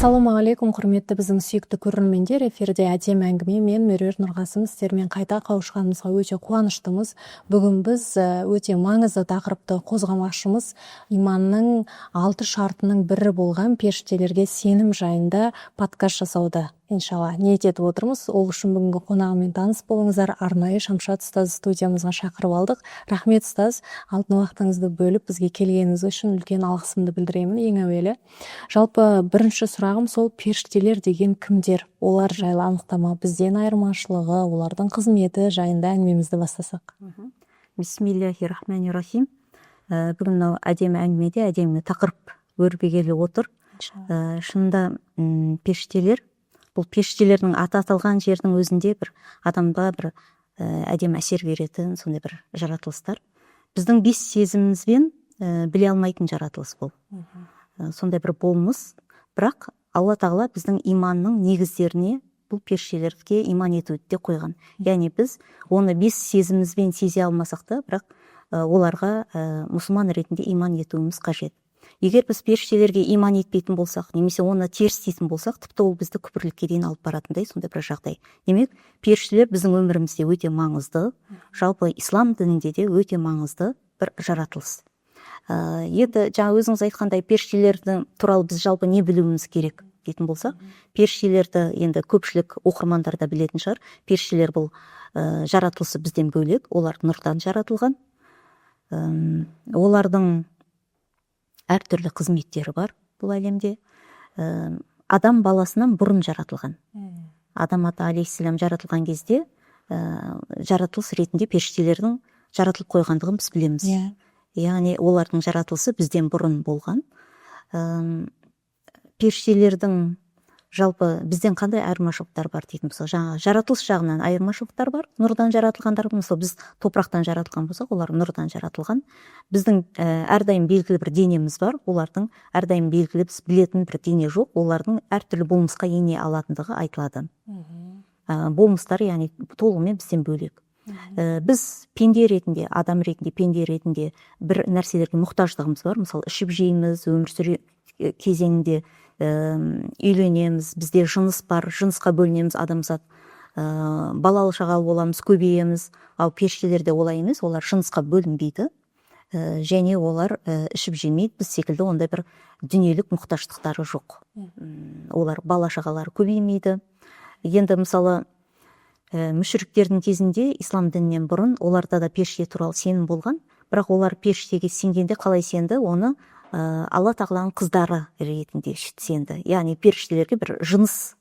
Ассаламу алейкум, құрметті біздің сүйікті көрермендер. Эфирде әдемі әңгіме, мен Меруерт Нұрғасым. Сіздермен қайта қауышқанымызға өте қуаныштымыз. Бүгін біз өте маңызды тақырыпты қозғамақшымыз. Иманның 6 шартының бірі болған періштелерге сенім жайында подкаст жасауды иншалла ниет етіп отырмыз. Ол үшін бүгінгі қонағымен таныс болыңыздар. Арнайы Шамшат ұстаз студиямызға шақырып алдық. Рахмет ұстаз, алтын уақытыңызды бөліп бізге келгеніңіз үшін үлкен алғысымды білдіремін. Ең әуелі, жалпы бірінші сұрағым сол періштелер деген кімдер? Олар жайлы анықтама, бізден айырмашылығы, олардың қызметі жайында әңгімемізді бастасақ. Бисмиллахир-рахманир-рахим. Бүгін мынау әдемі әңгімеде әдемі тақырып өрбігелі отыр. Шынында періштелер, бұл періштелердің аты аталған жердің өзінде бір адамға бір әдемі әсер беретін сондай бір жаратылыстар. Біздің бес сезімімізбен біле алмайтын жаратылыс бұл. Сондай бір болмыс, бірақ Алла тағала біздің иманның негіздеріне бұл періштелерге иман етуді де қойған. Яғни біз оны бес сезімімізбен сезе алмасақ та, бірақ оларға мұсылман ретінде иман етуіміз қажет. Егер біз періштелерге иман етпейтін болсақ, немесе оны теріс дейтін болсақ, тіпті ол бізді күпірлікке дейін алып баратындай сондай бір жағдай. Демек, періштелер біздің өмірімізде өте маңызды, жалпы ислам дінінде де өте маңызды бір жаратылыс. Енді жаңа өзіңіз айтқандай періштелердің туралы біз жалпы не білуіміз керек дейтін болсақ, періштелерді енді көпшілік оқырмандар да білетін шығар. Періштелер бұл жаратылысы бізден бөлек, олар нұрдан жаратылған. Олардың әртүрлі қызметтері бар бұл әлемде. Адам баласынан бұрын жаратылған. Адам ата алейхиссалам жаратылған кезде жаратылыс ретінде періштелердің жаратылып қойғандығын біз білеміз. Яғни олардың жаратылысы бізден бұрын болған. Періштелердің жалпы бізден қандай айырмашылықтар бар дейтін болсақ, жаңа жаратылыс жағынан айырмашылықтар бар. Нұрдан жаратылғандар, мысалы біз топырақтан жаратылған болсақ, олар нұрдан жаратылған. Біздің әрдайым белгілі бір денеміз бар, олардың әрдайым белгілі біз білетін бір дене жоқ, олардың әртүрлі болмысқа ене алатындығы айтылады. Болмыстар, яғни толығымен бізден бөлек. Біз пенде ретінде, адам ретінде, пенде ретінде бір нәрселерге мұқтаждығымыз бар. Мысалы, ішіп жейміз, өмір сүру кезеңінде үйленеміз, бізде жыныс бар, жынысқа бөлінеміз адамзат, балалы шағалы боламыз, көбейеміз. Ал періштелерде олай емес, олар жынысқа бөлінбейді, және олар ішіп жемейді, біз секілді ондай бір дүниелік мұқтаждықтары жоқ. Олар бала шағалары көбеймейді. Енді мысалы мүшриктердің кезінде ислам дінінен бұрын оларда да періште туралы сенім болған, бірақ олар періштеге сенгенде қалай сенді? Оны Алла тағаланың қыздары ретінде сенді. Яғни періштелерге бір жыныс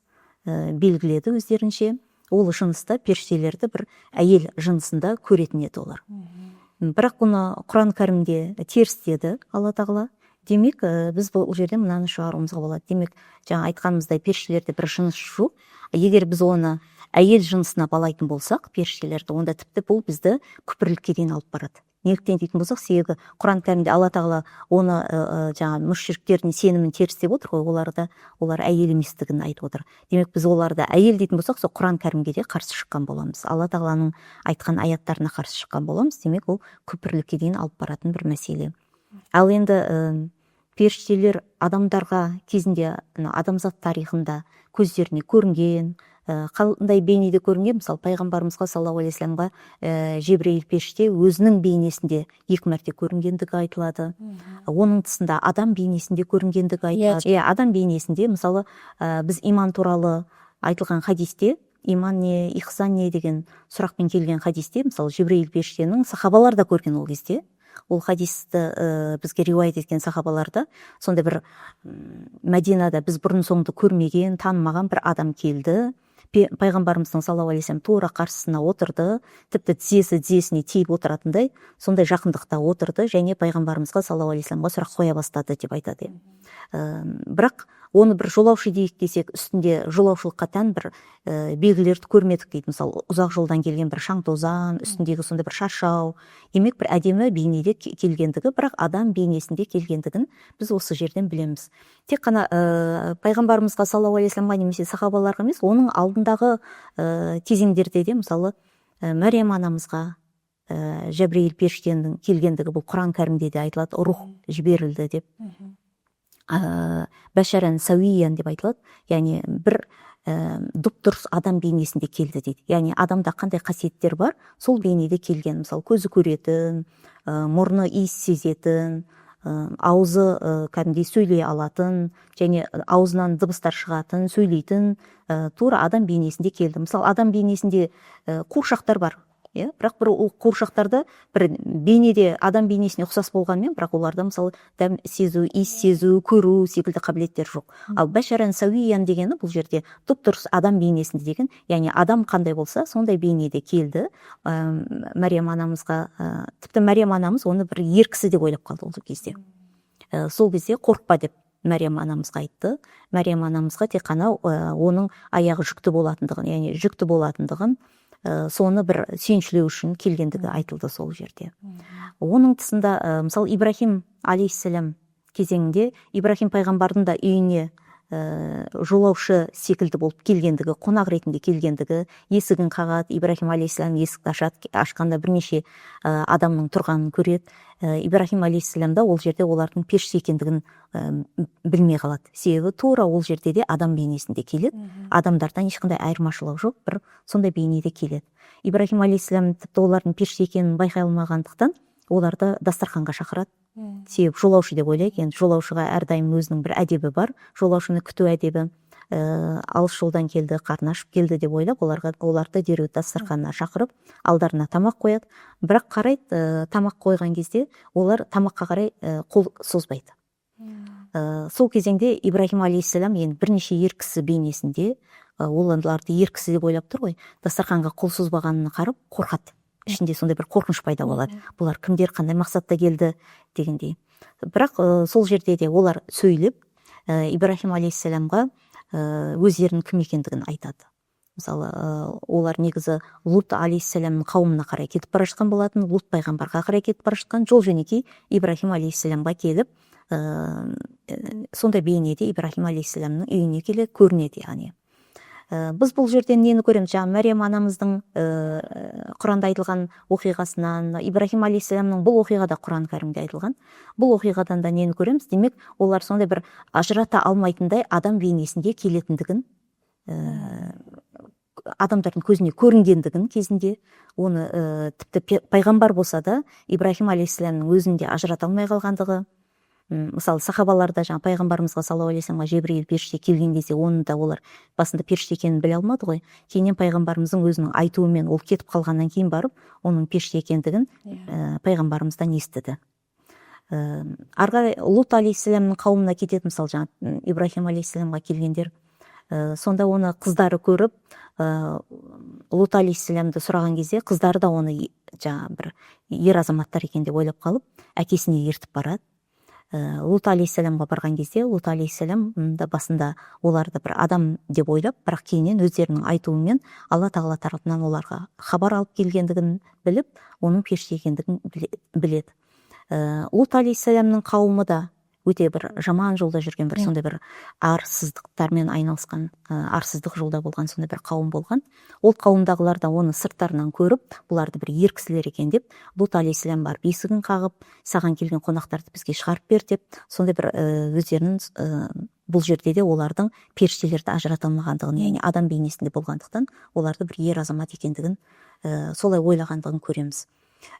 белгіледі өздерінше. Ол жыныста періштелерді бір әйел жынысында көретін еді олар. Бірақ бұны Құран кәрімде теріс деді Алла тағала. Демек, біз бұл жерде мынаны шығаруымызға болады. Демек, жаңа айтқанымыздай періштелерде бір жыныс жоқ. Егер біз оны әйел жынысына балайтын болсақ, періштелерді, онда тіпті бұл бізді күпірлікке дейін алып барады. Неліктен дейтін болсақ, себебі Құран кәрімде Алла тағала оны жаңа мүшриктердің сенімін теріс деп отыр ғой, олар әйел еместігін айтып отыр. Демек, біз оларды әйел дейтін болсақ, сол Құран кәрімге де қарсы шыққан боламыз. Алла тағаланың айтқан аяттарына қарсы шыққан боламыз. Демек, ол күпірлікке дейін алып баратын бір мәселе. Ал енді періштелер адамдарға кезінде адамзат тарихында көздеріне көрінген, қандай бейнеде көрінген? Мысалы, пайғамбарымызға саллаллаху алейхи вассаламға Жебірейіл періште өзінің бейнесінде 2 мәрте көрінгендігі айтылады. Оның тысында адам бейнесінде көрінгендігі айтылады. Адам бейнесінде, мысалы, біз иман туралы айтылған хадисте, иман не, ихсан не деген сұрақпен келген хадисте, мысалы, Жебірейіл періштенің сахабалар да көрген ол кезде. Ол хадисті бізге риуаят еткен сахабаларда сондай бір Мәдинада біз бұрын соңды көрмеген, танымаған бір адам келді. Пайғамбарымыздың саллаллаху алейхи вассалам тура қарсысына отырды, тіпті тізесіне тиіп отыратындай сондай жақындықта отырды, және пайғамбарымызға саллаллаху алейхи вассаламға сұрақ қоя бастады деп айтады. Бірақ оны бір жолаушы дейік десек, үстінде жолаушылыққа тән бір белгілерді көрмедік дейді. Мысалы, ұзақ жолдан келген бір шаң-тозан, үстіндегі сондай бір шаршау, демек бір әдемі бейнеде келгендігі, бірақ адам бейнесінде келгендігін біз осы жерден білеміз. Тек қана пайғамбарымызға саллаллаху алейхи вассаламға немесе сахабаларға емес, оның алдындағы кезеңдерде де, мысалы, Мәриям анамызға Жебірейіл періштенің келгендігі бұл Құран кәрімде де айтылады, рух жіберілді деп. бәшаран сәуиян деп айтылады, яғни бір дұп дұрыс адам бейнесінде келді дейді. Яғни адамда қандай қасиеттер бар, сол бейнеде келген. Мысалы, көзі көретін, мұрны иіс сезетін, аузы кәдімгідей сөйлей алатын, және аузынан дыбыстар шығатын, сөйлейтін, тура адам бейнесінде келді. Мысалы, адам бейнесінде қуыршақтар бар, бірақ бір қуыршақтарда бір бейнеде адам бейнесіне ұқсас болғанмен, бірақ оларда мысалы дәм сезу, иіс сезу, көру секілді қабілеттер жоқ. Ал бәшаран сәуиян дегені бұл жерде дұп-дұрыс адам бейнесінде деген, яғни адам қандай болса сондай бейнеде келді. Мәриям анамызға, тіпті Мәриям анамыз оны бір ер кісі деп ойлап қалды ол кезде. Сол кезде қорықпа деп Мәриям анамызға айтты. Мәриям анамызға тек қана оның аяғы жүкті болатындығын, яғни жүкті болатындығын, соны бір сүйіншілеу үшін келгендігі айтылды сол жерде. Оның тұсында мысалы Ибрахим алейхиссалам кезеңінде Ибрахим пайғамбардың да үйіне жолаушы секілді болып келгендігі, қонақ ретінде келгендігі, есігін қағады, Ибрахим алейхиссалам есікті ашады, ашқанда бірнеше адамның тұрғанын көреді. Ибрахим алейхиссалам да ол жерде олардың періште екендігін білмей қалады. Себебі тура ол жерде де адам бейнесінде келеді. Адамдардан ешқандай айырмашылық жоқ, бір сондай бейнеде келеді. Ибрахим алейхиссалам тіпті олардың періште екенін байқай алмағандықтан оларды дастарханға шақырады. Себебі жолаушы деп ойлайды. Енді жолаушыға әрдайым өзінің бір әдебі бар, жолаушыны күту әдебі. Алыс жолдан келді, қарны ашып келді деп ойлап, оларды дереу дастарханына шақырып, алдарына тамақ қояды. Бірақ қарайды, тамақ қойған кезде олар тамаққа қарай қол созбайды. Сол кезеңде Ибрахим алейхиссалам енді бірнеше ер кісі бейнесінде, оларды ер кісі деп ойлап тұр ғой, дастарханға қол созбағанын қарап қорқады. Ішінде сондай бір қорқыныш пайда болады. Бұлар кімдер, қандай мақсатта келді дегендей. Бірақ сол жерде де олар сөйлеп, Ибрахим алейхиссаламға өздерінің кім екендігін айтады. Мысалы, олар негізі Лут алейхиссаламның қауымына қарай кетіп бара жатқан болатын, Лут пайғамбарға қарай кетіп бара жатқан, жол жөнекей Ибрахим алейхиссаламға келіп, сондай бейнеде Ибрахим алейхиссаламның үйіне келе көрінеді. Яғни біз бұл жерден нені көреміз? Жаңа Мәриям анамыздың Құранда айтылған оқиғасынан, Ибрахим алейхиссаламның бұл оқиғада Құран кәрімде айтылған, бұл оқиғадан да нені көреміз? Демек, олар сондай бір ажырата алмайтындай адам бейнесінде келетіндігін, адамдардың көзіне көрінгендігін кезінде, оны тіпті пайғамбар болса да Ибрахим алейхиссаламның өзінде ажырата алмай қалғандығы. Мысалы, сахабаларда жаңа пайғамбарымызға саллаллаху алейхи вассаламға Жебрейіл періште келген кезде оны да олар басында періште екенін біле алмады ғой. Кейіннен пайғамбарымыздың өзінің айтуымен ол кетіп қалғаннан кейін барып, оның періште екендігін пайғамбарымыздан естіді. Ары қарай Лут алейхиссаламның қауымына кетеді, мысалы, жаңа Ибрахим алейхиссаламға келгендер. Сонда оны қыздары көріп, Лут алейхиссаламды сұраған кезде, қыздары да оны жаңа бір ер азаматтар екен деп ойлап қалып, әкесіне ертіп барады. Лут алейхиссаламға барған кезде, Лут алейхиссалам да басында оларды бір адам деп ойлап, бірақ кейіннен өздерінің айтуымен Алла тағала тарапынан оларға хабар алып келгендігін біліп, оның періште екендігін біледі. Лут алейхиссаламның қауымы да өте бір жаман жолда жүрген, бір сондай бір арсыздықтармен айналысқан, арсыздық жолда болған сондай бір қауым болған. Ол қауымдағылар да оны сырттарынан көріп, бұларды бір ер кісілер екен деп, Лут алейхиссалам барып есігін қағып, саған келген қонақтарды бізге шығарып бер деп, сондай бір өздерінің бұл жерде де олардың періштелерді ажырата алмағандығын, яғни адам бейнесінде болғандықтан, оларды бір ер азамат екендігін солай ойлағандығын көреміз.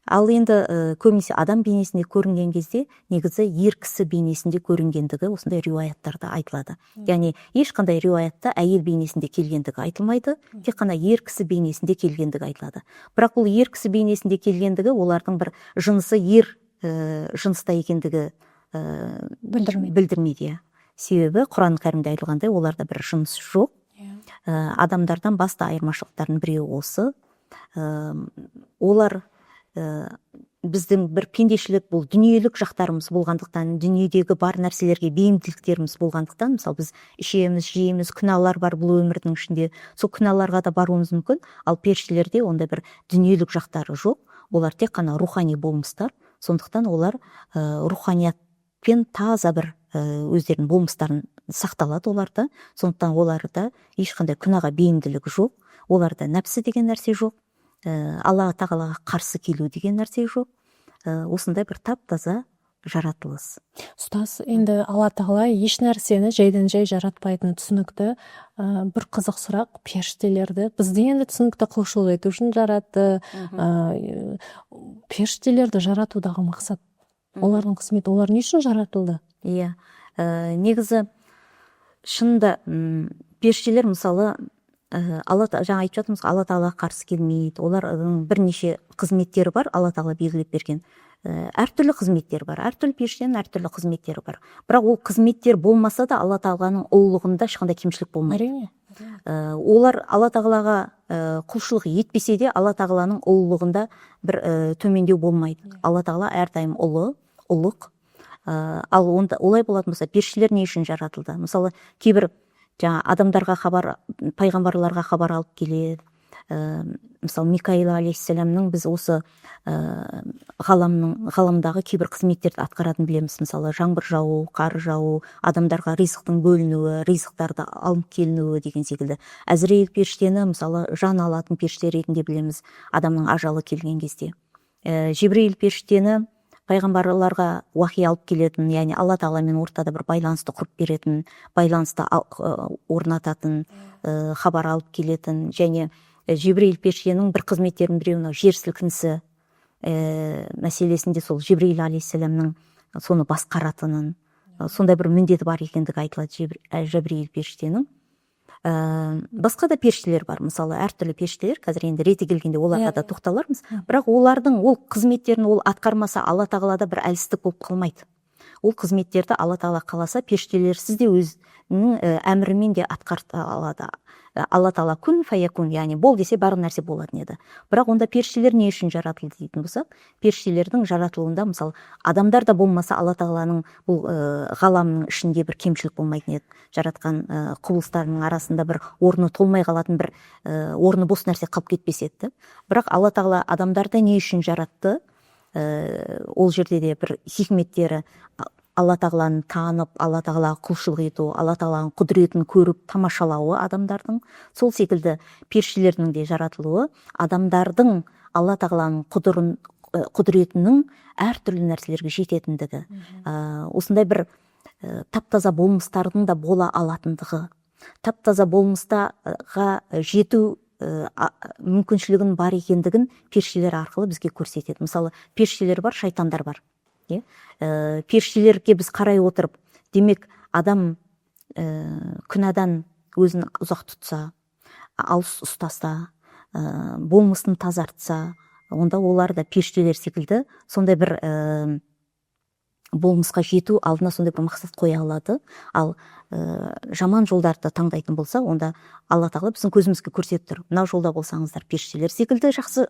Ал енді көбінесе адам бейнесінде көрінген кезде негізі ер кісі бейнесінде көрінгендігі осындай риуаяттарда айтылады. Яғни ешқандай риуаятта әйел бейнесінде келгендігі айтылмайды, тек қана ер кісі бейнесінде келгендігі айтылады. Бірақ бұл ер кісі бейнесінде келгендігі олардың бір жынысы ер жыныста екендігі білдірмейді. Себебі Құран кәрімде айтылғандай оларда бір жыныс жоқ. Адамдардан басты айырмашылықтардың біреуі осы. Олар біздің бір пендешілік, бұл дүниелік жақтарымыз болғандықтан, дүниедегі бар нәрселерге бейімділіктеріміз болғандықтан, мысалы біз ішеміз, жейміз, күнәлар бар бұл өмірдің ішінде, сол күнәларға да баруымыз мүмкін. Ал періштелерде ондай бір дүниелік жақтары жоқ, олар тек қана рухани болмыстар. Сондықтан олар руханиятпен таза бір өздерінің болмыстарын сақталады оларда. Сондықтан оларда ешқандай күнәға бейімділік жоқ, оларда нәпсі деген нәрсе жоқ, Алла тағалаға қарсы келу деген нәрсе жоқ. Осындай бір тап-таза жаратылыс. Ұстаз, енді Алла тағала еш нәрсені жайдан жай жаратпайтыны түсінікті. Бір қызық сұрақ, періштелерді бізді енді түсінікті құлшылық ету үшін жаратты. Періштелерді жаратудағы мақсат, олардың қызметі, олар не үшін жаратылды? Иә, негізі шынында періштелер мысалы жаңа айтып жатырмыз, Алла тағала қарсы келмейді. Олардың бірнеше қызметтері бар, Алла тағала белгілеп берген. Әртүрлі қызметтер бар, әртүрлі періштенің әртүрлі қызметтері бар. Бірақ ол қызметтер болмаса да Алла тағаланың ұлылығында ешқандай кемшілік болмайды. Олар Алла тағалаға құлшылық етпесе де Алла тағаланың ұлылығында бір төмендеу болмайды. Алла тағала әрдайым ұлық. Ал онда олай болатын болса, періштелер не үшін жаратылды? Мысалы, кейбір жаңа адамдарға пайғамбарларға хабар алып келеді. Мысалы, Микаил алейхиссаламның біз осы ғаламдағы кейбір қызметтерді атқаратынын білеміз. Мысалы, жаңбыр жауы, қар жауы, адамдарға ризықтың бөлінуі, ризықтарды алып келінуі деген секілді. Әзірейіл періштені мысалы жан алатын періште ретінде білеміз, адамның ажалы келген кезде. Жебірейіл періштені пайғамбарларға уахи алып келетін, яғни Алла тағаламен ортада бір байланысты құрып беретін, байланысты орнататын, хабар алып келетін, және Жебірейіл періштенің бір қызметтерінің біреуі жер сілкінісі мәселесінде сол Жебірейіл алейхиссаламның соны басқаратынын, сондай бір міндеті бар екендігі айтылады Жебірейіл періштенің. Басқа да періштелер бар, мысалы әртүрлі періштелер, қазір енді реті келгенде оларға да тоқталармыз, бірақ олардың ол қызметтерін ол атқармаса Алла тағалада бір әлсіздік болып қалмайды. Ол қызметтерді Алла тағала қаласа періштелерсіз де өзінің әмірімен де атқарта алады. Алла тағала күн фаякун, яғни бол десе барлық нәрсе болатын еді. Бірақ онда періштелер не үшін жаратылды дейтін болсақ, періштелердің жаратылуында мысалы адамдар да болмаса Алла тағаланың бұл ғаламның ішінде бір кемшілік болмайтын еді. Жаратқан құбылыстарының арасында бір орны толмай қалатын, бір орны бос нәрсе қалып кетпес еді. Бірақ Алла тағала адамдарды не үшін жаратты? Ол жерде де бір хикметтері, Алла тағаланы танып, Алла тағалаға құлшылық ету, Алла тағаланың құдіретін көріп тамашалауы адамдардың. Сол секілді періштелердің де жаратылуы адамдардың Алла тағаланың құдіретінің әртүрлі нәрселерге жететіндігі. Осындай бір таптаза болмыстардың да бола алатындығы, таптаза болмыстарға жету мүмкіншілігін бар екендігін періштелер арқылы бізге көрсетеді. Мысалы, періштелер бар, шайтандар бар. Періштелерге біз қарай отырып, демек адам күнәдан өзін ұзақ тұтса, алыс ұстаса, болмысын тазартса, онда олар да періштелер секілді сондай бір болмысқа жету алдына сондай бір мақсат қоя алады. Ал жаман жолдарды таңдайтын болса, онда Алла тағала біздің көзімізге көрсетіп тұр. Мына жолда болсаңыздар періштелер секілді жақсы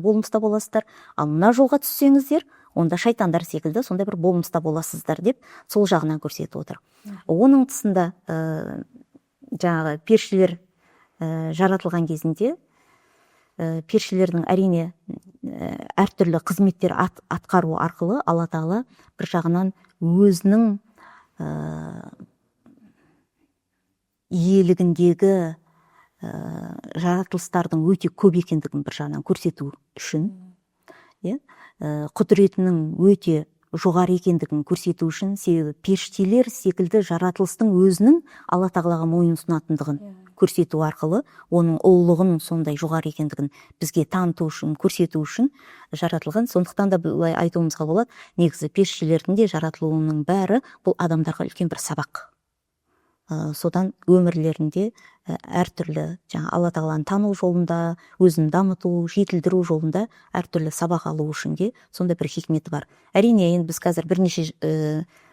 болмыста боласыздар, ал мына жолға түссеңіздер, онда шайтандар секілді сондай бір болмыста боласыздар деп сол жағынан көрсетіп отыр. Оның тұсында жаңағы періштелер жаратылған кезінде періштелердің әрине әртүрлі қызметтер атқару арқылы Алла тағала бір жағынан өзінің иелігіндегі жаратылыстардың өте көп екендігін бір жағынан көрсету үшін, құдіретінің өте жоғары екендігін көрсету үшін, себебі періштелер секілді жаратылыстың өзінің Алла тағалаға мойынсұнатындығын көрсету арқылы, оның ұлылығының сондай жоғары екендігін бізге таныту үшін, көрсету үшін жаратылған. Сондықтан да былай айтуымызға болады, негізі періштелердің де жаратылуының бәрі бұл адамдарға үлкен бір сабақ. Содан өмірлерінде әртүрлі жаңа Алла тағаланы тану жолында, өзін дамыту, жетілдіру жолында әртүрлі сабақ алу үшін де сондай бір хикметі бар. Әрине, енді біз қазір бірнеше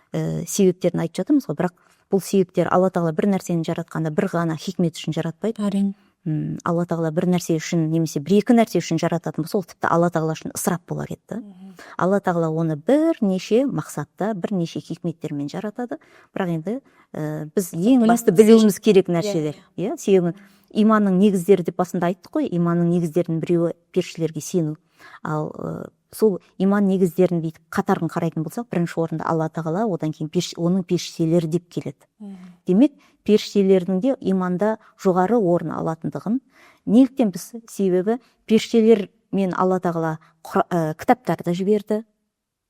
себептерін айтып жатырмыз ғой, бірақ бұл себептер Алла тағала бір нәрсені жаратқанда бір ғана хикмет үшін жаратпайды. Әрине. Алла тағала бір нәрсе үшін немесе бір-екі нәрсе үшін жарататын болса, ол тіпті Алла тағала үшін ысырап болар еді. Алла тағала оны бірнеше мақсатта, бірнеше хикметтермен жаратады. Бірақ енді біз ең басты білуіміз керек нәрселер. Себебі иманның негіздері деп басында айттық қой, иманның негіздерінің біреуі періштелерге сену. Ал сол иман негіздерін бүйтіп қатарын қарайтын болсақ, бірінші орында Алла тағала, одан кейін оның періштелері деп келеді. Демек, періштелердің де иманда жоғары орын алатындығын, неліктен біз, себебі періштелер мен Алла тағала кітаптарды жіберді,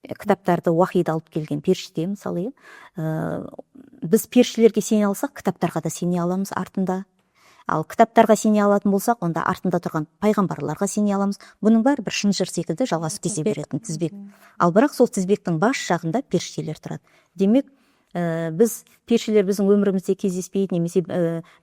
кітаптарды уахид алып келген періште мысалы, біз періштелерге сене алсақ, кітаптарға да сене аламыз артында. Ал кітаптарға сене алатын болсақ, онда артында тұрған пайғамбарларға сене аламыз. Бұның бәрі бір шынжыр секілді жалғасып кете беретін тізбек. Ал бірақ сол тізбектің бас жағында періштелер тұрады. Демек, біз періштелер біздің өмірімізде кездеспейді, немесе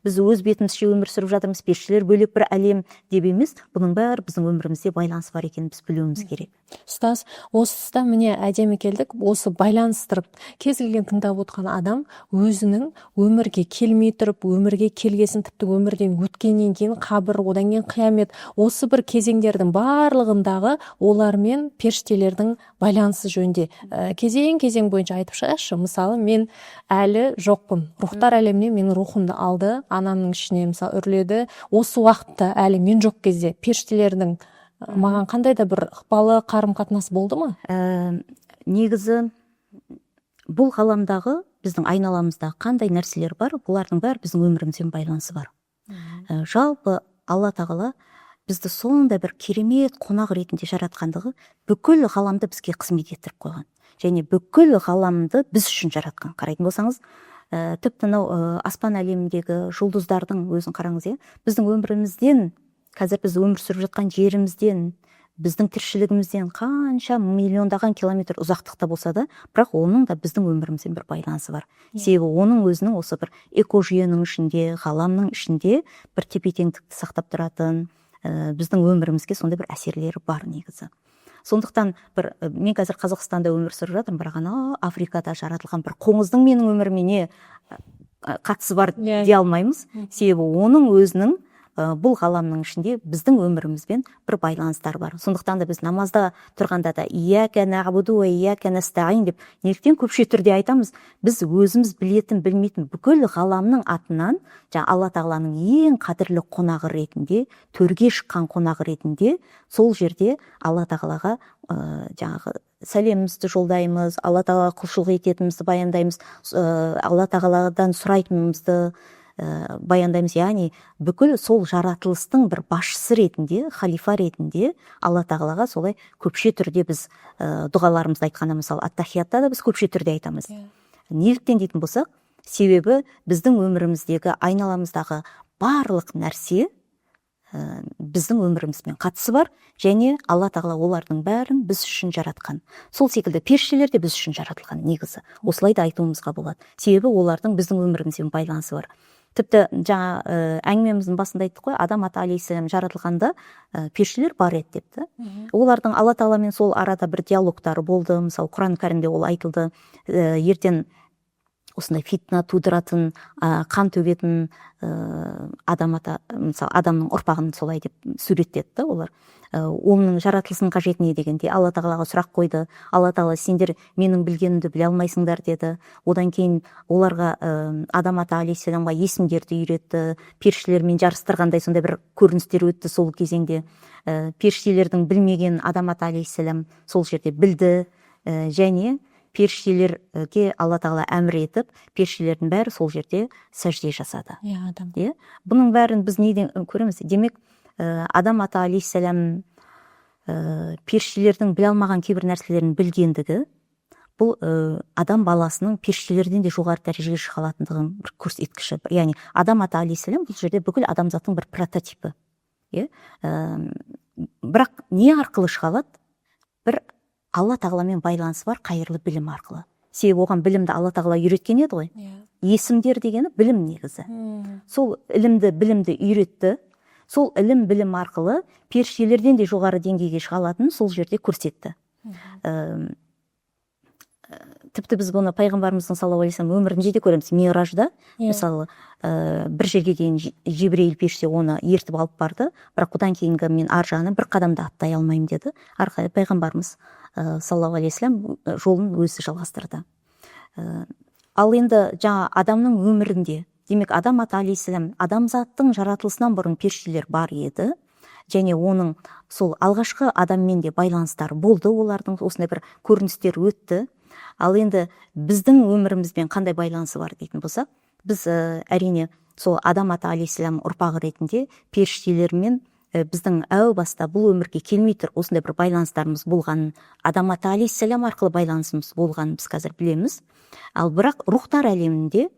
біз өз бетімізше өмір сүріп жатырмыз, періштелер бөлек бір әлем деп емес, бұның бәрі біздің өмірімізде байланысы бар екенін біз білуіміз керек. Ұстаз, осы тұста міне әдемі келдік. Осы байланыстырып, кез келген тыңдап отқан адам өзінің өмірге келмей тұрып, өмірге келгесін, тіпті өмірден өткеннен кейін қабір, одан кейін қиямет, осы бір кезеңдердің барлығындағы олармен періштелердің байланысы жөнінде кезең бойынша айтып шығайықшы. Мысалы, мен әлі жоқпын. Рухтар әлеміне менің рухымды алды, анамның ішіне мысалы үрледі. Осы уақытта әлі мен жоқ кезде періштелердің маған қандай да бір ықпалы, қарым-қатынас болды ма? Негізі бұл ғаламдағы біздің айналамызда қандай нәрселер бар, бұлардың бәрі біздің өмірімізбен байланысы бар. Жалпы Алла тағала бізді сондай бір керемет қонақ ретінде жаратқандығы бүкіл ғаламды бізге қызмет еттіріп қойған. Және бүкіл ғаламды біз үшін жаратқан. Қарайтын болсаңыз, тіпті аспан әлеміндегі жұлдыздардың өзін қараңыз, біздің өмірімізден, қазір біз өмір сүріп жатқан жерімізден, біздің тіршілігімізден қанша миллиондаған километр ұзақтықта болса да, бірақ оның да біздің өмірімізбен бір байланысы бар. Себебі оның өзінің осы бір экожүйенің ішінде, ғаламның ішінде бір тепе-теңдікті сақтап тұратын, біздің өмірімізге сондай бір әсерлері бар негізі. Сондықтан мен қазір Қазақстанда өмір сүріп жатырмын, бірақ Африкада жаратылған бір қоңыздың менің өміріме не қатысы бар дей алмаймыз. Себебі оның өзінің бұл ғаламның ішінде біздің өмірімізбен бір байланыстар бар. Сондықтан да біз намазда тұрғанда да ияка нағбуду ва ияка настаин деп неліктен көпше түрде айтамыз? Біз өзіміз білетін, білмейтін бүкіл ғаламның атынан, Алла тағаланың ең қадірлі қонағы ретінде, төрге шыққан қонағы ретінде, сол жерде Алла тағалаға жаңағы сәлемімізді жолдаймыз, Алла тағалаға құлшылық ететінімізді баяндаймыз, Алла тағаладан сұрайтынымызды баяндаймыз. Яғни бүкіл сол жаратылыстың бір басшысы ретінде, халифа ретінде Алла тағалаға солай көпше түрде біз дұғаларымызды айтқанда, мысалы ат-тахиятта да біз көпше түрде айтамыз. Неліктен дейтін болсақ, себебі біздің өміріміздегі, айналамыздағы барлық нәрсе біздің өмірімізбен қатысы бар, және Алла тағала олардың бәрін біз үшін жаратқан. Сол секілді періштелер де біз үшін жаратылған негізі. Осылай да айтуымызға болады. Себебі олардың біздің өмірімізбен байланысы бар. Тіпті жаңа әңгімеміздің басында айттық қой, Адам ата алейхиссалам жаратылғанда періштелер бар еді депті. Олардың Алла тағаламен сол арада бір диалогтары болды. Мысалы Құран кәрімде ол айтылды. Ертең осындай фитна тудыратын, қан төгетін Адам ата, мысалы Адамның ұрпағын солай деп суреттетті олар. Оның жаратылысының қажеті не дегенде Алла тағалаға сұрақ қойды. Алла тағала сендер менің білгенімді біле алмайсыңдар деді. Одан кейін оларға Адам ата алейхиссаламға есімдерді үйретті, періштелермен жарыстырғандай сондай бір көріністер өтті сол кезеңде. Періштелердің білмеген Адам ата алейхиссалам сол жерде білді, және періштелерге Алла тағала әмір етіп, періштелердің бәрі сол жерде сәжде жасады. Бұның бәрін біз неден көреміз? Демек, Адам ата алейхиссалам періштелердің біле алмаған кейбір нәрселерін білгендігі, бұл адам баласының періштелерден де жоғары дәрежеге шыға алатындығын бір көрсеткіші. Яғни Адам ата алейхиссалам бұл жерде бүкіл адамзаттың бір прототипі. Бірақ не арқылы шыға алады? Бір Алла тағаламен байланысы бар қайырлы білім арқылы. Себебі оған білімді Алла тағала үйреткен еді ғой. Есімдер дегені білім негізі. Сол ілімді, білімді үйретті. Сол ілім, білім арқылы періштелерден де жоғары деңгейге шыға алатынын сол жерде көрсетті. Тіпті біз бұны пайғамбарымыздың саллаллаху алейхи вассалам өмірінде де көреміз. Миражда, мысалы, бір жерге дейін Жибрейіл періште оны ертіп алып барды, бірақ одан кейінгі мен ар жағына бір қадамда аттай алмаймын деді. Арқылы пайғамбарымыз саллаллаху алейхи вассалам жолын өзі жалғастырды. Ал енді жаңа адамның өмірінде, демек Адам ата алейхиссалам адамзаттың жаратылысынан бұрын періштелер бар еді, және оның сол алғашқы адаммен де байланыстары болды, олардың осындай бір көріністер өтті. Ал енді біздің өмірімізбен қандай байланысы бар дейтін болсақ, біз әрине сол Адам ата алейхиссалам ұрпағы ретінде періштелермен біздің әу баста бұл өмірге келмей тұр осындай бір байланыстарымыз болғанын, адам ата алейхиссалам арқылы байланысымыз болғанын біз қазір білеміз. Ал бірақ рухтар әлемінде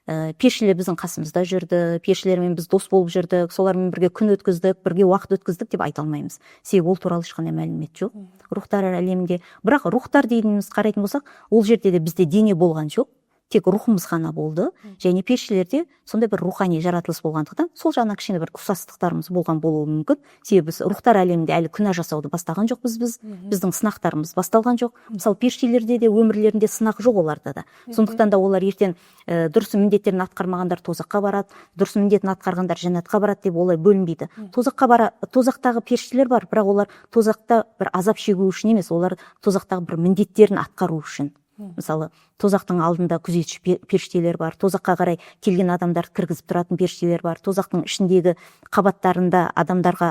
періштелер біздің қасымызда жүрді, періштелермен біз дос болып жүрдік, солармен бірге күн өткіздік, бірге уақыт өткіздік деп айта алмаймыз. Себебі ол туралы ешқандай мәлімет жоқ. Рухтар әлемінде, бірақ рухтар дейміз қарайтын болсақ, ол жерде де бізде дене болған жоқ, тек рухымыз ғана болды, және періштелерде сондай бір рухани жаратылыс болғандықтан сол жағынан кішкене бір ұқсастықтарымыз болған болуы мүмкін. Себебі біз рухтар әлемінде әлі күнә жасауды бастаған жоқпыз біз, біздің сынақтарымыз басталған жоқ. Мысалы періштелерде де өмірлерінде сынақ жоқ оларда да. Сондықтан да олар ертең дұрыс міндеттерін атқармағандар тозаққа барады, дұрыс міндетін атқарғандар жәннатқа барады деп олай бөлінбейді. Тозақтағы періштелер бар, бірақ олар тозақта бір азап шегу үшін емес, олар тозақтағы бір міндеттерін атқару үшін. Мысалы, тозақтың алдында күзетші періштелер бар, тозаққа қарай келген адамдарды кіргізіп тұратын періштелер бар, тозақтың ішіндегі қабаттарында адамдарға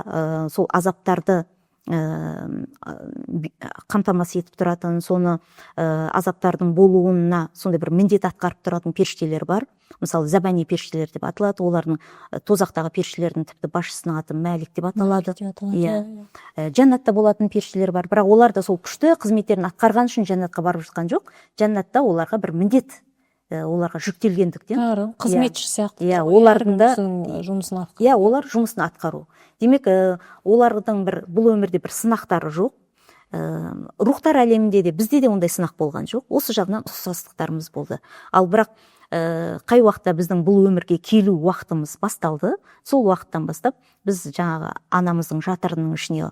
сол азаптарды қамтамасыз етіп тұратын, соны азаптардың болуына сондай бір міндет атқарып тұратын періштелер бар. Мысалы, забани періштелер деп аталады, олардың тозақтағы періштелердің тіпті басшысының аты Мәлик деп аталады. Жәннатта болатын періштелер бар, бірақ олар да сол күшті қызметтерін атқарған үшін жәннатқа барып жатқан жоқ. Жәннатта оларға бір міндет, оларға жүктелгендіктен, қызметші сияқты. Олардың да жұмысын атқару. Олар жұмысын атқару. Демек, олардың бұл өмірде бір сынақтары жоқ. Рухтар әлемінде де бізде де ондай сынақ болған жоқ. Осы жағынан ұқсастықтарымыз болды. Ал бірақ қай уақытта біздің бұл өмірге келу уақытымыз басталды, сол уақыттан бастап біз жаңағы анамыздың жатырының ішіне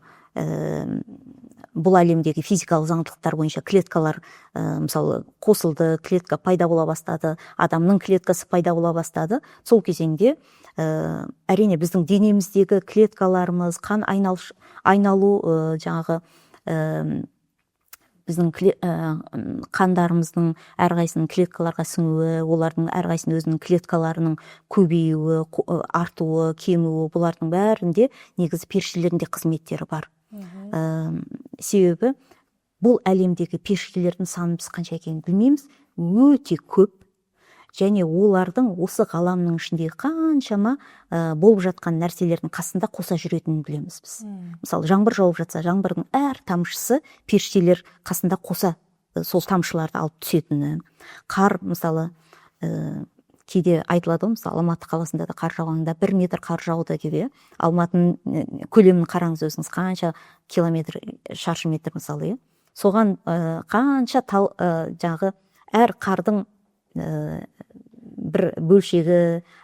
бұл әлемдегі физикалық заңдылықтар бойынша клеткалар мысалы қосылды, клетка пайда бола бастады, адамның клеткасы пайда бола бастады. Сол кезеңде әрине біздің денеміздегі клеткаларымыз, қан айналу жаңағы біздің қандарымыздың әрқайсының клеткаларға сіңуі, олардың әрқайсының өзінің клеткаларының көбеюі, артуы, кемуі, бұлардың бәрінде негізі періштелердің де қызметтері бар. Себебі бұл әлемдегі періштелердің санын біз қанша екенін білмейміз, өте көп, және олардың осы ғаламның ішіндегі қаншама болып жатқан нәрселердің қасында қоса жүретінін білеміз біз. Мысалы, жаңбыр жауып жатса, жаңбырдың әр тамшысы періштелер қасында қоса сол тамшыларды алып түсетіні. Қар, мысалы, кейде айтылады ғой, мысалы, Алматы қаласында да қар жауғанда 1 метр қар жауды деп, Алматының көлемін қараңыз өзіңіз, қанша километр, шаршы метр мысалы, соған қанша жаңағы әр қардың бір бөлшегі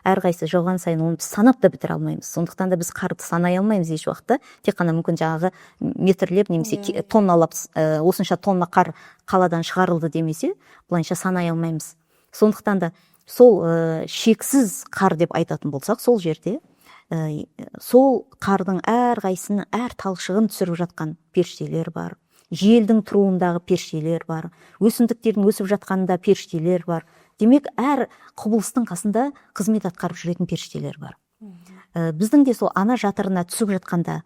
әрқайсы жауған сайын оны біз санап та бітіре алмаймыз. Сондықтан да біз қарды санай алмаймыз еш уақытта. Тек қана мүмкін жаңағы метрлеп немесе тонналап осынша тонна қар қаладан шығарылды демесе, бұлайынша санай алмаймыз. Сондықтан да сол шексіз қар деп айтатын болсақ, сол жерде сол қардың әрқайсының әр талшығын түсіріп жатқан періштелер бар. Желдің тұруындағы періштелер бар, өсімдіктердің өсіп жатқанында періштелер бар. Демек, әр құбылыстың қасында қызмет атқарып жүретін періштелер бар. Біздің де сол ана жатырына түсіп жатқанда,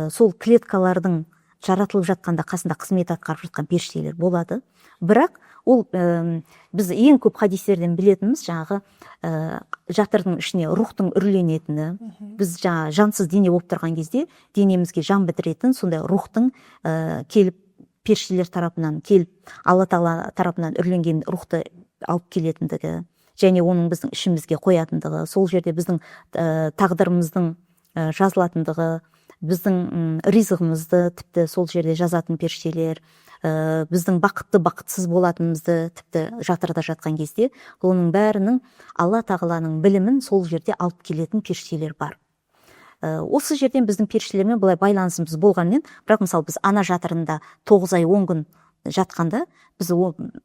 сол клеткалардың жаратылып жатқанда қасында қызмет атқарып жатқан періштелер болады. Бірақ ол біз ең көп хадистерден білетініміз жаңағы жатырдың ішіне рухтың үрленетіні, біз жаңа жансыз дене болып тұрған кезде денемізге жан бітіретін сондай рухтың келіп періштелер тарапынан келіп, Алла Тағала тарапынан үрленген рухты алып келетіндігі, және оның біздің ішімізге қоятындығы, сол жерде біздің тағдырымыздың жазылатындығы, біздің ризығымызды тіпті сол жерде жазатын періштелер, біздің бақытты бақытсыз болатынымызды тіпті жатырда жатқан кезде, оның бәрінің Алла Тағаланың білімін сол жерде алып келетін періштелер бар. Осы жерден біздің періштелермен былай байланысымыз болғанмен, бірақ мысалы біз ана жатырында 9 ай 10 күн жатқанда, біз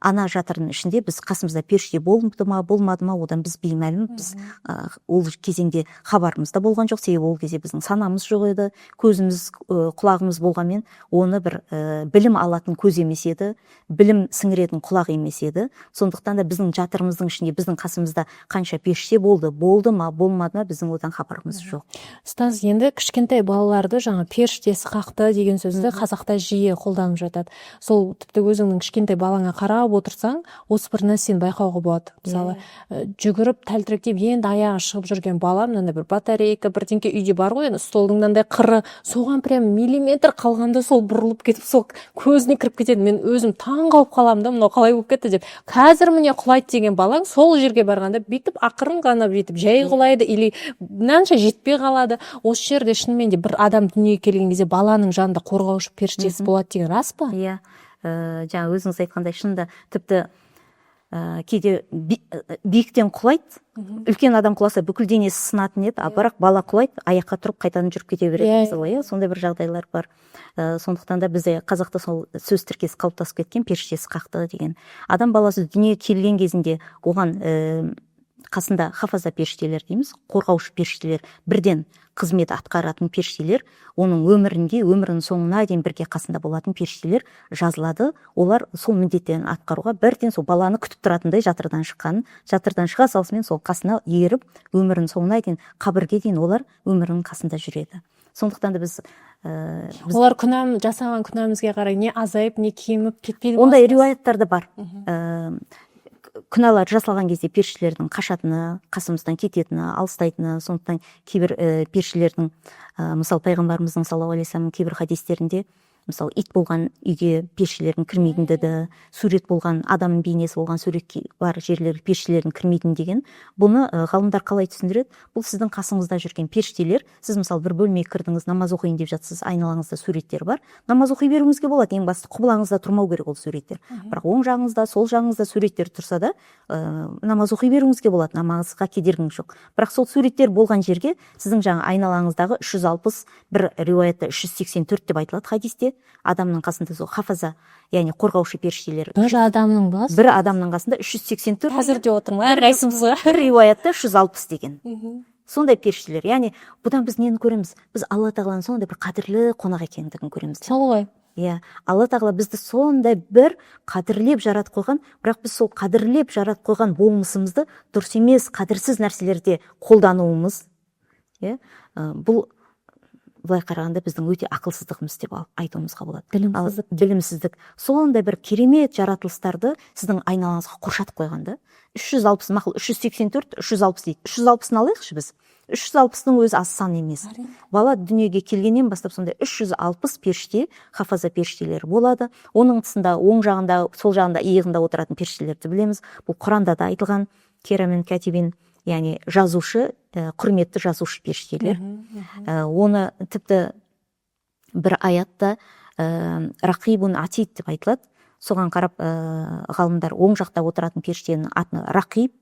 ана жатырының ішінде біз қасымызда періште болды ма, болмады ма, одан біз беймәлім, біз ол кезеңде хабарымыз да болған жоқ, себебі ол кезде біздің санамыз жоқ еді, көзіміз, құлағымыз болғанмен, оны бір білім алатын көз емес еді, білім сіңіретін құлақ емес еді. Сондықтан да біздің жатырымыздың ішінде біздің қасымызда қанша періште болды ма, болмады ма, біздің одан хабарымыз жоқ. Ұстаз, енді кішкентай балаларды жаңа періштесі қақты деген сөзді қазақта жиі қолданып жатады. Сол тіпті өзіңнің кішкентай балаңа қарап отырсаң осы бір нәрсені байқауға болады. Мысалы жүгіріп тәлтіректеп енді аяғы шығып жүрген бала, мынандай бір батарейка бірдеңке үйде бар ғой, енді столдың мынандай қыры, соған прям миллиметр қалғанда сол бұрылып кетіп сол көзіне кіріп кетеді. Мен өзім таң қалып қаламын да, мынау қалай болып кетті деп. Қазір міне құлайды деген балаң сол жерге барғанда бүйтіп ақырын ғана бүйтіп жай құлайды или мынанша жетпей қалады. Осы жерде шынымен де бір адам дүниеге келген кезде баланың жанында қорғаушы періштесі болады деген рас па? Иә, жаңа өзіңіз айтқандай шынында тіпті кейде биіктен құлайды, үлкен адам құласа бүкіл денесі сынатын еді, бірақ бала құлайды, аяққа тұрып қайтадан жүріп кете береді. Иә, сондай бір жағдайлар бар. Сондықтан да бізде қазақта сол сөз тіркесі қалыптасып кеткен, періштесі қақты деген. Адам баласы дүниеге келген кезінде оған қасында хафаза періштелер дейміз, қорғаушы періштелер, бірден қызмет атқаратын періштелер, оның өмірінің соңына дейін бірге қасында болатын періштелер жазылады. Олар сол міндеттерін атқаруға бірден сол баланы күтіп тұратындай жатырдан шыға салысымен сол қасына еріп, өмірінің соңына дейін, қабірге дейін олар өмірінің қасында жүреді. Сондықтан да біз олар жасаған күнәмізге қарай не азайып, не кеміп кетпейді. Ондай риуаяттар да бар. Күнәлар жасалған кезде періштелердің қашатыны, қасымыздан кететіні, алыстайтыны, сондықтан кейбір періштелердің, мысалы пайғамбарымыздың саллаллаху алейхи вассалам кейбір хадистерінде, мысалы ит болған үйге періштелердің кірмейтіндігі, сурет болған адам бейнесі болған сурет бар жерлерге періштелердің кірмейтін деген. Бұны ғалымдар қалай түсіндіреді? Бұл сіздің қасыңызда жүрген періштелер. Сіз мысалы бір бөлмеге кірдіңіз, намаз оқиын деп жатсыз, айналаңызда суреттер бар. Намаз оқи беруіңізге болады, ең басты құбылаңызда тұрмау керек ол суреттер. Бірақ оң жағыңызда, сол жағыңызда суреттер тұрса да, намаз оқи беруіңізге болады, намазға кедергіңіз жоқ. Бірақ сол суреттер болған жерге сіздің жаңа айналаңыздағы 360, бір риуаятта 384 деп айтылады хадисте, адамның қасында сол хафаза, яғни қорғаушы періштелер. Бір адамның қасында 384. Қазір де отырмын, әрқайсымызға. Бір риуаятта 160 деген. Сондай періштелер. Яғни бұдан біз нені көреміз? Біз Алла тағаланың сондай бір қадірлі қонақ екендігін көреміз. Сол ғой. Иә, Алла тағала бізді сондай бір қадірлеп жаратып қойған, бірақ біз сол қадірлеп жаратып қойған болмысымызды дұрыс емес, қадірсіз нәрселерде қолдануымыз, бұл былай қарағанда біздің өте ақылсыздығымыз деп айтуымызға болады. Білімсіздік. Сондай бір керемет жаратылыстарды сіздің айналаңызға қоршатып қойғанда, 360 мақұл 384, 360 дейді. 360-ны алайықшы біз. 360-ның өзі аз сан емес. Бала дүниеге келгеннен бастап сондай 360 періште, хафаза періштелері болады. Оның тұсында оң жағында, сол жағында, иығында отыратын періштелерді білеміз. Бұл Құранда да айтылған, керамен катибин, яғни жазушы, құрметті жазушы періштелер. Оны тіпті бір аятта рақибун атид деп айтылады. Соған қарап ғалымдар оң жақта отыратын періштенің атын рақиб,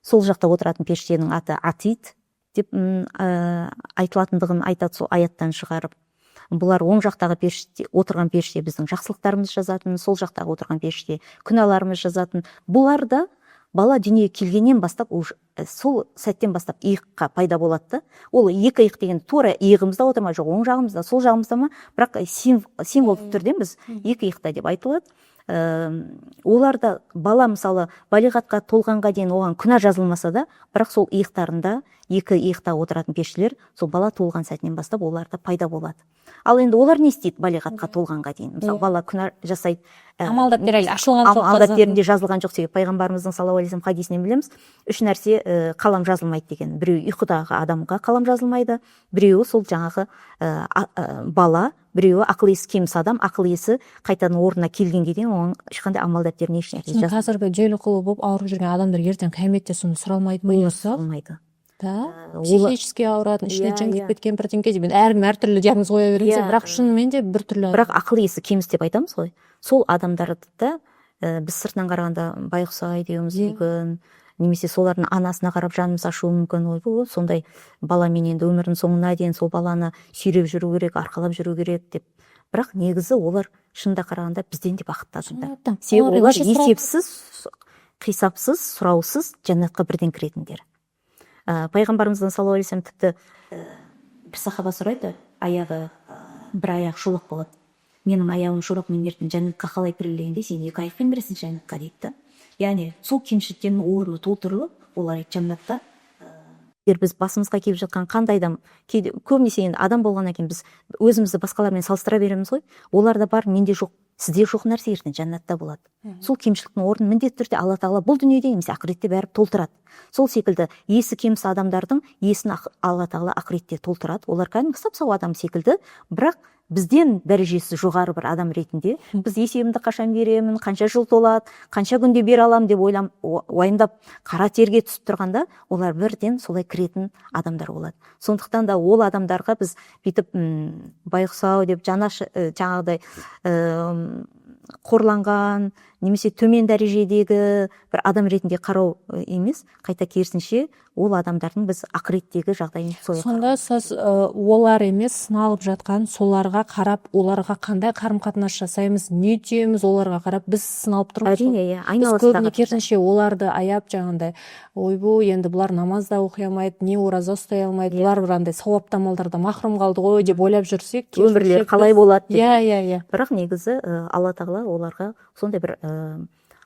сол жақта отыратын періштенің аты атид деп айтылатындығын айтады сол аяттан шығарып. Бұлар оң жақтағы отырған періште біздің жақсылықтарымыз жазатын, сол жақтағы отырған періште күнәларымыз жазатын. Бұлар да бала дүниеге келгеннен бастап, сол сәттен бастап иыққа пайда болады. Ол екі иық деген тура иығымызда отыр ма, жоқ оң жағымызда, сол жағымызда ма, бірақ символдық түрде біз екі иықта деп айтылады. Оларда бала мысалы балиғатқа толғанға дейін оған күнә жазылмаса да, бірақ сол иықтарында екі иықта отыратын періштелер сол бала толған сәтінен бастап оларда пайда болады. Ал енді олар не істейді балиғатқа толғанға дейін? Мысалы бала күнә жасайды. Амалдаттер ашылған жоқ. Амалдаттерінде жазылған жоқ деген пайғамбарымыздың саллаллаху алейхи вассалам хадисінен білеміз. Үш нәрсе қалам жазылмайды деген. Біреуі ұйқыдағы адамға қалам жазылмайды, біреуі сол жаңағы бала, біреуі ақыл есі кеміс адам, ақыл есі қайтадан орнына келгенге дейін оның ешқандай амал дәптеріне ешнәрсе жазылмайды. Қазіргі желқұлы болып ауырып жүрген адамдар ертең қияметте соны сұралмайды ма? Сұралмайды. Психически ауыратын, ішіне жын кіріп кеткен бірдеңке деп әркім әртүрлі диагноз қоя береміз, бірақ шынымен де біртүрлі. Бірақ ақыл есі кеміс деп айтамыз ғой. Сол адамдарды да біз сыртынан қарағанда байғұс-ай деуіміз мүмкін, немесе солардың анасына қарап жанымыз ашуы мүмкін. Ой, сондай баламен енді өмірінің соңына дейін сол баланы сүйреп жүру керек, арқалап жүру керек деп. Бірақ негізі олар шынында қарағанда бізден де бақытты адамдар. Себебі олар есепсіз, қисапсыз, сұраусыз жәннатқа бірден кіретіндер. Пайғамбарымыздың саллаллаху алейхи вассалам тіпті бір сахаба сұрайды, бір аяқ шолақ болады. Менің аяғым шолақ, мен ертең жәннатқа қалай кірілейін, сен екі аяқпен кіресің жәннатқа дейді. Яғни сол кемшіліктен орны толтырылып, олар жәннатта. Егер біз басымызға келіп жатқан қандай да көбінесе енді адам болғаннан кейін біз өзімізді басқалармен салыстыра береміз ғой. Оларда бар, менде жоқ сізде жоқ нәрсе ертең жәннатта болады. Сол кемшіліктің орнын міндетті түрде Алла тағала бұл дүниеде немесе ақыретте бәрі толтырады. Сол секілді есі кеміс адамдардың есін Алла тағала ақыретте толтырады. Олар кәдімгі сап-сау адам секілді, бірақ бізден дәрежесі жоғары бір адам ретінде біз есебімді қашан беремін, қанша жыл толады, қанша күнде бере аламын деп уайымдап қара терге түсіп тұрғанда, олар бірден солай кіретін адамдар болады. Сондықтан да ол адамдарға біз бүйтіп байғұс-ау деп жаңағыдай қорланған немесе төмен дәрежедегі бір адам ретінде қарау емес, қайта керісінше ол адамдардың біз ақыреттегі жағдайын сонда сіз олар емес, сыналып жатқан соларға қарап, оларға қандай қарым-қатынас жасаймыз, не түйеміз, оларға қарап біз сыналып тұрмыз. Әрине, біз көбіне керісінше оларды аяп жаңағындай, ойбай, енді бұлар намаз да оқи алмайды, не ораза ұстай алмайды, бұлар бір андай сауапты амалдардан махрұм қалды ғой деп ойлап жүрсек, өмірлері қалай болады деп. Иә. Бірақ негізі Алла тағала оларға сондай бір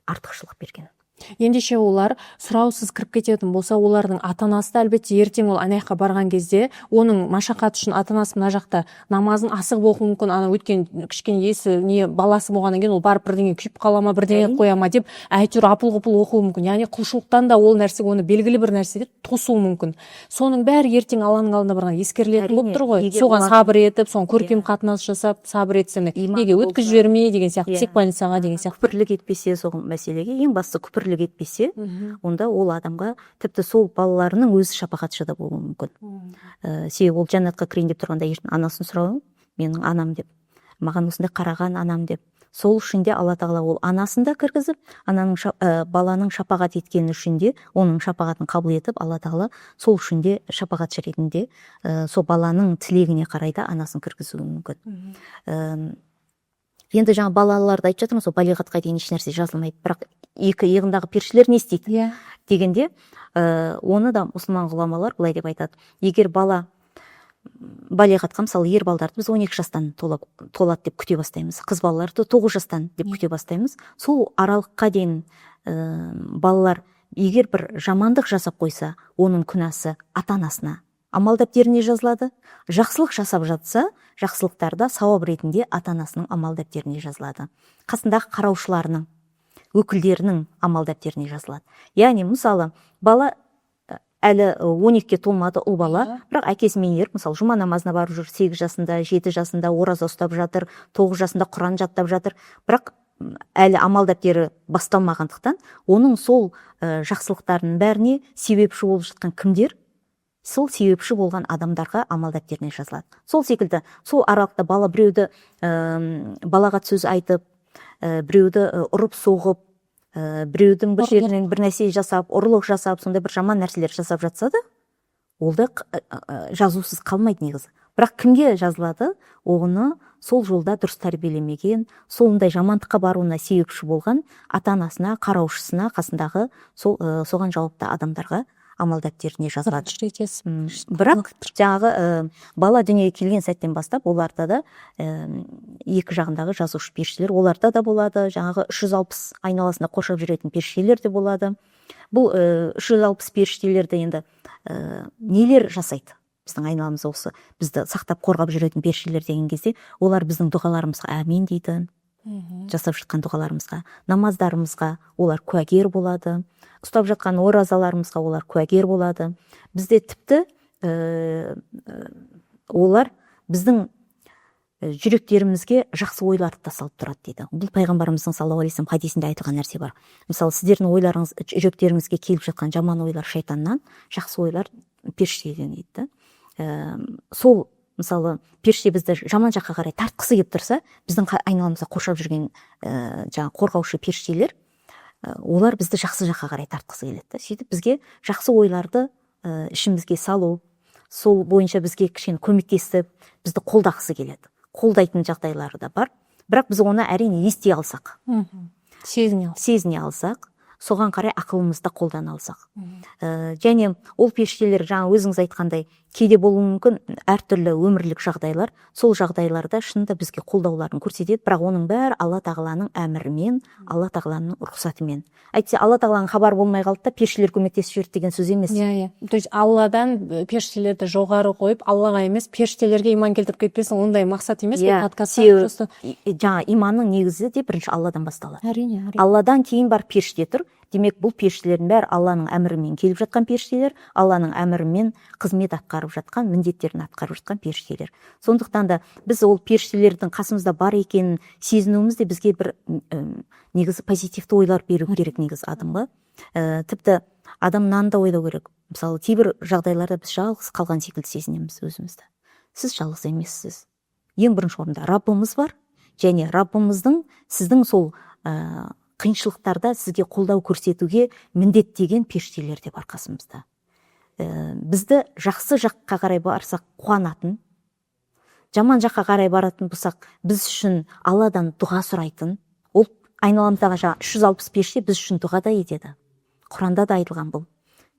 артықшылық берген. Ендеше олар сұраусыз кіріп кететін болса, олардың ата-анасы да әлбетте ертең ол аяққа барған кезде оның машақаты үшін ата-анасы мына жақта намазын асығып оқуы мүмкін, ана өткен кішкене есі не баласы болғаннан кейін ол барып бірдеңе күйіп қала ма, бірдеңе қоя ма деп әйтеуір апыл-ғұпыл оқуы мүмкін. Яғни құлшылықтан да ол нәрсе оны белгілі бір нәрсеге тосуы мүмкін. Соның бәрі ертең Алланың алдында барған ескерілетін болып тұр ғой. Соған сабыр етіп, соған көркем қатынас жасап, сабыр етсем неге өткізіп жібермей деген сияқты, психбольницаға деген сияқты. Күпірлік етпесе соған мәселеге, ең бастысы күпірлік етпесе, онда ол адамға тіпті сол балаларының өзі шапағатшы да болуы мүмкін. Себебі ол жәннатқа кірейін деп тұрғанда анасын сұрауы, менің анам деп, маған осындай қараған анам деп. Сол үшін де Алла тағала ол анасын да кіргізіп, баланың шапағат еткені үшін де оның шапағатын қабыл етіп, Алла тағала сол үшін де шапағатшы ретінде сол баланың тілегіне қарай да анасын кіргізуі мүмкін. Енді жаңа балаларды айтып жатырмыз, балиғатқа дейін еш нәрсе жазылмайды, бірақ екі иығындағы періштелер не істейді дегенде, оны да мұсылман ғұламалар былай деп айтады: егер бала балиғатқа, мысалы ер балдарды біз 12 жастан толады деп күте бастаймыз, қыз балаларды 9 жастан деп күте бастаймыз, сол аралыққа дейін балалар егер бір жамандық жасап қойса, оның күнәсі ата-анасына амал дәптеріне жазылады. Жақсылық жасап жатса, жақсылықтарда сауап ретінде ата-анасының амал дәптеріне жазылады. Қасындағы қараушыларының, өкілдерінің амал дәптеріне жазылады. Яғни мысалы бала әлі 12-ке толмады, ұл бала, бірақ әкесімен еріп, мысалы жұма намазына барып жүр, 8 жасында, 7 жасында ораза ұстап жатыр, 9 жасында Құран жаттап жатыр, бірақ әлі амал дәптері басталмағандықтан, оның сол жақсылықтарының бәріне себепші болып жатқан кімдер? Сол себепші болған адамдарға амал дәптеріне жазылады. Сол секілді, сол аралықта бала біреуді балағат сөз айтып, біреуді ұрып соғып, біреудің бір жерінен бір нәрсе жасап, ұрлық жасап, сондай бір жаман нәрселер жасап жатса да, ол да жазусыз қалмайды негізі. Бірақ кімге жазылады? Оны сол жолда дұрыс тәрбиелемеген, сондай жамандыққа баруына себепші болған ата-анасына, қараушысына, қасындағы соған жауапты адамдарға амал дәптеріне жазылады. Бірақ жаңағы бала дүниеге келген сәттен бастап, оларда да екі жағындағы жазушы періштелер, оларда да болады. Жаңағы 360 айналасында қоршап жүретін періштелер де болады. Бұл 360 періштелерді енді нелер жасайды? Біздің айналамызда осы бізді сақтап қорғап жүретін періштелер деген кезде, олар біздің дұғаларымызға әмин дейді, жасап жатқан дұғаларымызға, намаздарымызға олар куәгер болады, ұстап жатқан оразаларымызға олар куәгер болады. Бізде тіпті олар біздің жүректерімізге жақсы ойларды да салып тұрады дейді. Бұл пайғамбарымыздың саллаллаху алейхи вассалам хадисінде айтылған нәрсе бар. Мысалы, сіздердің ойларыңыз, жүректеріңізге келіп жатқан жаман ойлар шайтаннан, жақсы ойлар періштеден дейді. Сол мысалы періште бізді жаман жаққа қарай тартқысы келіп тұрса, біздің айналамызда қоршап жүрген жаңа қорғаушы періштелер, олар бізді жақсы жаққа қарай тартқысы келеді. Сөйтіп бізге жақсы ойларды ішімізге салу, сол бойынша бізге кішкене көмектесіп, бізді қолдағысы келеді. Қолдайтын жағдайлары да бар. Бірақ біз оны әрине ести алсақ, сезіне алсақ, соған қарай ақылымызды қолдана алсақ. Және ол періштелер жаңа өзіңіз айтқандай кейде болуы мүмкін әртүрлі өмірлік жағдайлар, сол жағдайларда шынында бізге қолдауларын көрсетеді, бірақ оның бәрі Алла тағаланың әмірімен, Алла тағаланың рұқсатымен. Әйтсе Алла тағаланың хабар болмай қалды да періштелер көмектесіп жіберді деген сөз емес. Иә. То есть Алладан періштелерді жоғары қойып, Аллаға емес, періштелерге иман келтіріп кетпесін, ондай мақсат емес. Жаңа иманның негізі де бірінші Алладан басталады. Әрине. Алладан кейін бар періште тұр. Демек, бұл періштелердің бәрі Алланың әмірімен келіп жатқан періштелер, Алланың әмірімен қызмет атқарып жатқан, міндеттерін атқарып жатқан періштелер. Сондықтан да біз ол періштелердің қасымызда бар екенін сезінуіміз де бізге бір негізі позитивті ойлар беру керек негізі адамға. Тіпті адам мынаны да ойлау керек. Мысалы, кейбір жағдайларда біз жалғыз қалған секілді сезінеміз өзімізді. Сіз жалғыз емессіз. Ең бірінші орында Раббымыз бар, және Раббымыздың сіздің сол қиыншылықтарда сізге қолдау көрсетуге міндеттеген періштелер де бар қасымызда. Бізді жақсы жаққа қарай барсақ қуанатын, жаман жаққа қарай баратын болсақ, біз үшін Алладан дұға сұрайтын, ол айналамыздағы жаңа 360 періште біз үшін дұға да етеді. Құранда да айтылған бұл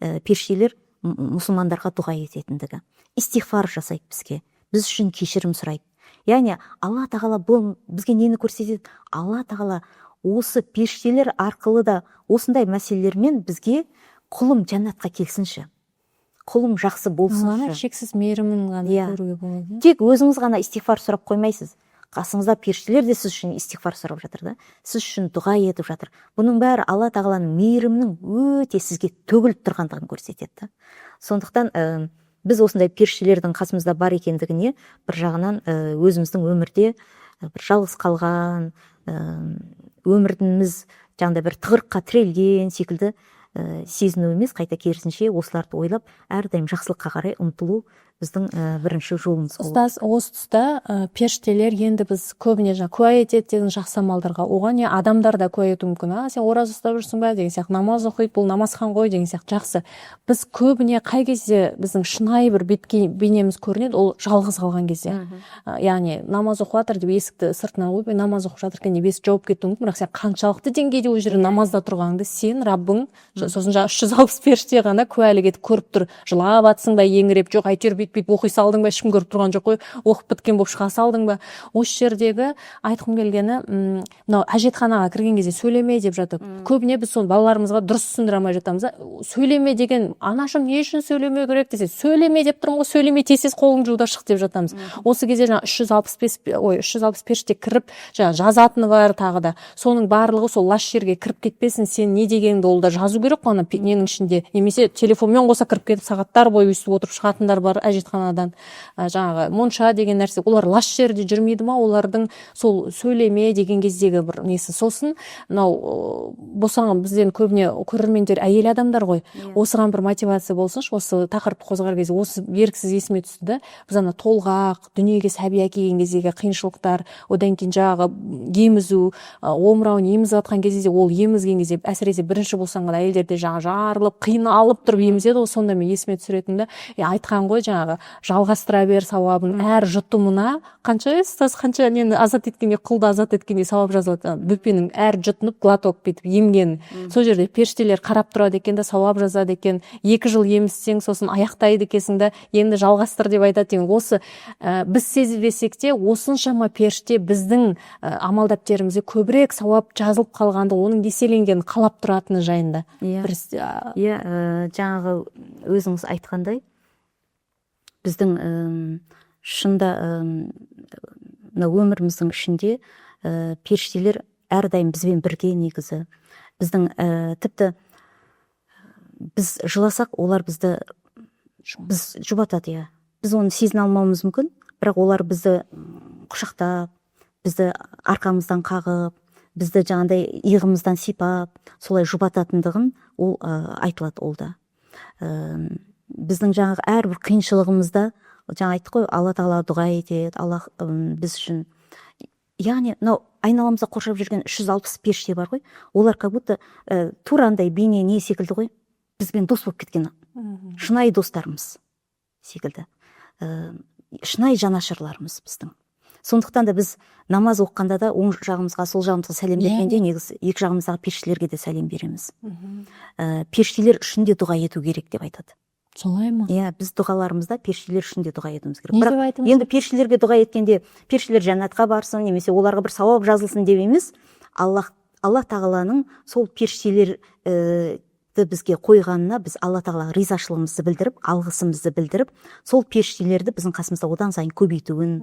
періштелер мұсылмандарға дұға ететіндігі. Истигфар жасайды бізге, біз үшін кешірім сұрайды. Яғни Алла тағала бұл бізге нені көрсетеді? Алла тағала осы періштелер арқылы да осындай мәселелермен бізге құлым жәннатқа келсінші, құлым жақсы болсыншы. Шексіз мейірімін ғана көруге болады. Тек өзіңіз ғана истигфар сұрап қоймайсыз. Қасыңызда періштелер де сіз үшін истигфар сұрап жатыр да, сіз үшін дұға етіп жатыр. Бұның бәрі Алла тағаланың мейірімінің өте сізге төгіліп тұрғандығын көрсетеді. Сондықтан біз осындай періштелердің қасымызда бар екендігіне бір жағынан өзіміздің өмірде бір жалғыз қалған, өміріміз жаңағыдай бір тығырыққа тірелген секілді сезіну емес, қайта керісінше осыларды ойлап әрдайым жақсылыққа қарай ұмтылу біздің бірінші жолымыз. Ұстаз, осы тұста періштелер енді біз көбіне куә етеді деген жақсы амалдарға, оған не адамдар да куә етуі мүмкін. Сен ораза ұстап жүрсің ба деген сияқты, намаз оқиды, бұл намазхан ғой деген сияқты. Жақсы. Біз көбіне қай кезде біздің шынайы бір бейнеміз көрінеді, ол жалғыз қалған кезде. Яғни намаз оқып жатыр деп есікті сыртынан қойып, намаз оқып жатыр екен деп есік жауып кетуі мүмкін, бірақ сен қаншалықты деңгейде ол жерде намазда тұрғаныңды сен Раббың, сосын 360 періште ғана куәлік етіп көріп тұр. Жылап атсың ба, еңіреп, жоқ, әйтеуір бүйтіп оқи салдың ба, ешкім көріп тұрған жоқ қой, оқып біткен болып шыға салдың ба. Осы жердегі айтқым келгені, мынау әжетханаға кірген кезде сөйлеме деп жатып, көбіне біз соны балаларымызға дұрыс түсіндіре алмай жатамыз. Сөйлеме деген, анашым не үшін сөйлемеу керек десе, сөйлеме деп тұрмын ғой, сөйлемей тез қолың жуда шық деп жатамыз. Осы кезде жаңа 360 періште кіріп, жаңа жазатыны бар тағы да. Соның барлығы сол лас жерге кіріп кетпесін, сен не дегеніңді ол да жазу керек қой, ненің ішінде. Немесе телефонмен қоса кіріп кетіп сағаттар бойы өйстіп отырып шығатындар бар әжетханадан. Жаңағы монша деген нәрсе, олар лас жерде жүрмейді ма? Олардың сол сөйлеме деген кездегі бір несі. Сосын мынау босанған бізден көбіне көрермендер әйел адамдар ғой. Осыған бір мотивация болсыншы, осы тақырыпты қозғар кезде осы еріксіз есіме түсті да, біз ана толғақ, дүниеге сәби әкелген кездегі қиыншылықтар, одан кейін жаңағы емізу, омырауын емізіп жатқан кезде ол емізген кезде әсіресе бірінші босанған әйелдерде жаңа жарылып, қиналып тұрып емізеді, сонда мен есіме түсіретінді, айтқан ғой жаңағы жалғастыра бер сауабын, әр жұтымына қанша нені азат еткенде, құлды азат еткенде сауап жазылады. Бөпенің әр жұтынып глоток бүйтіп емген. Сол жерде періштелер қарап тұрады екен де, сауап жазады екен. 2 жыл емізсең, сосын аяқтайды екенсің де, енді жалғастыр деп айтады екен. Осы біз сезбесек те, осыншама періште біздің амал дәптерімізде көбірек сауап жазылып қалғанды, оның еселенгенін қалап тұратыны жайында. Жаңағы өзіңіз айтқандай, біздің шында өміріміздің ішінде періштелер әрдайым бізбен бірге негізі. Біздің тіпті біз жыласақ, олар бізді жұбатады. Біз оны сезіне алмауымыз мүмкін, бірақ олар бізді құшақтап, бізді арқамыздан қағып, бізді жаңағыдай иығымыздан сипап, солай жұбататындығын ол айтылады ол да. Біздің жаңағы әрбір қиыншылығымызда, жаңа айттық қой, Алла тағала дұға етеді, Аллах біз үшін. Яғни мынау айналамызда қоршап жүрген 360 періште бар ғой, олар как будто турандай бейне не секілді ғой, бізбен дос болып кеткен шынайы достарымыз секілді, шынайы жанашырларымыз біздің. Сондықтан да біз намаз оқығанда да оң жағымызға сол жағымызға сәлем бергенде негізі екі жағымыздағы періштелерге де сәлем береміз. Періштелер үшін де дұға ету керек деп айтады. Солай ма? Иә, біз дұғаларымызда періштелер үшін де дұға етуіміз керек. Не деп Бірақ айтыңыз? енді періштелерге дұға еткенде періштелер жәннатқа барсын немесе оларға бір сауап жазылсын деп емес, Алла тағаланың сол періштелерді бізге қойғанына біз Алла тағалаға ризашылығымызды білдіріп, алғысымызды білдіріп, сол періштелерді біздің қасымызда одан сайын көбейтуін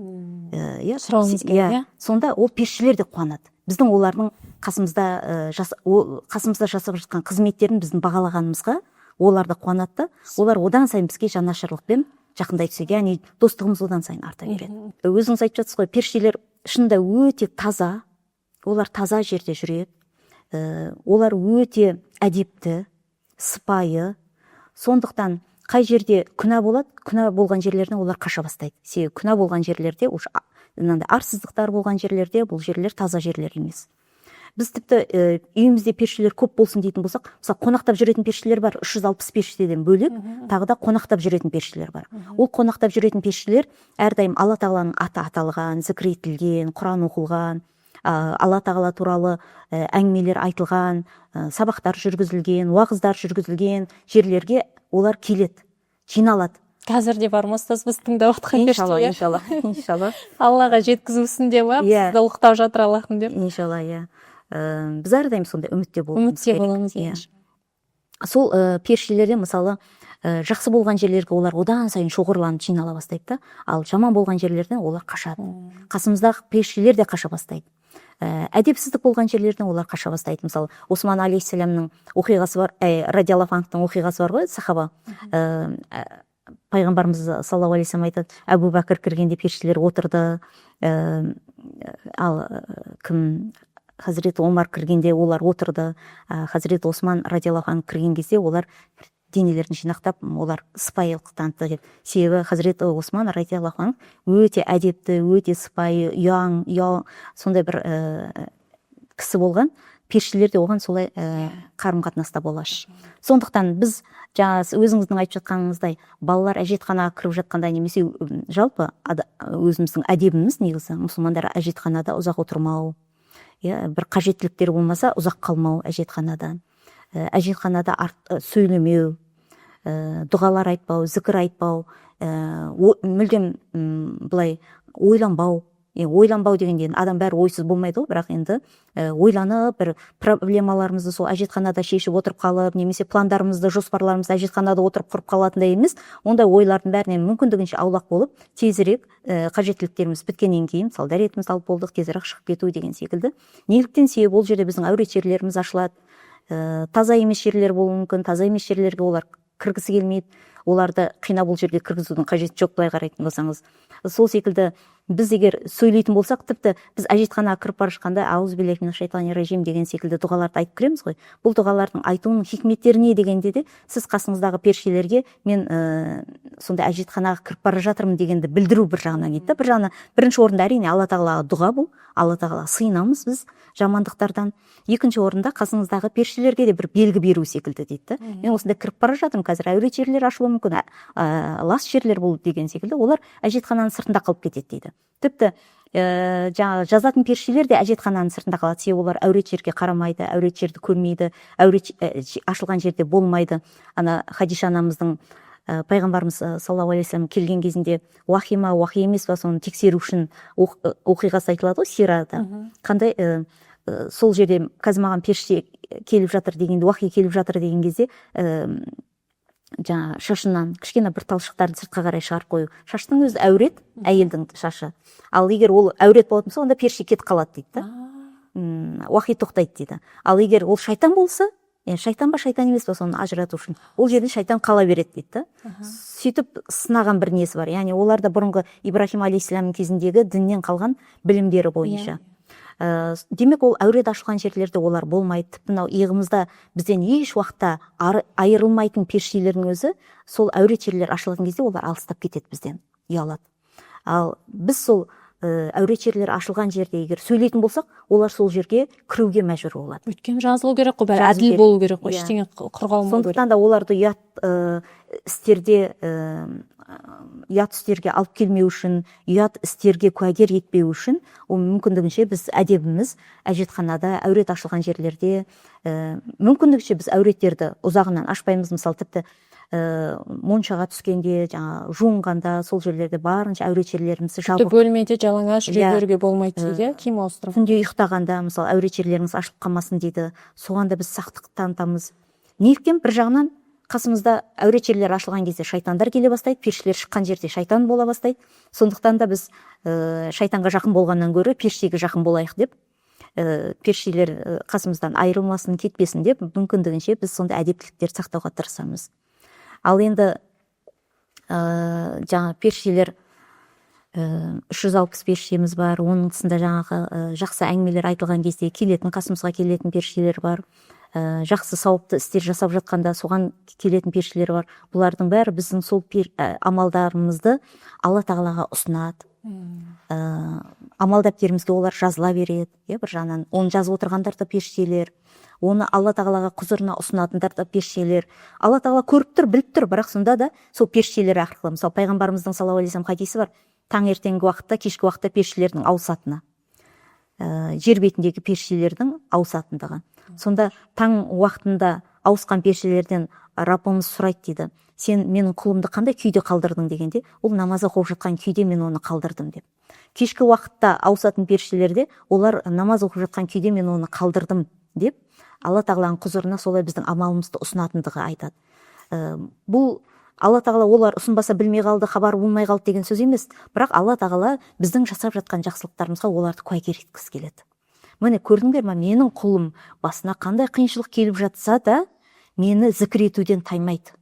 сұрауымыз керек. Сонда ол періштелер де қуанады. Біздің олардың қасымызда жасап жатқан қызметтерін біздің бағалағанымызға олар да қуанады да, олар одан сайын бізге жанашырлықпен жақындай түседі, яғни достығымыз одан сайын арта береді. Өзіңіз айтып жатсыз ғой, періштелер шынында өте таза, олар таза жерде жүреді, олар өте әдепті, сыпайы. Сондықтан қай жерде күнә болады, күнә болған жерлеріне олар қаша бастайды. Себебі күнә болған жерлерде, арсыздықтар болған жерлерде, бұл жерлер таза жерлер емес. Біз тіпті үйімізде періштелер көп болсын дейтін болсақ, мысалы қонақтап жүретін періштелер бар, 360 періштеден бөлек, тағы да қонақтап жүретін періштелер бар. Ол қонақтап жүретін періштелер әрдайым Алла тағаланың аты аталған, зікір етілген, Құран оқылған, Алла тағала туралы әңгімелер айтылған, сабақтар жүргізілген, уағыздар жүргізілген жерлерге олар келеді, жиналады. Қазір де бар ма ұстаз, біз тыңдап отқан періштелер? Иншалла. Аллаға жеткізусін деп бізді ұлықтап жатыр Аллахым деп. Иншалла, иә. Біз әрдайым сондай үмітте боламыз. Сол періштелерде мысалы жақсы болған жерлерге олар одан сайын шоғырланып жинала бастайды да, ал жаман болған жерлерден олар қашады. Қасымыздағы періштелер де қаша бастайды. Әдепсіздік болған жерлерден олар қаша бастайды. Мысалы Осман алейхиссаламның оқиғасы бар, радиаллаху анхтың оқиғасы бар ғой, сахаба. Пайғамбарымыз саллаллаху алейхи вассалам айтады, Әбу Бәкір кіргенде періштелер отырды, ал кім Хазіреті Омар кіргенде олар отырды, Хазіреті Осман радиаллаху анху кірген кезде олар денелерін жинақтап, олар сыпайылық танытты деп. Себебі Хазіреті Осман радиаллаху анху өте әдепті, өте сыпайы, ұяң, сондай бір кісі болған. Періштелер де оған солай қарым-қатынаста болады. Сондықтан біз өзіңіздің айтып жатқаныңыздай, балалар әжетханаға кіріп жатқанда немесе жалпы өзіміздің әдебіміз негізі мұсылмандар әжетханада ұзақ отырмау, бір қажеттіліктер болмаса ұзақ қалмау әжетханада, сөйлемеу, дұғалар айтпау, зікір айтпау, мүлдем былай ойланбау. Ойланбау дегенде адам бәрі ойсыз болмайды ғой, бірақ енді ойланып бір проблемаларымызды сол әжетханада шешіп отырып қалып, немесе пландарымызды, жоспарларымызды әжетханада отырып құрып қалатындай емес, ондай ойлардың бәрінен мүмкіндігінше аулақ болып, тезірек қажеттіліктеріміз біткеннен кейін, мысалы дәретімізді алып болдық, тезірек шығып кету деген секілді. Неліктен? себебі ол жерде біздің әурет жерлеріміз ашылады. Таза емес жерлер болуы мүмкін, таза емес жерлерге олар кіргісі келмейді. Оларды қинап ол жерге кіргізудің қажеті жоқ, былай қарайтын болсаңыз. Сол секілді біз егер сөйлейтін болсақ, тіпті біз әжетханаға кіріп бара жатқанда аузубиллахи минаш шайтанир ражим деген секілді дұғаларды айтып кіреміз ғой. Бұл дұғалардың айтуының хикметтері не дегенде де, сіз қасыңыздағы періштелерге мен сонда әжетханаға кіріп бара жатырмын дегенді білдіру бір жағынан дейді. Бір жағынан бірінші орында әрине Алла тағалаға дұға бұл, Алла тағалаға сыйынамыз біз жамандықтардан. Екінші орында қасыңыздағы періштелерге де бір белгі беру секілді дейді. Мен осында кіріп бара жатырмын, қазір әурет жерлер ашылуы мүмкін, лас жерлер бұл деген секілді, олар әжетхананың сыртында қалып кетеді дейді. Тіпті жаңағы жазатын періштелер де әжетхананың сыртында қалады, себебі олар әурет жерге қарамайды, әурет жерді көрмейді, әурет ашылған жерде болмайды. Ана Хадиша анамыздың пайғамбарымыз саллаллаху алейхи вассалам келген кезінде уахи емес па, соны тексеру үшін оқиғасы айтылады ғой сирада. Қандай сол жерде қазір маған періште келіп жатыр дегенде, уахи келіп жатыр деген кезде жаңа шашынан кішкене бір талшықтарды сыртқа қарай шығарып қою. Шаштың өзі әурет, әйелдің шашы. Ал егер ол әурет болатын болса, онда періште кетіп қалады дейді да. Уахи тоқтайды дейді. Ал егер ол шайтан болса, шайтан ба шайтан емес па, соны ажырату үшін ол жерде шайтан қала береді дейді да. Сөйтіп сынаған бір несі бар. Яғни олар да бұрынғы Ибрахим алейхиссаламның кезіндегі діннен қалған білімдері бойынша. Демек ол әурет ашылған жерлерде олар болмайды. Тіпті мынау иығымызда бізден еш уақытта айырылмайтын періштелердің өзі сол әурет жерлер ашылған кезде олар алыстап кетеді бізден, ұялады. Ал біз сол әурет жерлер ашылған жерде егер сөйлейтін болсақ, олар сол жерге кіруге мәжбүр болады. Өйткені жазылу керек қой, бәрі әділ болу керек қой, ештеңе құр қалмау керек. Сондықтан да оларды ұят істерде ұят істерге алып келмеу үшін, ұят істерге куәгер етпеу үшін ол мүмкіндігінше біз әдебіміз әжетханада, әурет ашылған жерлерде мүмкіндігінше біз әуреттерді ұзағынан ашпаймыз. Мысалы тіпті моншаға түскенде, жаңа жуынғанда сол жерлерде барынша әурет жерлерімізді жабық. Бөлмеде жалаңаш жүруге болмайды дейді, киім ауыстырып. Түнде ұйықтағанда мысалы әурет жерлеріңіз ашылып қалмасын дейді. Соған да біз сақтық танытамыз. Неліктен? Bir жағынан қасымызда әурет жерлер ашылған кезде шайтандар келе бастайды, періштелер шыққан жерде шайтан бола бастайды. Сондықтан да біз шайтанға жақын болғаннан гөрі періштеге жақын болайық деп, періштелер қасымыздан айырылмасын, кетпесін деп, мүмкіндігінше біз сондай әдептіліктерді сақтауға тырысамыз. Ал енді жаңа періштелер 360 періштеміз бар. Оның сында жаңағы жақсы әңгімелер айтылған кезде келетін, қасымызға келетін періштелер бар. Жақсы сауапты істер жасап жатқанда соған келетін періштелер бар. Бұлардың бәрі біздің сол амалдарымызды Алла тағалаға ұсынады. Амал дәптерімізге олар жазыла береді. Bir жағынан оны жазып отырғандар да періштелер, оны Алла тағалаға құзырына ұсынатындар да періштелер. Алла тағала көріп тұр, біліп тұр, бірақ сонда да сол періштелер арқылы. Мысалы пайғамбарымыздың саллаллаху алейхи вассалам хадисі бар. Таңертеңгі уақытта, кешкі уақытта періштелердің ауысатыны, жер бетіндегі періштелердің ауысатындығы. Сонда таң уақытында ауысқан періштелерден Раббымыз сұрайды дейді, сен менің құлымды қандай күйде қалдырдың дегенде, ол намаз оқып жатқан күйде мен оны қалдырдым деп. Кешкі уақытта ауысатын періштелерде олар намаз оқып жатқан күйде мен оны қалдырдым деп, Алла тағаланың құзырына солай біздің амалымызды ұсынатындығы айтады. Бұл Алла тағала олар ұсынбаса білмей қалды, хабар болмай қалды деген сөз емес. Бірақ Алла тағала біздің жасап жатқан жақсылықтарымызға оларды куәгер еткісі келеді. Міне көрдіңдер ме, менің құлым басына қандай қиыншылық келіп жатса да, мені зікір етуден таймайды,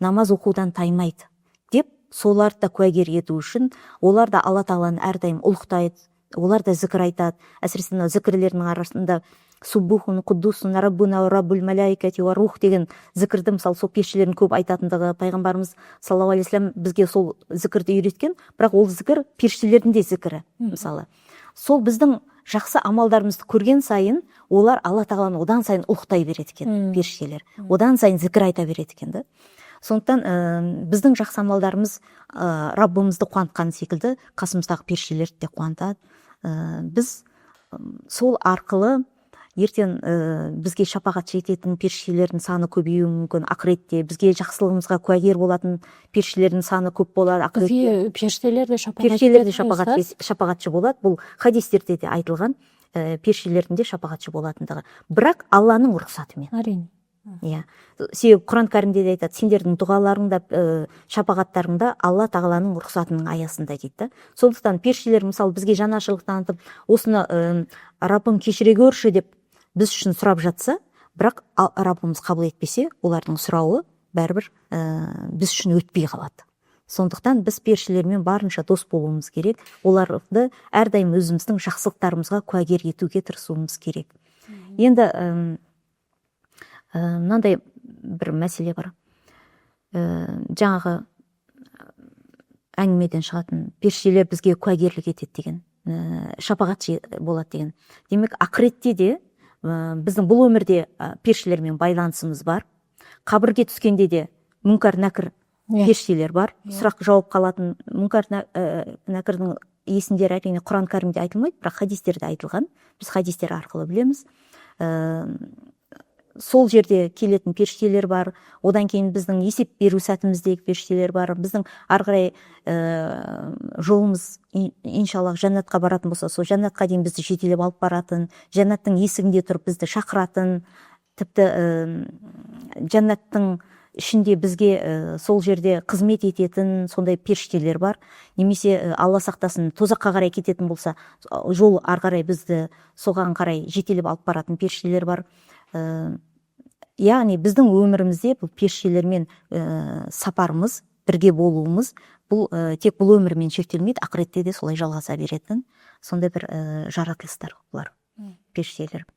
намаз оқудан таймайды деп, соларды да куәгер ету үшін олар да Алла тағаланы әрдайым ұлықтайды, олар да зікір айтады. Әсіресе зікірлерінің арасында суббухун қуддусун раббуна раббул малайкати ва рух деген зікірді мысалы сол періштелердің көп айтатындығы, пайғамбарымыз саллаллаху алейхи вассалам бізге сол зікірді үйреткен. Бірақ ол зікір періштелердің де зікірі. Мысалы сол біздің жақсы амалдарымызды көрген сайын олар Алла тағаланы одан сайын ұлықтай береді екен, періштелер одан сайын зікір айта береді екен да. Сондықтан біздің жақсы амалдарымыз Раббымызды қуантқан секілді қасымыздағы періштелерді де қуантады. Біз сол арқылы ертең бізге шапағат жететін періштелердің саны көбеюі мүмкін. Ақыретте бізге жақсылығымызға куәгер болатын періштелердің саны көп болады. Бізге періштелер де шапағатшы болады. Бұл хадистерде де айтылған, періштелердің де шапағатшы болатындығы. Бірақ Алланың рұқсатымен. Әрине. Себебі Құран кәрімде де айтады, сендердің дұғаларыңда, шапағаттарыңда Алла тағаланың рұқсатының аясында дейді. Сондықтан періштелер мысалы бізге жанашырлық танытып, осыны Раббым кешіре көрші деп біз үшін сұрап жатса, бірақ Раббымыз қабыл етпесе, олардың сұрауы бәрібір біз үшін өтпей қалады. Сондықтан біз періштелермен барынша дос болуымыз керек, оларды әрдайым өзіміздің жақсылықтарымызға куәгер етуге тырысуымыз керек. Енді мынандай бір мәселе бар. Жаңағы әңгімеден шығатын періштелер бізге куәгерлік етеді деген, шапағатшы болады деген. Демек, ақыретте де біздің бұл өмірде періштелермен байланысымыз бар. Қабірге түскенде де мүнкар нәкір періштелер бар. Сұрақ жауап қалатын мүнкар нәкірдің есімдері әрине Құран кәрімде айтылмайды, бірақ хадистерде айтылған. Біз хадистер арқылы білеміз. Сол жерде келетін періштелер бар. Одан кейін біздің есеп беру сәтіміздегі періштелер бар. Біздің ары қарай жолымыз иншаллах жәннатқа баратын болса, сол жәннатқа дейін бізді жетелеп алып баратын, жәннаттың есігінде тұрып бізді шақыратын, тіпті жәннаттың ішінде бізге сол жерде қызмет ететін сондай періштелер бар. Немесе Алла сақтасын, тозаққа қарай кететін болса, жол ары қарай бізді соған қарай жетелеп алып баратын періштелер бар. Яғни біздің өмірімізде бұл періштелермен сапарымыз, бірге болуымыз, бұл тек бұл өмірмен шектелмейді, ақыретте де солай жалғаса беретін сондай бір жаратылыстар бұлар, періштелер.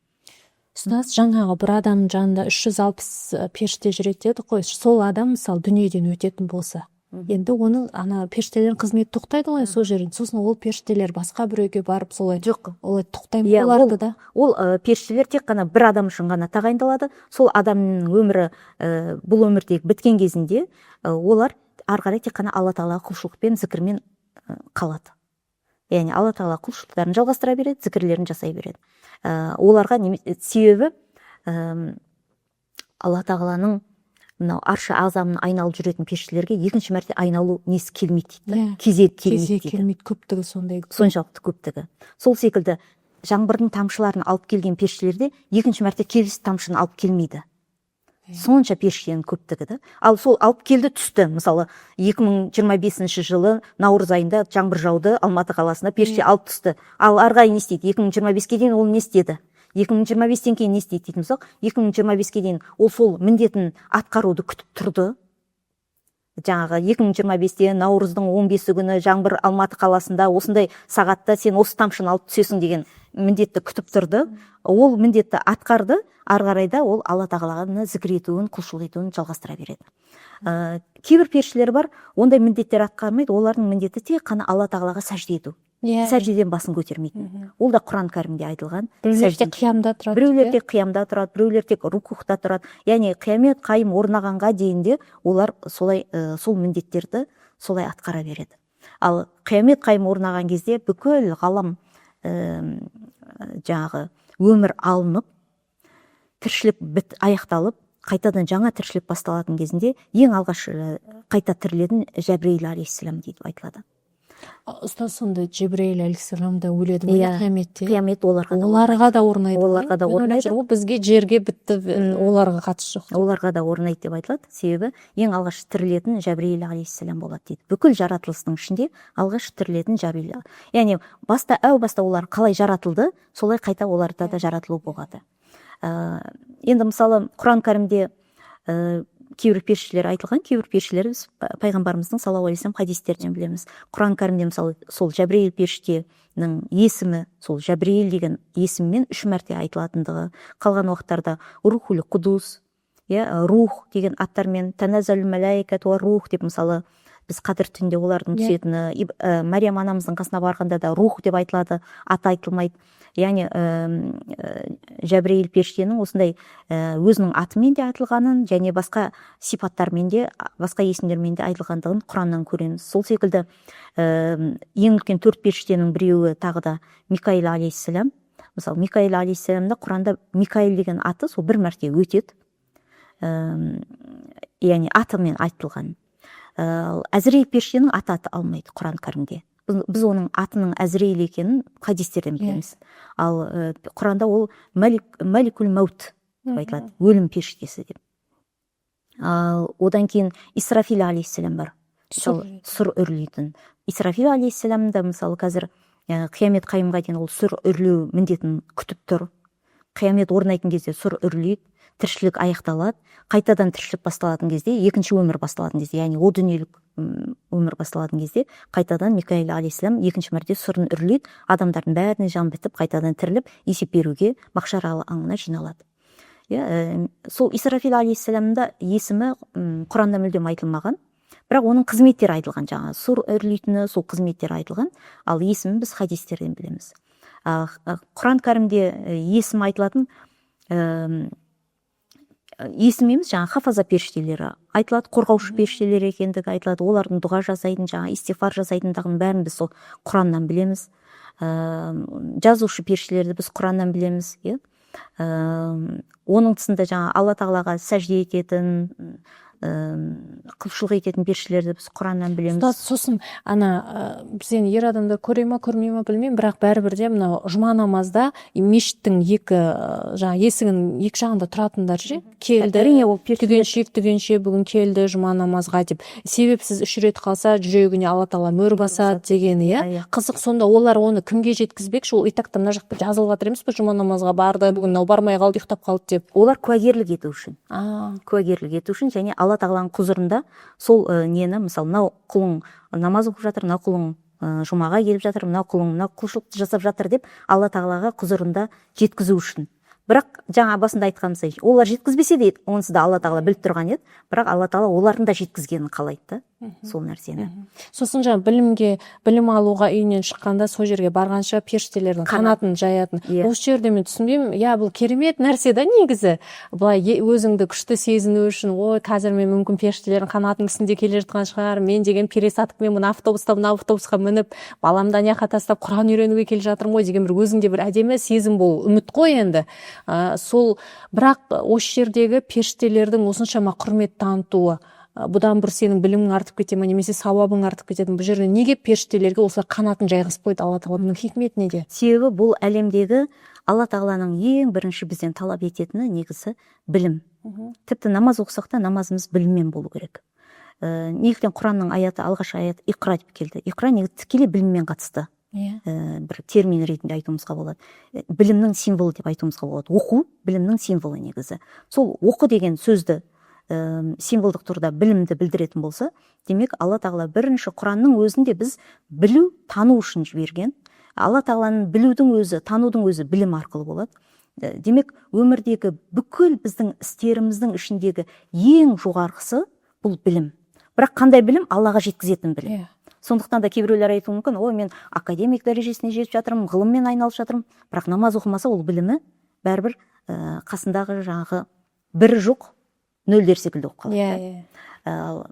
Ұстаз, жаңағы бір адамның жанында 360 періште жүреді деді ғой, сол адам мысалы дүниеден өтетін болса, енді оны ана періштелердің қызметі тоқтайды ғой сол жерде, сосын ол періштелер басқа біреуге барып солай жоқ, олай тоқтаймын оларды да. Ол періштелер тек қана бір адам үшін ғана тағайындалады. Сол адамның өмірі бұл өмірдегі біткен кезінде олар ары қарай тек қана алла тағалаға құлшылықпен зікірмен қалады. Яғни алла тағала құлшылықтарын жалғастыра береді, зікірлерін жасай береді. Оларға себебі алла тағаланың мынау аршы ағзамын айналып жүретін періштелерге екінші мәрте айналу несі келмейді дейді. Кезек келмейді дейді. Көптігі сондай. Соншалықты көптігі. Сол секілді жаңбырдың тамшыларын алып келген періштелерде екінші мәрте келесі тамшыны алып келмейді. Сонша періштенің көптігі да. Ал сол алып келді түсті. Мысалы 2025 жылы наурыз айында жаңбыр жауды Алматы қаласында, періште алып түсті. Ал ары қарай не істейді? 2025-ке дейін ол не істеді? 2025-тен кейін не істейді дейтін болсақ, 2025-ке дейін ол сол міндетін атқаруды күтіп тұрды. Жаңағы 2025-те наурыздың 15 күні жаңбыр Алматы қаласында осындай сағатта сен осы тамшыны алып түсесің деген міндетті күтіп тұрды. Ол міндетті атқарды, ары қарайда ол алла тағаланы зікір етуін, құлшылық етуін жалғастыра береді. Кейбір періштелер бар, ондай міндеттер атқармайды, олардың міндеті тек қана алла тағалаға сәжде ету. Сәждеден басын көтермейтін. Ол да Құран кәрімде айтылған. Біреулер тек қиямда тұрады. Біреулер тек қиямда тұрады, біреулер тек рукухта тұрады. Яғни қиямет қайым орнағанға дейінде олар солай сол міндеттерді солай атқара береді. Ал қиямет қайым орнаған кезде бүкіл ғалам жаңағы өмір алынып, тіршілік аяқталып, қайтадан жаңа тіршілік басталатын кезінде ең алғаш қайта тірілетін Жәбірейіл алейхиссалам дейді айтылады. Ұстаз, сонда Жәбірейіл алейхиссалам да өледі ме қияметте? Қиямет оларға да орнайды. Оларға да орнайды. Бізге жерге бітті, оларға қатысы жоқ. Оларға да орнайды деп айтылады. Себебі ең алғаш тірілетін Жәбірейіл алейхиссалам болады дейді. Бүкіл жаратылыстың ішінде алғаш тірілетін Жәбірейіл. Яғни әу баста олар қалай жаратылды, солай қайта оларда да жаратылу болады. Енді мысалы Құран кәрімде кейбір періштелер айтылған, кейбір періштелер біз пайғамбарымыздың саллаллаху алейхи вассалам хадистерінен білеміз. Құран кәрімде мысалы сол Жәбірейіл періштенің есімі, сол Жәбірейіл деген есіммен 3 мәрте айтылатындығы, қалған уақыттарда рухул құдус, рух деген аттармен, таназзалул малаикату ва рух деп мысалы біз қадір түнде олардың түсетіні, Мариям анамыздың қасына барғанда да рух деп айтылады, аты айтылмайды. Яғни Жәбірейіл періштенің осындай өзінің атымен де айтылғанын және басқа сипаттармен де, басқа есімдермен де айтылғандығын Құраннан көреміз. Сол секілді ең үлкен 4 періштенің біреуі тағы да Микаил алейхиссалам. Мысалы Микаил алейхиссаламда Құранда Микаил деген аты сол 1 мәрте өтеді. Яғни атымен айтылған. Әзірейіл періштенің аты алмайды Құран кәрімде. Біз оның атының Әзірейіл екенін хадистерден білеміз. Ал Құранда ол Маликул Маут деп айтылады, өлім періштесі деп. Одан кейін Исрафил алейхиссалам бар. Сұр үрлейтін. Исрафил алейхиссалам да мысалы қазір қиямет қайымға дейін ол сұр үрлеу міндетін күтіп тұр. Қиямет орнайтын кезде сұр үрлейді, тіршілік аяқталады, қайтадан тіршілік басталатын кезде, екінші өмір басталатын кезде, яғни о дүниелік өмір басталатын кезде қайтадан Микаил алейхиссалам екінші мәрте сұрын үрлейді, адамдардың бәріне жан бітіп қайтадан тіріліп есеп беруге махшар алаңына жиналады. Сол Исрафил алейхиссаламда есімі Құранда мүлдем айтылмаған, бірақ оның қызметтері айтылған, жаңа сұр үрлейтіні сол қызметтері айтылған, ал есімін біз хадистерден білеміз. Құран кәрімде есім айтылатын есім емес, жаңа хафаза періштелері айтылады, қорғаушы періштелер екендігі айтылады, олардың дұға жасайтын, жаңа истифар жасайтындығын бәрін біз сол Құраннан білеміз. Жазушы періштелерді біз Құраннан білеміз. Оның тұсында жаңа алла тағалаға сәжде ететін, құлшылық ететін періштелерді біз Құраннан білеміз. Сосын біз енді ер адамдар көре ма көрмей ма білмеймін, бірақ бәрібір де мынау жұма намазда мешіттің есігінің екі жағында тұратындар же келді, түгенше бүгін келді жұма намазға деп, себепсіз 3 рет қалса жүрегіне алла тағала мөр басады дегені. Қызық, сонда олар оны кімге жеткізбекші? Ол итакта мына жақта жазылып жатыр емес пе, жұма намазға барды, бүгін мынау бармай қалды, ұйықтап қалды деп? Олар куәгерлік ету үшін. Куәгерлік ету үшін және алла тағаланың құзырында сол нені, мысалы мынау құлың намаз оқып жатыр, мынау құлың жұмаға келіп жатыр, мынау құлың мынау құлшылықты жасап жатыр деп алла тағалаға құзырында жеткізу үшін. Бірақ жаңа басында айтқанымыздай, олар жеткізбесе де онысы да алла тағала біліп тұрған еді, бірақ алла тағала олардың да жеткізгенін қалайды. сол нәрсені. Сосын жаңа білім алуға үйінен шыққанда сол жерге барғанша періштелердің қанатын жаятын. Осы жерде мен түсінбеймін, бұл керемет нәрсе да негізі. Былай өзіңді күшті сезіну үшін, ой, қазір мен мүмкін періштелердің қанатының үстінде келе жатқан шығар, мен деген пересадкамен мына автобусқа мініп, баламды аяққа тастап Құран үйренуге келе жатырмын ғой деген бір өзіңде бір әдемі сезім бол, үміт қой енді. Сол бірақ осы жердегі періштелердің осыншама құрмет танытуы, бұдан бір сенің білімің артып кете ме, немесе сауабың артып кетеді ме? Бұл жерде неге періштелерге осылар қанатын жайғызып қойды? Алла тағаланың хикметі неде? Себебі бұл әлемдегі Алла тағаланың ең бірінші бізден талап ететіні негізі білім. Тіпті намаз оқысақ та намазымыз біліммен болу керек. Неліктен Құранның аяты, алғашқы аят иқра деп келді. Иқра негізі тікелей біліммен қатысты. Бір термин ретінде айтуымызға болады. Білімнің символы деп айтуымызға болады. Оқу білімнің символы негізі. Сол оқу деген сөзді символдық тұрда білімді білдіретін болса, демек Алла тағала бірінші Құранның өзінде біз білу, тану үшін жіберген. Алла тағаланың білудің өзі, танудың өзі білім арқылы болады. Демек өмірдегі бүкіл біздің істеріміздің ішіндегі ең жоғарғысы бұл білім. Бірақ қандай білім? Аллаға жеткізетін білім. Сондықтан да кейбіреулер айтуы мүмкін, мен академик дәрежесіне жетіп жатырмын, ғылыммен айналысып жатырмын, бірақ намаз оқымаса ол білімі бәрібір қасындағы жаңағы бірі жоқ нөлдер секілді оқып қалады.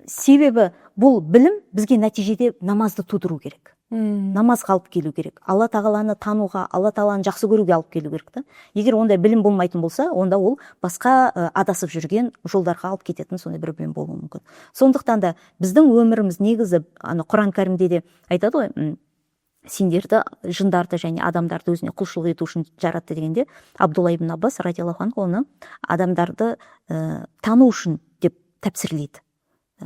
Себебі бұл білім бізге нәтижеде намазды тудыру керек. Намазға алып келу керек. Алла тағаланы тануға, Алла тағаланы жақсы көруге алып келу керек та. Егер ондай білім болмайтын болса, онда ол басқа адасып жүрген жолдарға алып кететін сондай бір білім болуы мүмкін. Сондықтан да біздің өміріміз негізі Құран кәрімде де айтады ғой, сендерді, жындарды және адамдарды өзіне құлшылық ету үшін жаратты дегенде, Абдулла ибн Аббас радиаллаху анху оны адамдарды тану үшін деп тәпсірлейді.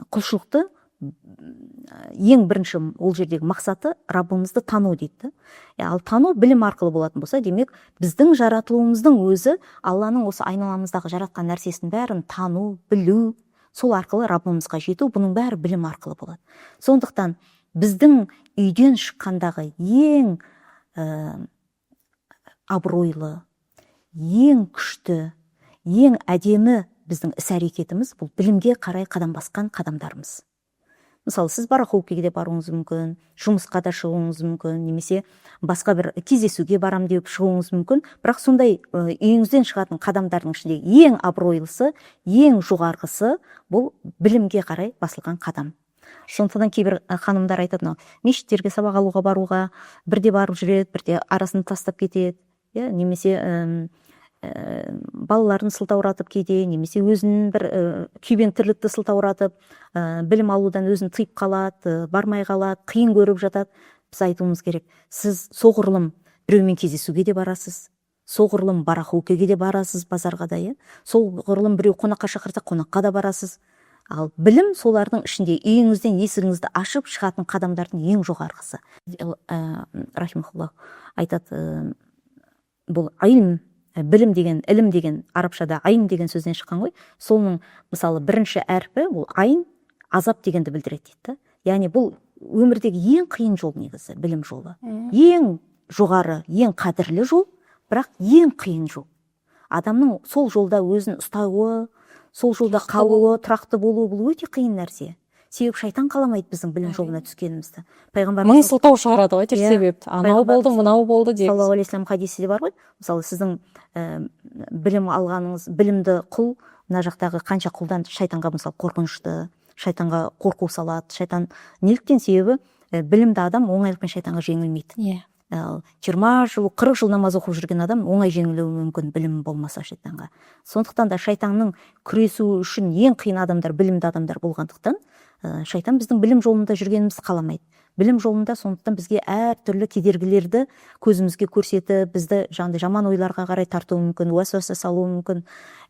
Құлшылықты ең бірінші ол жердегі мақсаты Раббымызды тану дейді. Ал тану білім арқылы болатын болса, демек біздің жаратылуымыздың өзі Алланың осы айналамыздағы жаратқан нәрсесін бәрін тану, білу, сол арқылы Раббымызға жету, бұның бәрі білім арқылы болады. Сондықтан біздің үйден шыққандағы ең абыройлы, ең күшті, ең әдемі біздің іс-әрекетіміз бұл білімге қарай қадам басқан қадамдарымыз. Мысалы, сіз барахолкеге де баруыңыз мүмкін, жұмысқа да шығуыңыз мүмкін, немесе басқа бір кездесуге барам деп шығуыңыз мүмкін, бірақ сондай үйіңізден шығатын қадамдардың ішіндегі ең абыройлысы, ең жоғарғысы бұл білімге қарай басылған қадам. Сондықтан кейбір ханымдар айтады, мешіттерге сабақ алуға баруға бірде барып жүреді, бірде арасын тастап кетеді, немесе балаларын сылтауратып кейде, немесе өзінің бір күйбең тірлікті сылтауратып, білім алудан өзін тыйып қалады, бармай қалады, қиын көріп жатады. Біз айтуымыз керек, сіз соғұрлым біреумен кездесуге де барасыз, соғұрлым барахолкеге де барасыз, базарға да, соғұрлым біреу қонаққа шақырса, қонаққа да барасыз. Ал білім солардың ішінде үйіңізден есігіңізді ашып шығатын қадамдардың ең жоғарғысы. Рахимахуллах айтады, бұл айлм, білім деген, ілім деген арабшада айын деген сөзден шыққан ғой. Соның мысалы бірінші әрпі бұл айын азап дегенді білдіреді дейді. Яғни бұл өмірдегі ең қиын жол негізі, білім жолы. Ең жоғары, ең қадірлі жол, бірақ ең қиын жол. Адамның сол жолда өзін ұстауы, сол жолда қалуы, тұрақты болуы бұл өте қиын нәрсе. Себебі шайтан қаламайды біздің білім жолына түскенімізді. Мың сылтау шығарады ғой, себеп. Анау болды, мынау болды деп. Саллаллаху алейхи вассалам хадисі де бар ғой. Мысалы, сіздің білім алғаныңыз, білімді құл, мына жақтағы қанша құлдан шайтанға мысалы қорқынышты, шайтанға қорқу салады. Шайтан неліктен? Себебі білімді адам оңайлықпен шайтанға жеңілмейді. 20 жыл, 40 жыл намаз оқып жүрген адам оңай жеңілуі мүмкін, білім болмаса шайтанға. Сондықтан да шайтанның күресуі үшін ең қиын адамдар білімді адамдар болғандықтан, шайтан біздің білім жолында жүргенімізді қаламайды. Білім жолында сондықтан бізге әртүрлі кедергілерді көзімізге көрсетіп, бізді жаман ойларға қарай тартуы мүмкін, уәсуәсе салуы мүмкін.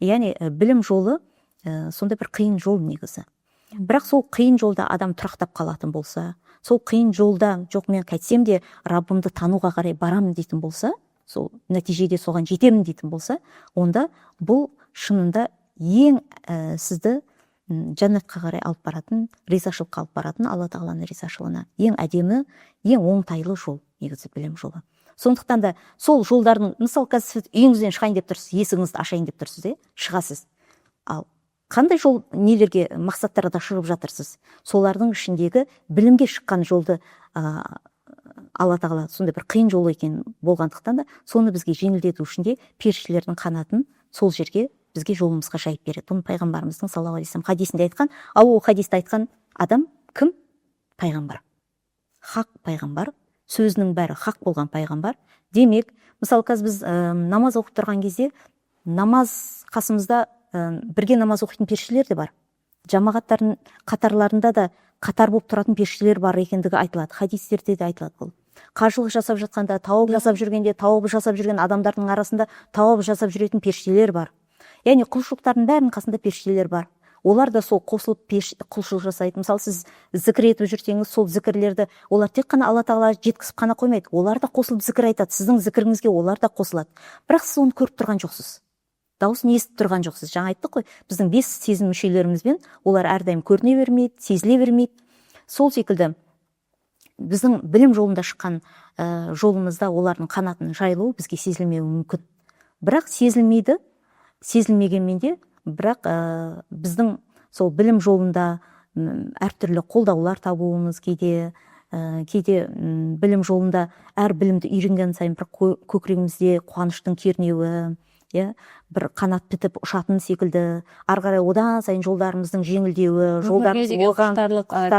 Яғни білім жолы сондай бір қиын жол негізі. Бірақ сол қиын жолда адам тұрақтап қалатын болса, сол қиын жолда жоқ мен қайтсем де Раббымды тануға қарай барамын дейтін болса, сол нәтижеде соған жетемін дейтін болса, онда бұл шынында ең сізді жәннатқа қарай алып баратын, ризашылыққа алып баратын, Алла тағаланың ризашылығына ең әдемі, ең оңтайлы жол негізі білім жолы. Сондықтан да сол жолдардың, мысалы қазір сіз үйіңізден шығайын деп тұрсыз, есігіңізді ашайын деп тұрсыз, шығасыз. Ал қандай жол нелерге мақсаттарға шығып жатырсыз, солардың ішіндегі білімге шыққан жолды алла тағала сондай бір қиын жол екен болғандықтан да соны бізге жеңілдету үшін де періштелердің қанатын сол жерге бізге жолымызға жайып береді. Бұны пайғамбарымыздың саллаллаху алейхи вассалам хадисінде айтқан. Ал ол хадисті айтқан адам кім? Пайғамбар, хақ пайғамбар, сөзінің бәрі хақ болған пайғамбар. Демек, мысалы қазір біз намаз оқып тұрған кезде намаз қасымызда бірге намаз оқитын періштелер де бар. Жамағаттардың қатарларында да қатар болып тұратын періштелер бар екендігі айтылады. Хадистерде де айтылады бұл. Қажылық жасап жатқанда, тауап жасап жүргенде, тауап жасап жүрген адамдардың арасында тауап жасап жүретін періштелер бар. Яғни құлшылықтардың бәрінің қасында періштелер бар. Олар да сол қосылып құлшылық жасайды. Мысалы, сіз зікір етіп жүрсеңіз, сол зікірлерді олар тек қана алла тағала жеткізіп қана қоймайды. Олар да қосылып зікір айтады. Сіздің зікіріңізге олар да қосылады. Бірақ сіз оны көріп тұрған жоқсыз. Дауысын естіп тұрған жоқсыз. Жаңа айттық қой, біздің 5 сезім мүшелерімізбен олар әрдайым көріне бермейді, сезіле бермейді. Сол секілді біздің білім жолында шыққан жолымызда олардың қанатының жайылуы бізге сезілмеуі мүмкін. Бірақ сезілмегенмен де, бірақ біздің сол білім жолында әртүрлі қолдаулар табуымыз, кейде білім жолында әр білімді үйренген сайын бір көкірегімізде қуаныштың кернеуі, бір қанат бітіп ұшатын секілді, ары қарай одан сайын жолдарымыздың жеңілдеуі,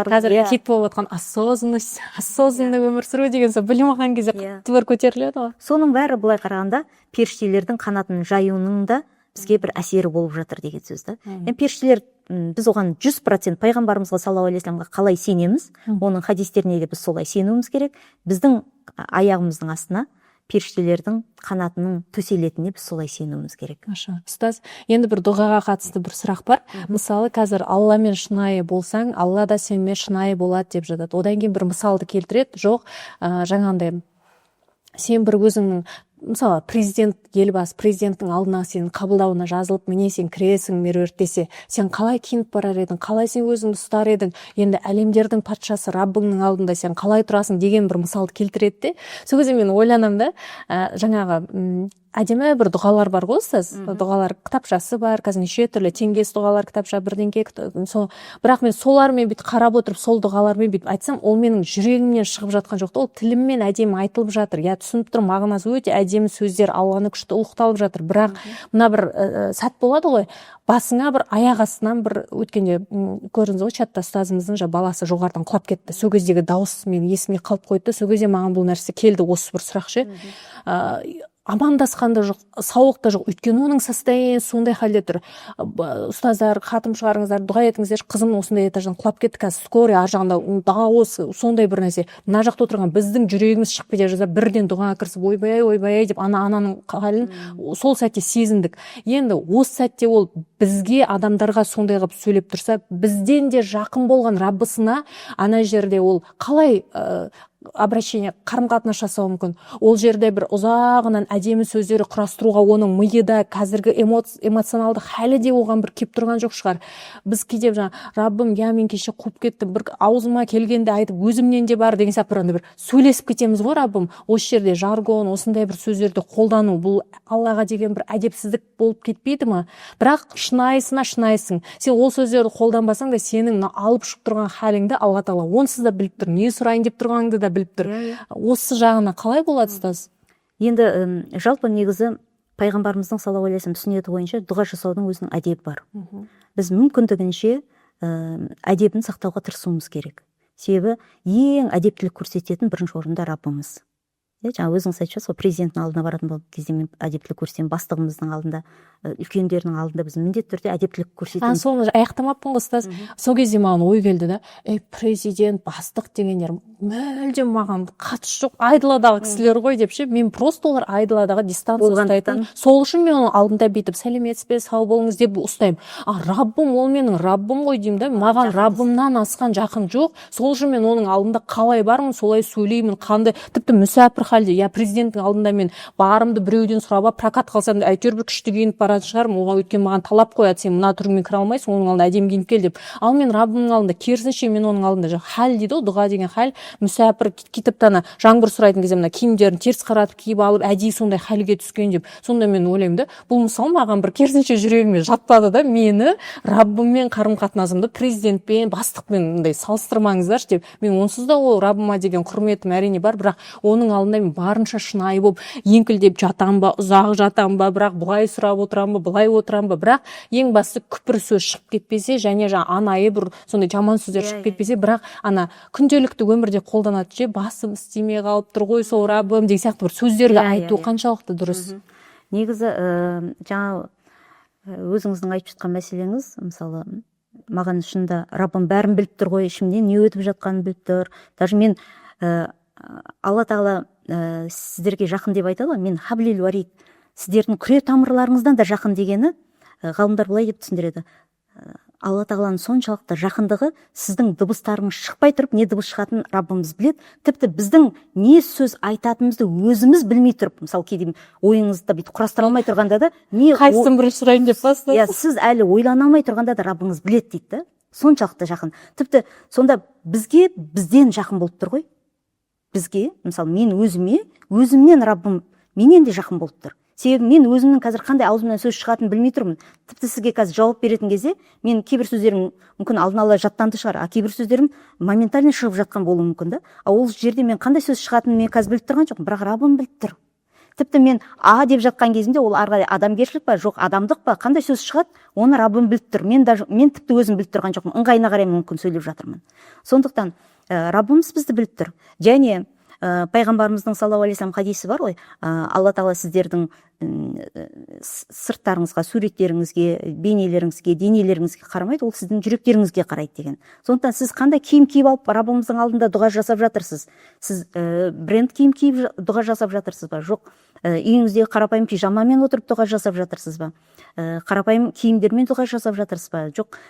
қазір тип болып отқан осознанный өмір сүру деген сол білім алған кезде қатты бір көтеріледі ғой. Соның бәрі былай қарағанда періштелердің қанатын жаюының да бізге бір әсері болып жатыр деген сөз да. Періштелер, біз оған 100% пайғамбарымызға саллаллаху алейхи вассаламға қалай сенеміз, оның хадистеріне де біз солай сенуіміз керек. Біздің аяғымыздың астына періштелердің қанатының төселетініне біз солай сенуіміз керек. Ұстаз, енді бір дұғаға қатысты бір сұрақ бар. Мысалы, қазір Алламен шынайы болсаң, Алла да сенімен шынайы болады деп жатады. Одан кейін бір мысалды келтіреді. Жоқ, жаңағындай сен бір өзіңнің, мысалы, президенттің алдына сенің қабылдауына жазылып, міне сен кіресің меруерт десе, сен қалай киініп барар едің, қалай сен өзіңді ұстар едің, енді әлемдердің патшасы Раббыңның алдында сен қалай тұрасың деген бір мысалды келтіреді де. Сол кезде мен ойланамын да, жаңағы әдемі бір дұғалар бар ғой, ұстаз. Дұғалар кітапшасы бар, қазір неше түрлі теңгесі дұғалар кітапша, бірдеңке. Бірақ мен солармен бүйтіп қарап отырып, сол дұғалармен бүйтіп айтсам, ол менің жүрегімнен шығып жатқан жоқ та, ол тіліммен әдемі айтылып жатыр. Я түсініп тұрмын, мағынасы өте әдемі сөздер, Алланы күшті ұлықталып жатыр. Бірақ мына бір сәт болады ғой, басыңа бір аяқ астынан бір өткенде көрдіңіз ғой, чатта ұстазымыздың баласы жоғарыдан құлап кетті. Сол кездегі дауыс мен есіме қалып қойды. Сол кезде маған бұл нәрсе келді, осы бір сұрақ ше. Амандасқан да жоқ, сауық та жоқ. Өйткені оның состояниесі сондай халде тұр. Ұстаздар, хатым шығарыңыздар, дұға етіңіздер, қызым осындай этаждан құлап кетті, қазір скорый, ар жағында дауыс, сондай бір нәрсе. Мына жақта отырған біздің жүрегіміз шығып кете жаздап, бірден дұғаға кірісіп, ойбай деп ананың халін сол сәтте сезіндік. Енді осы сәтте ол бізге, адамдарға сондай қылып сөйлеп тұрса, бізден де жақын болған Раббысына ана жерде ол қалай обращение, қарым-қатынас жасауы мүмкін. Ол жерде бір ұзағынан әдемі сөздері құрастыруға оның миыда қазіргі эмоционалды хәлі де оған бір кеп тұрған жоқ шығар. Біз кейде Раббым, мен кеше қуып кеттім, бір аузыма келгенде айтып, өзімнен де бар деген сияқты бір сөйлесіп кетеміз ғой Раббым. Осы жерде жаргон, осындай бір сөздерді қолдану, бұл Аллаға деген бір әдепсіздік болып кетпейді ма? Бірақ шынайысың. Сен ол сөздерді қолданбасаң да, сенің алып шығып тұрған халіңді Алла тағала онсыз да біліп тұр. Не сұрайын деп тұрғаныңды да біліп тұр. Осы жағына қалай болады, ұстаз? Енді жалпы негізі пайғамбарымыздың саллаллаху алейхи вассалам сүннеті бойынша дұға жасаудың өзінің әдебі бар. Біз мүмкіндігінше әдебін сақтауға тырысуымыз керек. Себебі ең әдептілік көрсететін бірінші орында Раббымыз. Жаңа өзіңіз айтып жатсыз ғой, президенттің алдына баратын болған кезде мен әдептілік көрсетемін, бастығымыздың алдында, үлкендердің алдында біз міндетті түрде әдептілік көрсетеміз. Соны аяқтамаппын ғой, ұстаз. Сол кезде маған ой келді да, президент, бастық дегендер мүлдем маған қатысы жоқ, айдаладағы кісілер ғой деп ше. Мен просто олар айдаладағы дистанция ұстайтын. Сол үшін мен оның алдында бүйтіп сәлеметсіз бе, сау болыңыз деп ұстаймын. Раббым, ол менің Раббым ғой деймін да. Маған Раббымнан асқан жақын жоқ. Сол үшін мен оның алдында қалай бармын, солай сөйлеймін, қандай, тіпті мүсәпір халде, я президенттің алдында мен барымды біреуден сұрап прокат қалсам да әйтеуір бір күшті киініп баратын шығармын, оған өйткені маған талап қояды, сен мына түріңмен кіре алмайсың, оның алдында әдемі киініп кел деп. Ал мен Раббымның алдында керісінше, мен оның алдында хал дейді ғой, дұға деген хал, мүсәпір кетіп тана жаңбыр сұрайтын кезде мына киімдерін теріс қаратып киіп алып әдейі сондай халге түскен деп. Сонда мен ойлаймын да, бұл мысалы маған бір керісінше жүрегіме жатпады да, мені Раббыммен қарым-қатынасымды президентпен, бастықпен мындай салыстырмаңыздаршы деп. Мен онсыз да ол Раббыма деген құрметім әрине бар, бірақ оның алдында мен барынша шынайы болып еңкілдеп жатам ба, ұзақ жатам ба, бірақ бұлай сұрап отырам ба, былай отырам ба, бірақ ең басты күпір сөз шығып кетпесе, және анайы бір сондай жаман сөздер шығып кетпесе, бірақ ана күнделікті өмірде қолданады же, басым істемей қалып тұр ғой сол Раббым деген сияқты бір сөздерді айту қаншалықты дұрыс. Негізі жаңа өзіңіздің айтып жатқан мәселеңіз, мысалы маған шынында Раббым бәрін біліп тұр ғой, ішімнен не өтіп жатқанын біліп тұр. Даже мен Алла тағала сіздерге жақын деп айтады ғой, мен хаблил варид, сіздердің күре тамырларыңыздан да жақын дегені, ғалымдар былай деп түсіндіреді. Алла тағаланың соншалықты жақындығы, сіздің дыбыстарыңыз шықпай тұрып не дыбыс шығатынын Раббымыз біледі. Тіпті біздің не сөз айтатынымызды өзіміз білмей тұрып, мысалы кейде ойыңызды бүйтіп құрастыра алмай тұрғанда да, қайсысын бірінші сұрайын деп бастайсыз. Сіз әлі ойлана алмай тұрғанда да Раббыңыз біледі дейді. Соншалықты жақын. Тіпті сонда бізге бізден жақын болып тұр ғой. Бізге, мысалы мен өзімнен Раббым менен де жақын болып тұр. Себебі мен өзімнің қазір қандай аузымнан сөз шығатынын білмей тұрмын. Тіпті сізге қазір жауап беретін кезде мен кейбір сөздерім мүмкін алдын ала жаттанды шығар, кейбір сөздерім моментально шығып жатқан болуы мүмкін да. Ол жерде мен қандай сөз шығатынын мен қазір біліп тұрған жоқпын, бірақ Раббым біліп тұр. Тіпті мен деп жатқан кезімде ол ары қарай адамгершілік па, жоқ адамдық па, қандай сөз шығады, оны Раббым біліп тұр. Мен тіпті өзім біліп тұрған жоқпын, ыңғайына қарай мүмкін сөйлеп жатырмын. Сондықтан Раббымыз бізді біліп тұр. Және пайғамбарымыздың саллаллаху алейхи вассалам хадисі бар ғой, Алла тағала сіздердің сырттарыңызға, суреттеріңізге, бейнелеріңізге, денелеріңізге қарамайды, ол сіздің жүректеріңізге қарайды деген. Сондықтан сіз қандай киім киіп алып Раббымыздың алдында дұға жасап жатырсыз? Сіз бренд киім киіп дұға жасап жатырсыз ба? Жоқ, үйіңіздегі қарапайым пижамамен отырып дұға жасап жатырсыз ба? Қарапайым киімдермен дұға жасап жатырсыз ба? Жоқ,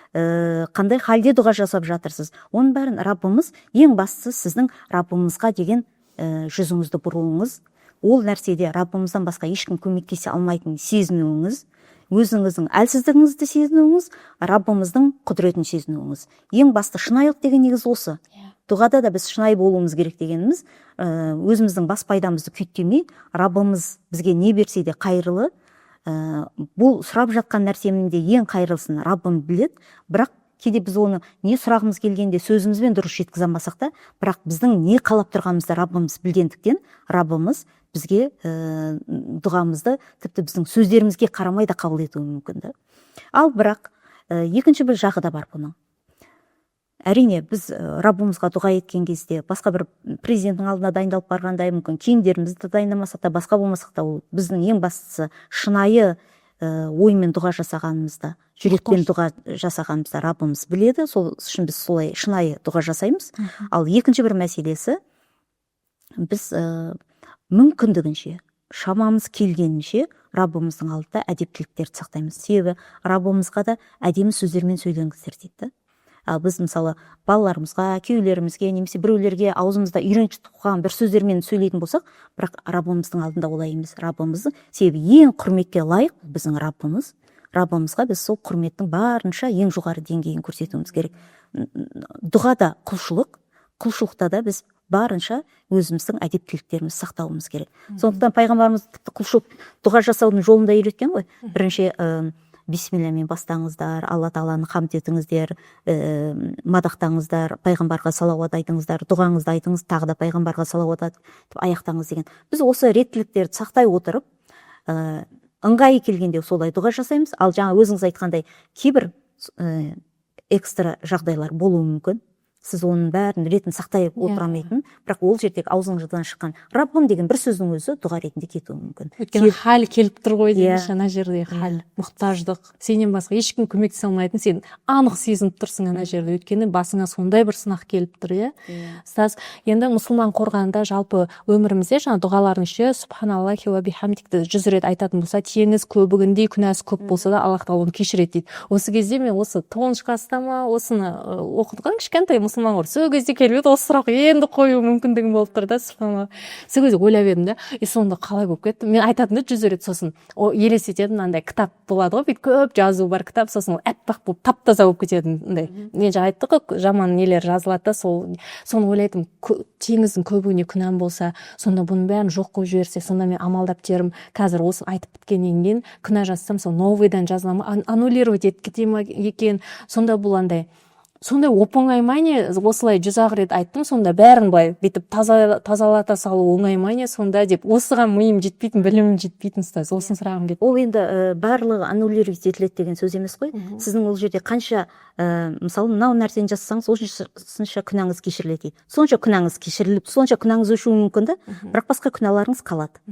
қандай халде дұға жасап жатырсыз? Оның бәрін Раббымыз, ең бастысы сіздің Раббымызға деген жүзіңізді бұруыңыз, ол нәрседе Раббымыздан басқа ешкім көмектесе алмайтынын сезінуіңіз, өзіңіздің әлсіздігіңізді сезінуіңіз, Раббымыздың құдіретін сезінуіңіз. Ең басты шынайылық деген негіз осы. Дұғада да біз шынайы болуымыз керек дегеніміз, өзіміздің бас пайдамызды күйттемей, Раббымыз бізге не берсе де қайырлы, бұл сұрап жатқан нәрсемнің де ең қайырлысын Раббым біледі, бірақ кейде біз оны не сұрағымыз келгенде сөзімізбен дұрыс жеткізе алмасақ та, бірақ біздің не қалап тұрғанымызды Раббымыз білгендіктен, Раббымыз бізге дұғамызды тіпті біздің сөздерімізге қарамай да қабыл етуі мүмкін. Ал бірақ екінші бір жағы да бар бұның. Әрине, біз Раббымызға дұға еткен кезде, басқа бір президенттің алдына дайындалып барғандай, мүмкін киімдерімізді дайындамасақ та, басқа болмасақ та, ол біздің ең бастысы шынайы оймен дұға жасағанымызда, жүрекпен дұға жасағанымызда Раббымыз біледі, сол үшін біз солай шынайы дұға жасаймыз. Ал екінші бір мәселесі, біз мүмкіндігінше, шамамыз келгенінше Раббымыздың алдында әдептіліктерді сақтаймыз. Себебі Раббымызға да әдемі сөздермен сөйлеңіздер дейді. Ал біз мысалы балаларымызға, күйеулерімізге, немесе біреулерге аузымызда үйреншікті қойған бір сөздермен сөйлейтін болсақ, бірақ Раббымыздың алдында олай емес. Раббымыздың себебі ең құрметке лайық біздің Раббымыз. Раббымызға біз сол құрметтің барынша ең жоғары деңгейін көрсетуіміз керек. Дұғада құлшылықта да біз барынша өзіміздің әдептіліктерімізді сақтауымыз керек. Сондықтан пайғамбарымыз тіпті құлшылық дұға жасаудың жолында үйреткен ғой. Бірінші бисмиллямен бастаңыздар, Алла тағаланы хамд етіңіздер, мадақтаңыздар, пайғамбарға салауат айтыңыздар, дұғаңызды айтыңыз, тағы да пайғамбарға салауат айтып аяқтаңыз деген. Біз осы реттіліктерді сақтай отырып, ыңғайы келгенде солай дұға жасаймыз. Ал жаңа өзіңіз айтқандай кейбір экстра жағдайлар болуы мүмкін. Сіз оның бәрін ретін сақтай отыра алмайтын, бірақ ол жердегі аузыңыздан шыққан Раббым деген бір сөздің өзі дұға ретінде кетуі мүмкін. Өйткені хал келіп тұр ғой деймін, ана жерде хал, мұқтаждық, сенен басқа ешкім көмектесе алмайтын, сен анық сезініп тұрсың ана жерде, өйткені басыңа сондай бір сынақ келіп тұр, Ұстаз, енді мұсылман қорғанда жалпы өмірімізде жаңа дұғалардың ішінде субханаллахи ва бихамдикті 100 рет айтатын болса, теңіз көбігіндей күнәсі көп болса да Аллах тағала оны кешіреді дейді. Осы кезде мен осы 9 класста ма осыны оқыдым, кішкентай мұсылман сылмаңыр сол кезде келіп еді осы сұрақ енді қою мүмкіндігім болып тұр да, субханалла. сол кезде ойлап едім да, сонда қалай болып кетті. Мен айтатын да 100 рет, сосын елестетедім, мынандай кітап болады ғой, бүйтіп көп жазу бар кітап, сосын ол аппақ болып тап-таза болып кетеді, мындай. Мен жаңа айттық қой, жаман нелер жазылады да, соны ойлайтын, теңіздің көбігіне күнәм болса, сонда бұның бәрін жоқ қылып жіберсе, сонда мен амалдап терім, қазір осы айтып біткеннен кейін күнә жазсам, сол новыйдан жазыламын, аннулировать етіп кете ма екен, сонда бұл андай сондай оп-оңай ма не, осылай 100 рет айттым, сонда бәрін былай бүйтіп тазалата салу оңай ма не сонда деп, осыған миым жетпейтін, білімім жетпейтін ұстаз, осын сұрағым кетті. Ол енді барлығы аннулировать етіледі деген сөз емес қой. Сіздің ол жерде қанша мысалы мынау нәрсені жасасаңыз осынша күнәңіз кешіріледі дейді. Сонша күнәңіз кешіріліп, сонша күнәңіз өшуі мүмкін да, бірақ басқа күнәларыңыз қалады.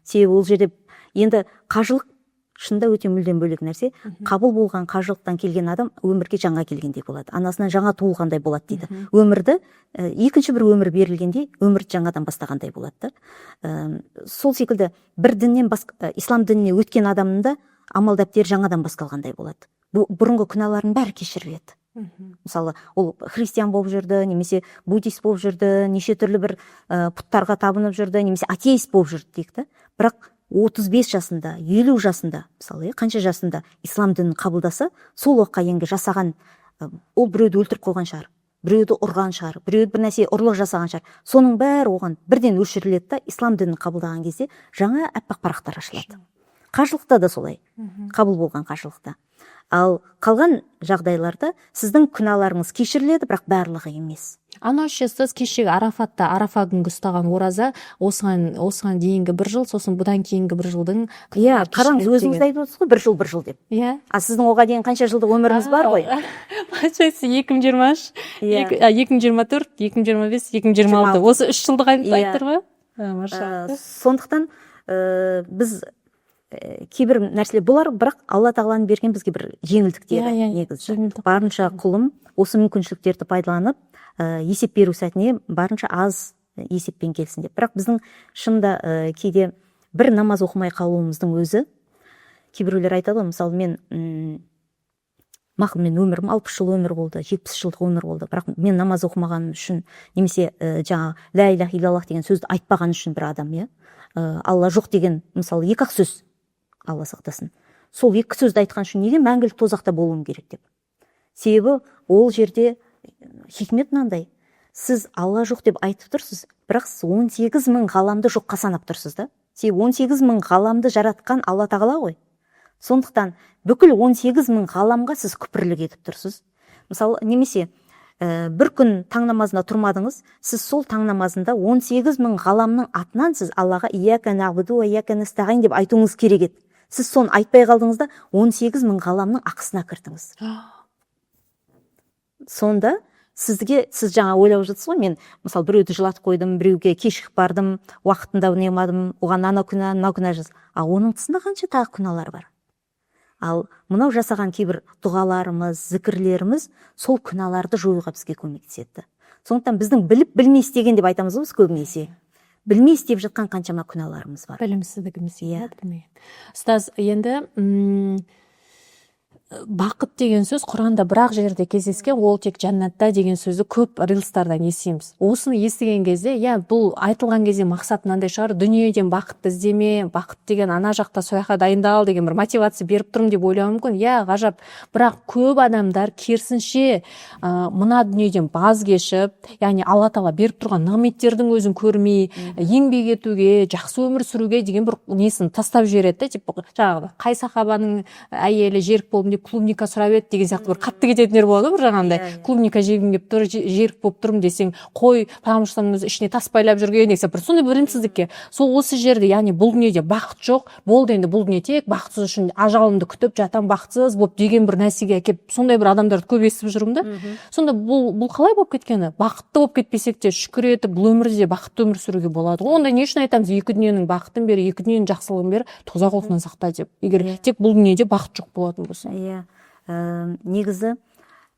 Себебі ол жерде енді қажылық шында өте мүлдем бөлек нәрсе. Қабыл болған қажылықтан келген адам өмірге жаңа келгендей болады. Анасынан жаңа туылғандай болады дейді. Өмірді, екінші бір өмір берілгендей, өмірді жаңадан бастағандай болады да. Сол секілді бір діннен ислам дініне өткен адамның да амал дәптері жаңадан басталғандай болады. Бұрынғы күнәларының бәрі кешіріледі. Мысалы, ол христиан болып жүрді, немесе буддист болып жүрді, неше түрлі бір пұттарға табынып жүрді, немесе атеист болып жүрді дейік та. Бірақ 35 жасында, 50 жасында, мысалы, қанша жасында ислам дінін қабылдаса, сол уақытқа дейінгі жасаған, ол біреуді өлтіріп қойған шығар, біреуді ұрған шығар, біреуді бір нәрсе ұрлық жасаған шығар. Соның бәрі оған бірден өшіріледі да, ислам дінін қабылдаған кезде жаңа аппақ парақтар ашылады. Қажылықта да солай, қабыл болған қажылықта. Ал қалған жағдайларда сіздің күнәларыңыз кешіріледі, бірақ барлығы емес. Анау сіз кешегі Арафатта, Арафа күнгі ұстаған ораза, осыған дейінгі 1 жыл, сосын бұдан кейінгі 1 жылдың. Иә, қараңыз, өзіңіз айтып отырсыз ғой, 1 жыл деп. Иә. А сіздің оған дейін қанша жылдық өміріңіз бар ғой? Получается 2023, 2024, 2025, 2026. Осы 3 жылдық айттыр ғой? Машалла. Сондықтан біз кейбір нәрселер бұлар, бірақ Алла тағаланың берген бізге бір жеңілдіктері негізі. Барынша құлым осы мүмкіншіліктерді пайдаланып, есеп беру сәтіне барынша аз есеппен келсін деп. Бірақ біздің шында кейде бір намаз оқымай қалуымыздың өзі, кейбіреулер айтады ғой, мысалы мен мен өмірім 60 жыл өмір болды, 70 жылдық өмір болды, бірақ мен намаз оқымағаным үшін, немесе жаңа ля иляха иллаллах деген сөзді айтпаған үшін бір адам, Алла жоқ деген, мысалы 2-ақ сөз, Алла сақтасын. Сол 2 сөзді айтқан үшін неге мәңгілік тозақта болуым керек деп. Себебі ол жерде хикмет мынандай. Сіз Алла жоқ деп айтып тұрсыз, бірақ 18 мың ғаламды жоққа санап тұрсыз да. Себебі 18 мың ғаламды жаратқан Алла тағала ғой. Сондықтан бүкіл 18 мың ғаламға сіз күпірлік етіп тұрсыз. Мысалы, немесе бір күн таң намазында тұрмадыңыз, сіз сол таң намазында 18 мың ғаламның атынан сіз Аллаға ияка нағбуду ва ияка настағин деп айтуыңыз керек еді. Сіз соны айтпай қалдыңыз да 18 мың ғаламның ақысына кірдіңіз. Сонда сіз жаңа ойлап жатсыз ғой, мен мысалы біреуді жылатып қойдым, біреуге кешігіп бардым, уақытында ұнамадым, оған ана күнә, мынау күнә жаз. Ал оның тысында қанша тағы күнәлар бар. Ал мынау жасаған кейбір дұғаларымыз, зікірлеріміз сол күнәларды жоюға бізге көмектеседі. Сондықтан біздің біліп білмей істеген деп айтамыз ғой көбінесе. Білмей істеп жатқан қаншама күнәларымыз бар. Білімсіздігіміз. Ұстаз, енді бақыт деген сөз Құранда бірақ жерде кездескен, ол тек жәннатта деген сөзді көп рилстардан естиміз. Осыны естіген кезде, бұл айтылған кезде мақсат мынандай шығар, дүниеден бақытты іздеме, бақыт деген ана жақта сояққа дайындал деген бір мотивация беріп тұрмын деп ойлауы мүмкін. Ғажап. Бірақ көп адамдар керісінше мына дүниеден баз кешіп, яғни Алла тағала беріп тұрған нығметтердің өзін көрмей, еңбек етуге, жақсы өмір сүруге деген бір несін тастап жібереді. Жаңағы қай сахабаның әйелі жерік болдым клубника сұрап еді деген сияқты бір қатты кететіндер болады бір жаңағындай. Клубника жегім келіп тұр, жерік болып тұрмын десең, қой тамыштың ішіне тас байлап жүрген деген бір сондай білімсіздікке. Сол осы жерде, яғни бұл дүниеде бақыт жоқ, болды енді бұл дүние тек бақытсыз үшін ажалымды күтіп жатам бақытсыз болып деген бір нәрсеге әкеп, сондай бір адамдарды көп естіп жүрмін да. Сонда бұл қалай болып кеткені? Бақытты болып кетпесек те шүкір етіп, бұл өмірде бақытты өмір сүруге болады. Онда не үшін айтамыз, 2 дүниенің бақытын бер, 2 дүниенің жақсылығын бер, тозақ отынан сақта деп. Егер тек бұл дүниеде бақыт жоқ болатын болса. Негізі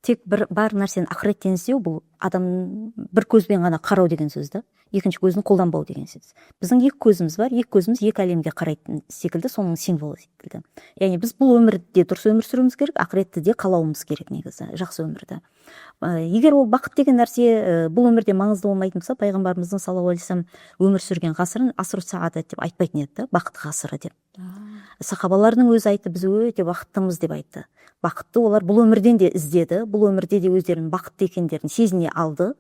тек бар нәрсені ақыреттен іздеу бұл адам бір көзбен ғана қарау деген сөз да, екінші көзін қолданбау деген сөз. Біздің екі көзіміз бар, екі көзіміз екі әлемге қарайтын секілді, соның символы секілді. Яғни біз бұл өмірде дұрыс өмір сүруіміз керек, ақыретті де қалауымыз керек негізі, жақсы өмірді. Егер ол бақыт деген нәрсе бұл өмірде маңызды болмайтын болса, пайғамбарымыздың саллаллаху алейхи вассалам өмір сүрген ғасырын асру саадат деп айтпайтын еді да, бақыт ғасыры деп. Сахабалардың өзі айтты, біз өте бақыттымыз деп айтты. Бақытты олар бұл өмірден де іздеді, бұл өмірде де өздерінің бақытты екендерін сезіне алды.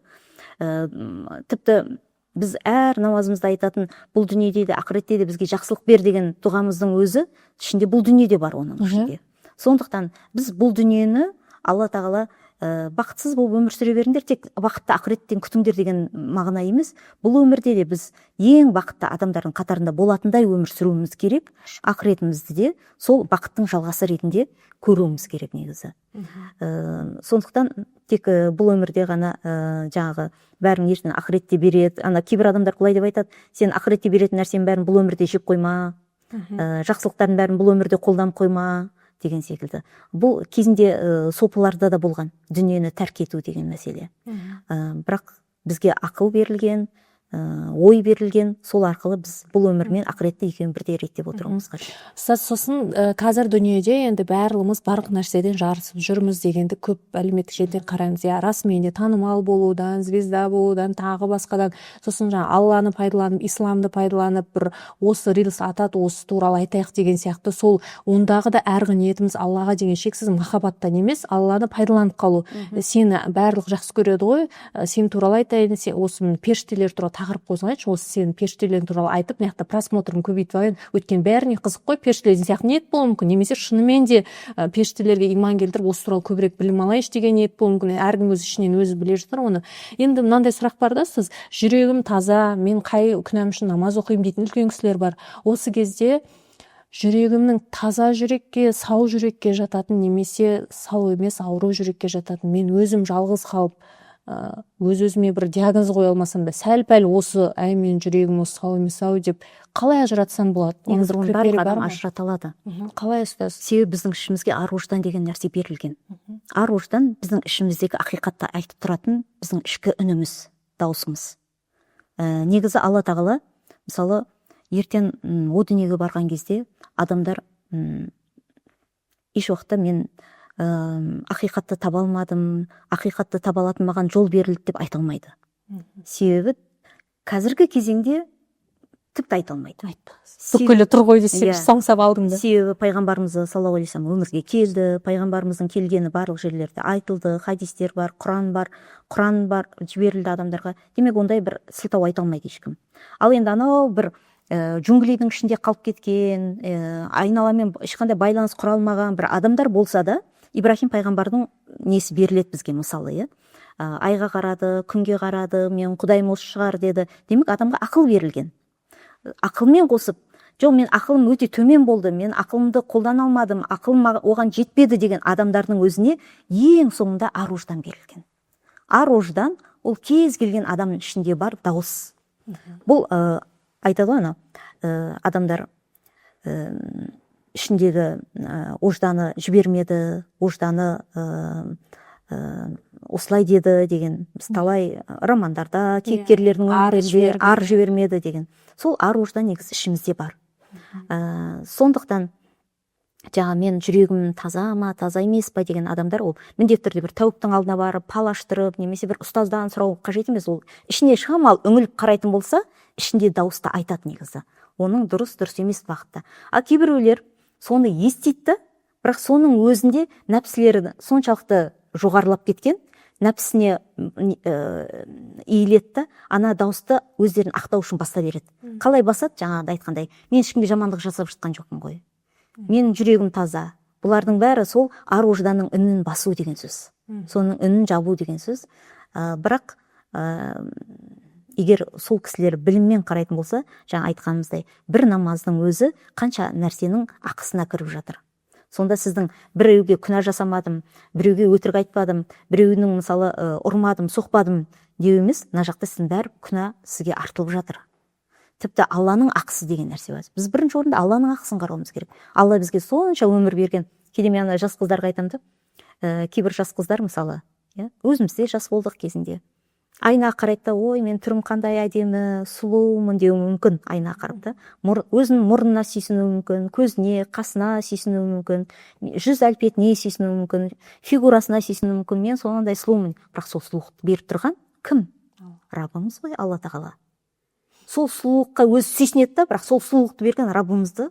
Тіпті біз әр намазымызда айтатын бұл дүниеде де ақыретте де бізге жақсылық бер деген дұғамыздың өзі ішінде бұл дүниеде бар, оның ішінде. Сондықтан біз бұл дүниені Алла тағала бақытсыз болып өмір сүре беріңдер, тек бақытты ақыреттен күтіңдер деген мағына емес. Бұл өмірде де біз ең бақытты адамдардың қатарында болатындай өмір сүруіміз керек, ақыретімізді де сол бақыттың жалғасы ретінде көруіміз керек негізі. Сондықтан тек бұл өмірде ғана жаңағы бәрін ертең ақыретте береді. Кейбір адамдар былай деп айтады, сен ақыретте беретін нәрсенің бәрін бұл өмірде жеп қойма, жақсылықтардың бәрін бұл өмірде қолданып қойма деген секілді. Бұл кезінде сопыларда да болған, дүниені тәрк ету деген мәселе. Бірақ бізге ақыл берілген, ой берілген, сол арқылы біз бұл өмір мен ақыретті екеуін бірдей реттеп отыруымыз қажет. Сосын қазір дүниеде енді барлығымыз барлық нәрседен жарысып жүрміз дегенді көп әлеуметтік желіден қараймыз. Расымен де танымал болудан, звезда болудан, тағы басқадан, сосын жаңа Алланы пайдаланып, исламды пайдаланып, бір осы рилс атады, осы туралы айтайық деген сияқты, сол ондағы да әргі ниетіміз Аллаға деген шексіз махаббаттан емес, Алланы пайдаланып қалу. Сені барлық жақсы көреді ғой, сен туралы айтайын, осы періштелер туралы тақырып қозғайыншы, осы сенің періштелерің туралы айтып, мына жақта просмотрын көбейтіп алайын. Өйткені бәріне қызық қой, періштелерден сияқты ниет болуы мүмкін, немесе шынымен де періштелерге иман келтіріп, осы туралы көбірек білім алайыншы деген ниет болуы мүмкін. Әркім өз ішінен өзі біле жатыр оны. Енді мынандай сұрақ бар да, сіз жүрегім таза, мен қай күнәм үшін намаз оқимын дейтін үлкен кісілер бар. Осы кезде жүрегімнің таза жүрекке, сау жүрекке жататын, немесе сау емес ауру жүрекке жататын, мен өзім жалғыз қалып өз-өзіме бір диагноз қоя алмасам да, сәл-пәл осы мен жүрегім осы сау емес ау деп қалай ажыратсам болады? Негізі оны барлық адам ажырата алады. Қалай ұстаз? Себебі біздің ішімізге ар-ождан деген нәрсе берілген. Ар-ождан біздің ішіміздегі ақиқатты айтып тұратын біздің ішкі үніміз, даусымыз. Негізі Алла тағала, мысалы, ертең о дүниеге барған кезде адамдар еш уақытта мен ақиқатты таба алмадым, ақиқатты таба алатын маған жол берілді деп айта алмайды. Себебі қазіргі кезеңде тіпті айта алмайды. Бүкілі тұр ғой десе, самсап алдым да. Себебі пайғамбарымыз саллаллаху алейхи вассалам өмірге келді, пайғамбарымыздың келгені барлық жерлерде айтылды, хадистер бар, Құран бар, жіберілді адамдарға. Демек ондай бір сылтау айта алмайды ешкім. Ал енді анау бір джунглидің ішінде қалып кеткен, айналамен ешқандай байланыс құра алмаған бір адамдар болса да, Ибрахим пайғамбардың несі беріледі бізге, мысалы, айға қарады, күнге қарады, мен құдайым осы шығар деді. Демек адамға ақыл берілген. Ақылмен қосып, жоқ, мен ақылым өте төмен болды, мен ақылымды қолдана алмадым, ақылым оған жетпеді деген адамдардың өзіне ең соңында ар-ождан берілген. Ар-ождан ол кез келген адамның ішінде бар дауыс. Бұл айтады ғой, адамдар ішіндегі ожданы жібермеді, ожданы осылай деді деген, біз талай романдарда кейіпкерлердің өмірінде ар жібермеді деген. Сол ар-ождан негізі ішімізде бар. Сондықтан жаңа мен жүрегім таза ма, таза емес па деген адамдар, ол міндетті түрде бір тәуіптің алдына барып, пал аштырып, немесе бір ұстаздан сұрау қажет емес. Ол ішіне шығам, ал үңіліп қарайтын болса, ішінде дауысты айтады негізі. Оның дұрыс емес бағытта. Ал кейбіреулер соны естиді, бірақ соның өзінде нәпсілері соншалықты жоғарылап кеткен, нәпсісіне иілетті, ана дауысты өздерін ақтау үшін баста береді. Қалай басады? Жаңағыда айтқандай, мен ешкімге жамандық жасап жатқан жоқпын ғой. Менің жүрегім таза. Бұлардың бәрі сол ар-ожданның үнін басу деген сөз. Соның үнін жабу деген сөз. Бірақ егер сол кісілер біліммен қарайтын болса, жаңа айтқанымыздай, бір намаздың өзі қанша нәрсенің ақысына кіріп жатыр. Сонда сіздің біреуге күнә жасамадым, біреуге өтірік айтпадым, біреуінің мысалы ұрмадым, соқпадым деу емес, мына жақта сіздің бәрі күнә сізге артылып жатыр. Тіпті Алланың ақысы деген нәрсе бар. Біз бірінші орында Алланың ақысын қарауымыз керек. Алла бізге сонша өмір берген. Кейде мен жас қыздарға айтамын да, кейбір жас қыздар мысалы иә өзіміз де жас болдық кезінде. Айнаға қарайды да, ой, мен түрім қандай әдемі, сұлумын деуі мүмкін айнаға қарап та. Өзінің мұрнына сүйсінуі мүмкін, көзіне, қасына сүйсінуі мүмкін, жүз әлпетіне сүйсінуі мүмкін, фигурасына сүйсінуі мүмкін, мен сондай сұлумын. Бірақ сол сұлулықты беріп тұрған кім? Раббымыз ғой, Алла тағала. Сол сұлулыққа өзі сүйсінеді да, бірақ сол сұлулықты берген Раббымызды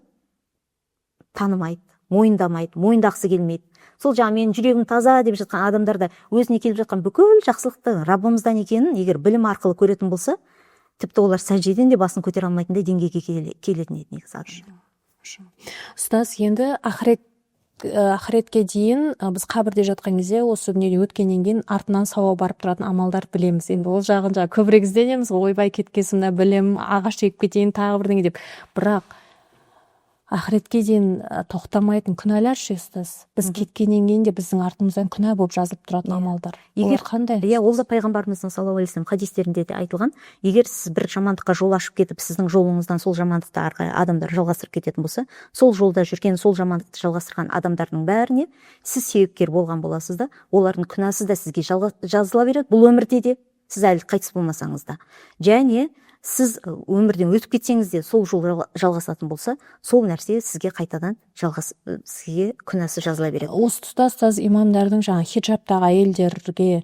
танымайды, мойындамайды, мойындағысы келмейді. Сол жаңа менің жүрегім таза деп жатқан адамдарда өзіне келіп жатқан бүкіл жақсылықты Раббымыздан екенін егер білім арқылы көретін болса, тіпті олар сәждеден де басын көтере алмайтындай деңгейге келетін еді негізі адам. Ұстаз, енді ақыретке дейін біз қабірде жатқан кезде осы дүниеде өткеннен кейін артынан сауап барып тұратын амалдар білеміз. Енді ол жағын көбірек ізденеміз, ойбай кеткесімде білім, ағаш егіп кетейін тағы бірдеңе деп. Бірақ ақыретке дейін тоқтамайтын күнәлар ше, ұстаз. Біз кеткеннен кейін де біздің артымыздан күнә болып жазылып тұратын амалдар. Егер қандай? Иә, ол да пайғамбарымыздың саллаллаху алейхи вассалам хадистерінде де айтылған. Егер сіз бір жамандыққа жол ашып кетіп, сіздің жолыңыздан сол жамандықты арғы адамдар жалғастырып кететін болса, сол жолда жүрген, сол жамандықты жалғастырған адамдардың бәріне сіз себепкер болған боласыз да, олардың күнәсі де сізге жазыла береді, бұл өмірде де, сіз әлі қайтыс болмасаңыз да. Және сіз өмірден өтіп кетсеңіз де сол жол жалғасатын болса, сол нәрсе сізге қайтадан сізге күнәсі жазыла береді. Осы тұста ұстаз, имамдардың хиджабтағы әйелдерге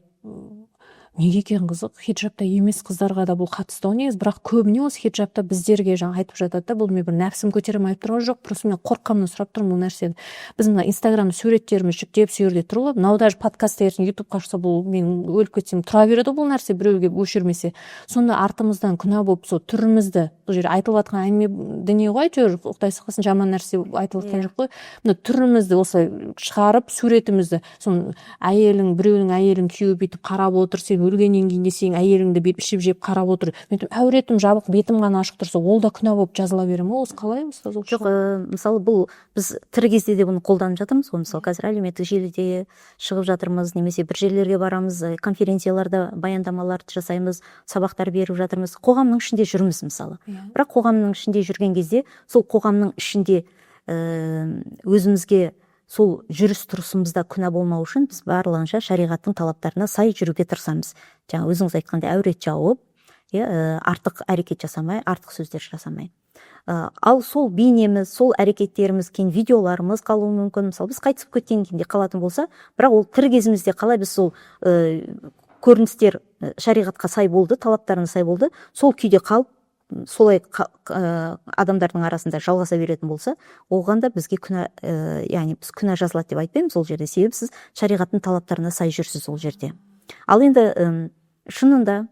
неге екен қызық, хиджабта емес қыздарға да бұл қатысты негізі, бірақ көбіне осы хиджабта біздерге айтып жатады да, бұл мен бір нәпсім көтере айтып тұрған жоқ, просто мен қорыққанымнан сұрап тұрмын бұл нәрсені. Біз мына инстаграмда суреттеріміз жүктеп сол жерде тұр ғой, мынау даже подкастта ертең ютубқа шықса, бұл мен өліп кетсем тұра береді бұл нәрсе, біреуге өшірмесе. Сонда артымыздан күнә болып сол түрімізді, бұл жерде айтылып жатқан әңгіме дүние ғой, әйтеуір Құдай сақтасын, жаман нәрсе айтылып жатқан жоқ қой. Мына түрімізді осылай шығарып, суретімізді, соны біреудің әйелін күйеуі бүйтіп қарап отыр, сен өлгеннен кейін де сен әйеліңді бүйтіп ішіп жеп қарап отыр, мен әуретім жабық, бетім ғана ашық тұрса, ол да күнә болып жазыла бере ме? Осы қалай ұстаз? Жоқ, мысалы бұл біз тірі кезде де бұны қолданып жатырмыз ғой. Мысалы қазір әлеуметтік желіде шығып жатырмыз, немесе бір жерлерге барамыз, конференцияларда баяндамаларды жасаймыз, сабақтар беріп жатырмыз, қоғамның ішінде жүрміз мысалы. Бірақ қоғамның ішінде жүрген кезде сол қоғамның ішінде өзімізге сол жүріс тұрысымызда күнә болмау үшін біз барлығынша шариғаттың талаптарына сай жүруге тырысамыз. Жаңа өзіңіз айтқандай әурет жауып, артық әрекет жасамай, артық сөздер жасамай. Ал сол бейнеміз, сол әрекеттеріміз, кейін видеоларымыз қалуы мүмкін. Мысалы біз қайтыс кеткеннен кейін де қалатын болса, бірақ ол тірі кезімізде қалай біз сол көріністер шариғатқа сай болды, талаптарына сай болды, сол күйде қалып, солай адамдардың арасында жалғаса беретін болса, оған да бізге күнә, яғни біз күнә жазылады деп айтпаймыз ол жерде, себебі сіз шариғаттың талаптарына сай жүрсіз ол жерде. Ал енді шынында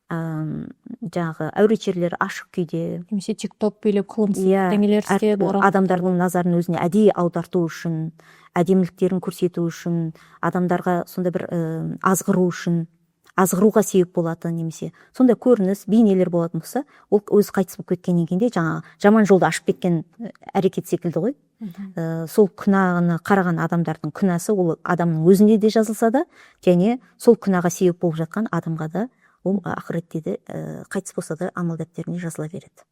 жаңағы әурет жерлер ашық күйде, немесе тикток билеп қылымсыз бірдеңелер істеп, адамдардың назарын өзіне әдейі аударту үшін, әдеміліктерін көрсету үшін, адамдарға сонда бір азғыруға себеп болатын, немесе сондай көрініс, бейнелер болатын болса, ол өзі қайтыс болып кеткеннен кейін де жаңа жаман жолды ашып кеткен әрекет секілді ғой. Сол күнәні қараған адамдардың күнәсі ол адамның өзінде де жазылса да, және сол күнәға себеп болып жатқан адамға да ол ақыретте де қайтыс болса да амал дәптеріне жазыла береді.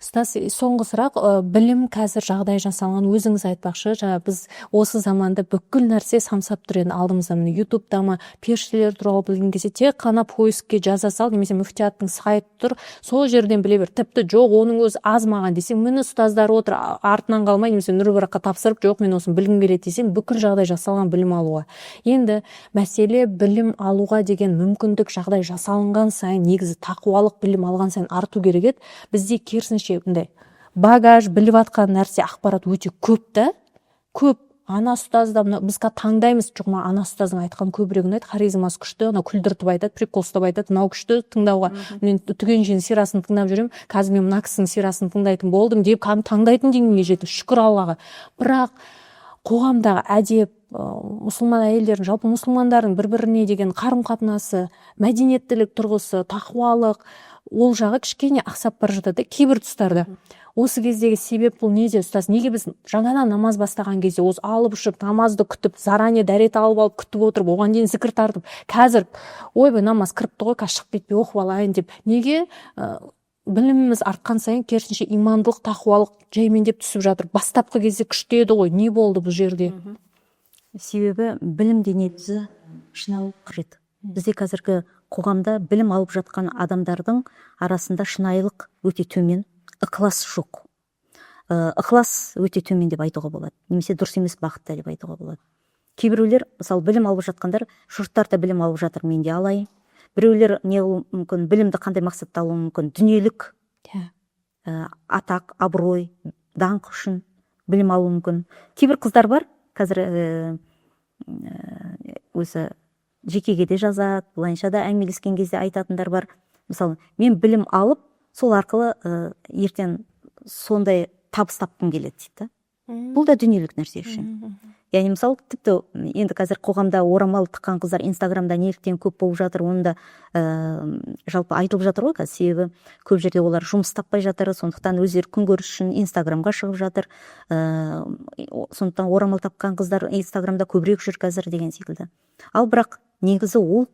Ұстаз, соңғы сұрақ, білім қазір жағдай жасалған, өзіңіз айтпақшы, біз осы заманда бүкіл нәрсе самсап тұр, енді алдымызда міне ютубта ма періштелер туралы білген кезде тек қана поискке жаза сал, немесе мүфтияттың сайты тұр, сол жерден біле бер. Тіпті жоқ, оның өзі аз маған десең, міне ұстаздар отыр, артынан қалмай, немесе Нұрбараққа тапсырып, жоқ, мен осыны білгім келеді десең, бүкіл жағдай жасалған білім алуға. Енді мәселе білім алуға деген мүмкіндік жағдай жасалынған сайын, негізі тақуалық білім алған сайын арту керек еді. Бізде керісінше бұндай багаж, біліп атқан нәрсе, ақпарат өте көп та, көп. Ана ұстазда біз таңдаймыз, жоқ ма ана ұстаздың айтқан көбірек ұнайды, харизмасы күшті, ана күлдіртіп айтады, прикол ұстап айтады, мынау күшті тыңдауға. Мен түгеншенің сирасын тыңдап жүремін, қазір мен мына кісінің сирасын тыңдайтын болдым деп таңдайтын деңгейге жетті, шүкір Аллаға. Бірақ қоғамдағы әдеп, мұсылман әйелдердің, жалпы мұсылмандардың бір-біріне деген қарым-қатынасы, мәдениеттілік тұрғысы, тақуалық, ол жағы кішкене ақсап бара жатады кейбір тұстарда. Осы кездегі себеп бұл неде, ұстаз? Неге біз жаңадан намаз бастаған кезде осы алып ұшып, намазды күтіп, заране дәрет алып күтіп отырып, оған дейін зікір тартып, қазір ойбай намаз кіріпті ғой, қазір шығып кетпей оқып алайын деп. Неге біліміміз артқан сайын керісінше имандылық, тақуалық жаймендеп түсіп жатыр? Бастапқы кезде күшті еді ғой, не болды бұл жерде? Себебі білім денеді шынайылық қажет. Бізде қазіргі қоғамда білім алып жатқан адамдардың арасында шынайылық өте төмен, ықылас жоқ. Ықылас өте төмен деп айтуға болады, немесе дұрыс емес бағытта деп айтуға болады. Кейбіреулер, мысалы, білім алып жатқандар, жұрттар да білім алып жатыр, мен де алайын. Біреулер не болуы мүмкін, білімді қандай мақсатта алуы мүмкін, дүниелік, атақ, абырой, даңқ үшін білім алуы мүмкін. Кейбір қыздар бар, қазір өзі жекеге де жазады, былайынша да әңгімелескен кезде айтатындар бар. Мысалы, мен білім алып, сол арқылы ертең сондай табыс тапқым келеді дейді. Бұл да дүниелік нәрсе үшін. Яғни, мысалы, тіпті енді қазір қоғамда орамал тыққан қыздар Инстаграмда неліктен көп болып жатыр, оны да жалпы айтылып жатыр ғой қазір. Себебі көп жерде олар жұмыс таппай жатыр, сондықтан өздері күнкөріс үшін Инстаграмға шығып жатыр. Сондықтан орамал тапқан қыздар Инстаграмда көбірек жүр қазір деген секілді. Ал бірақ негізі ол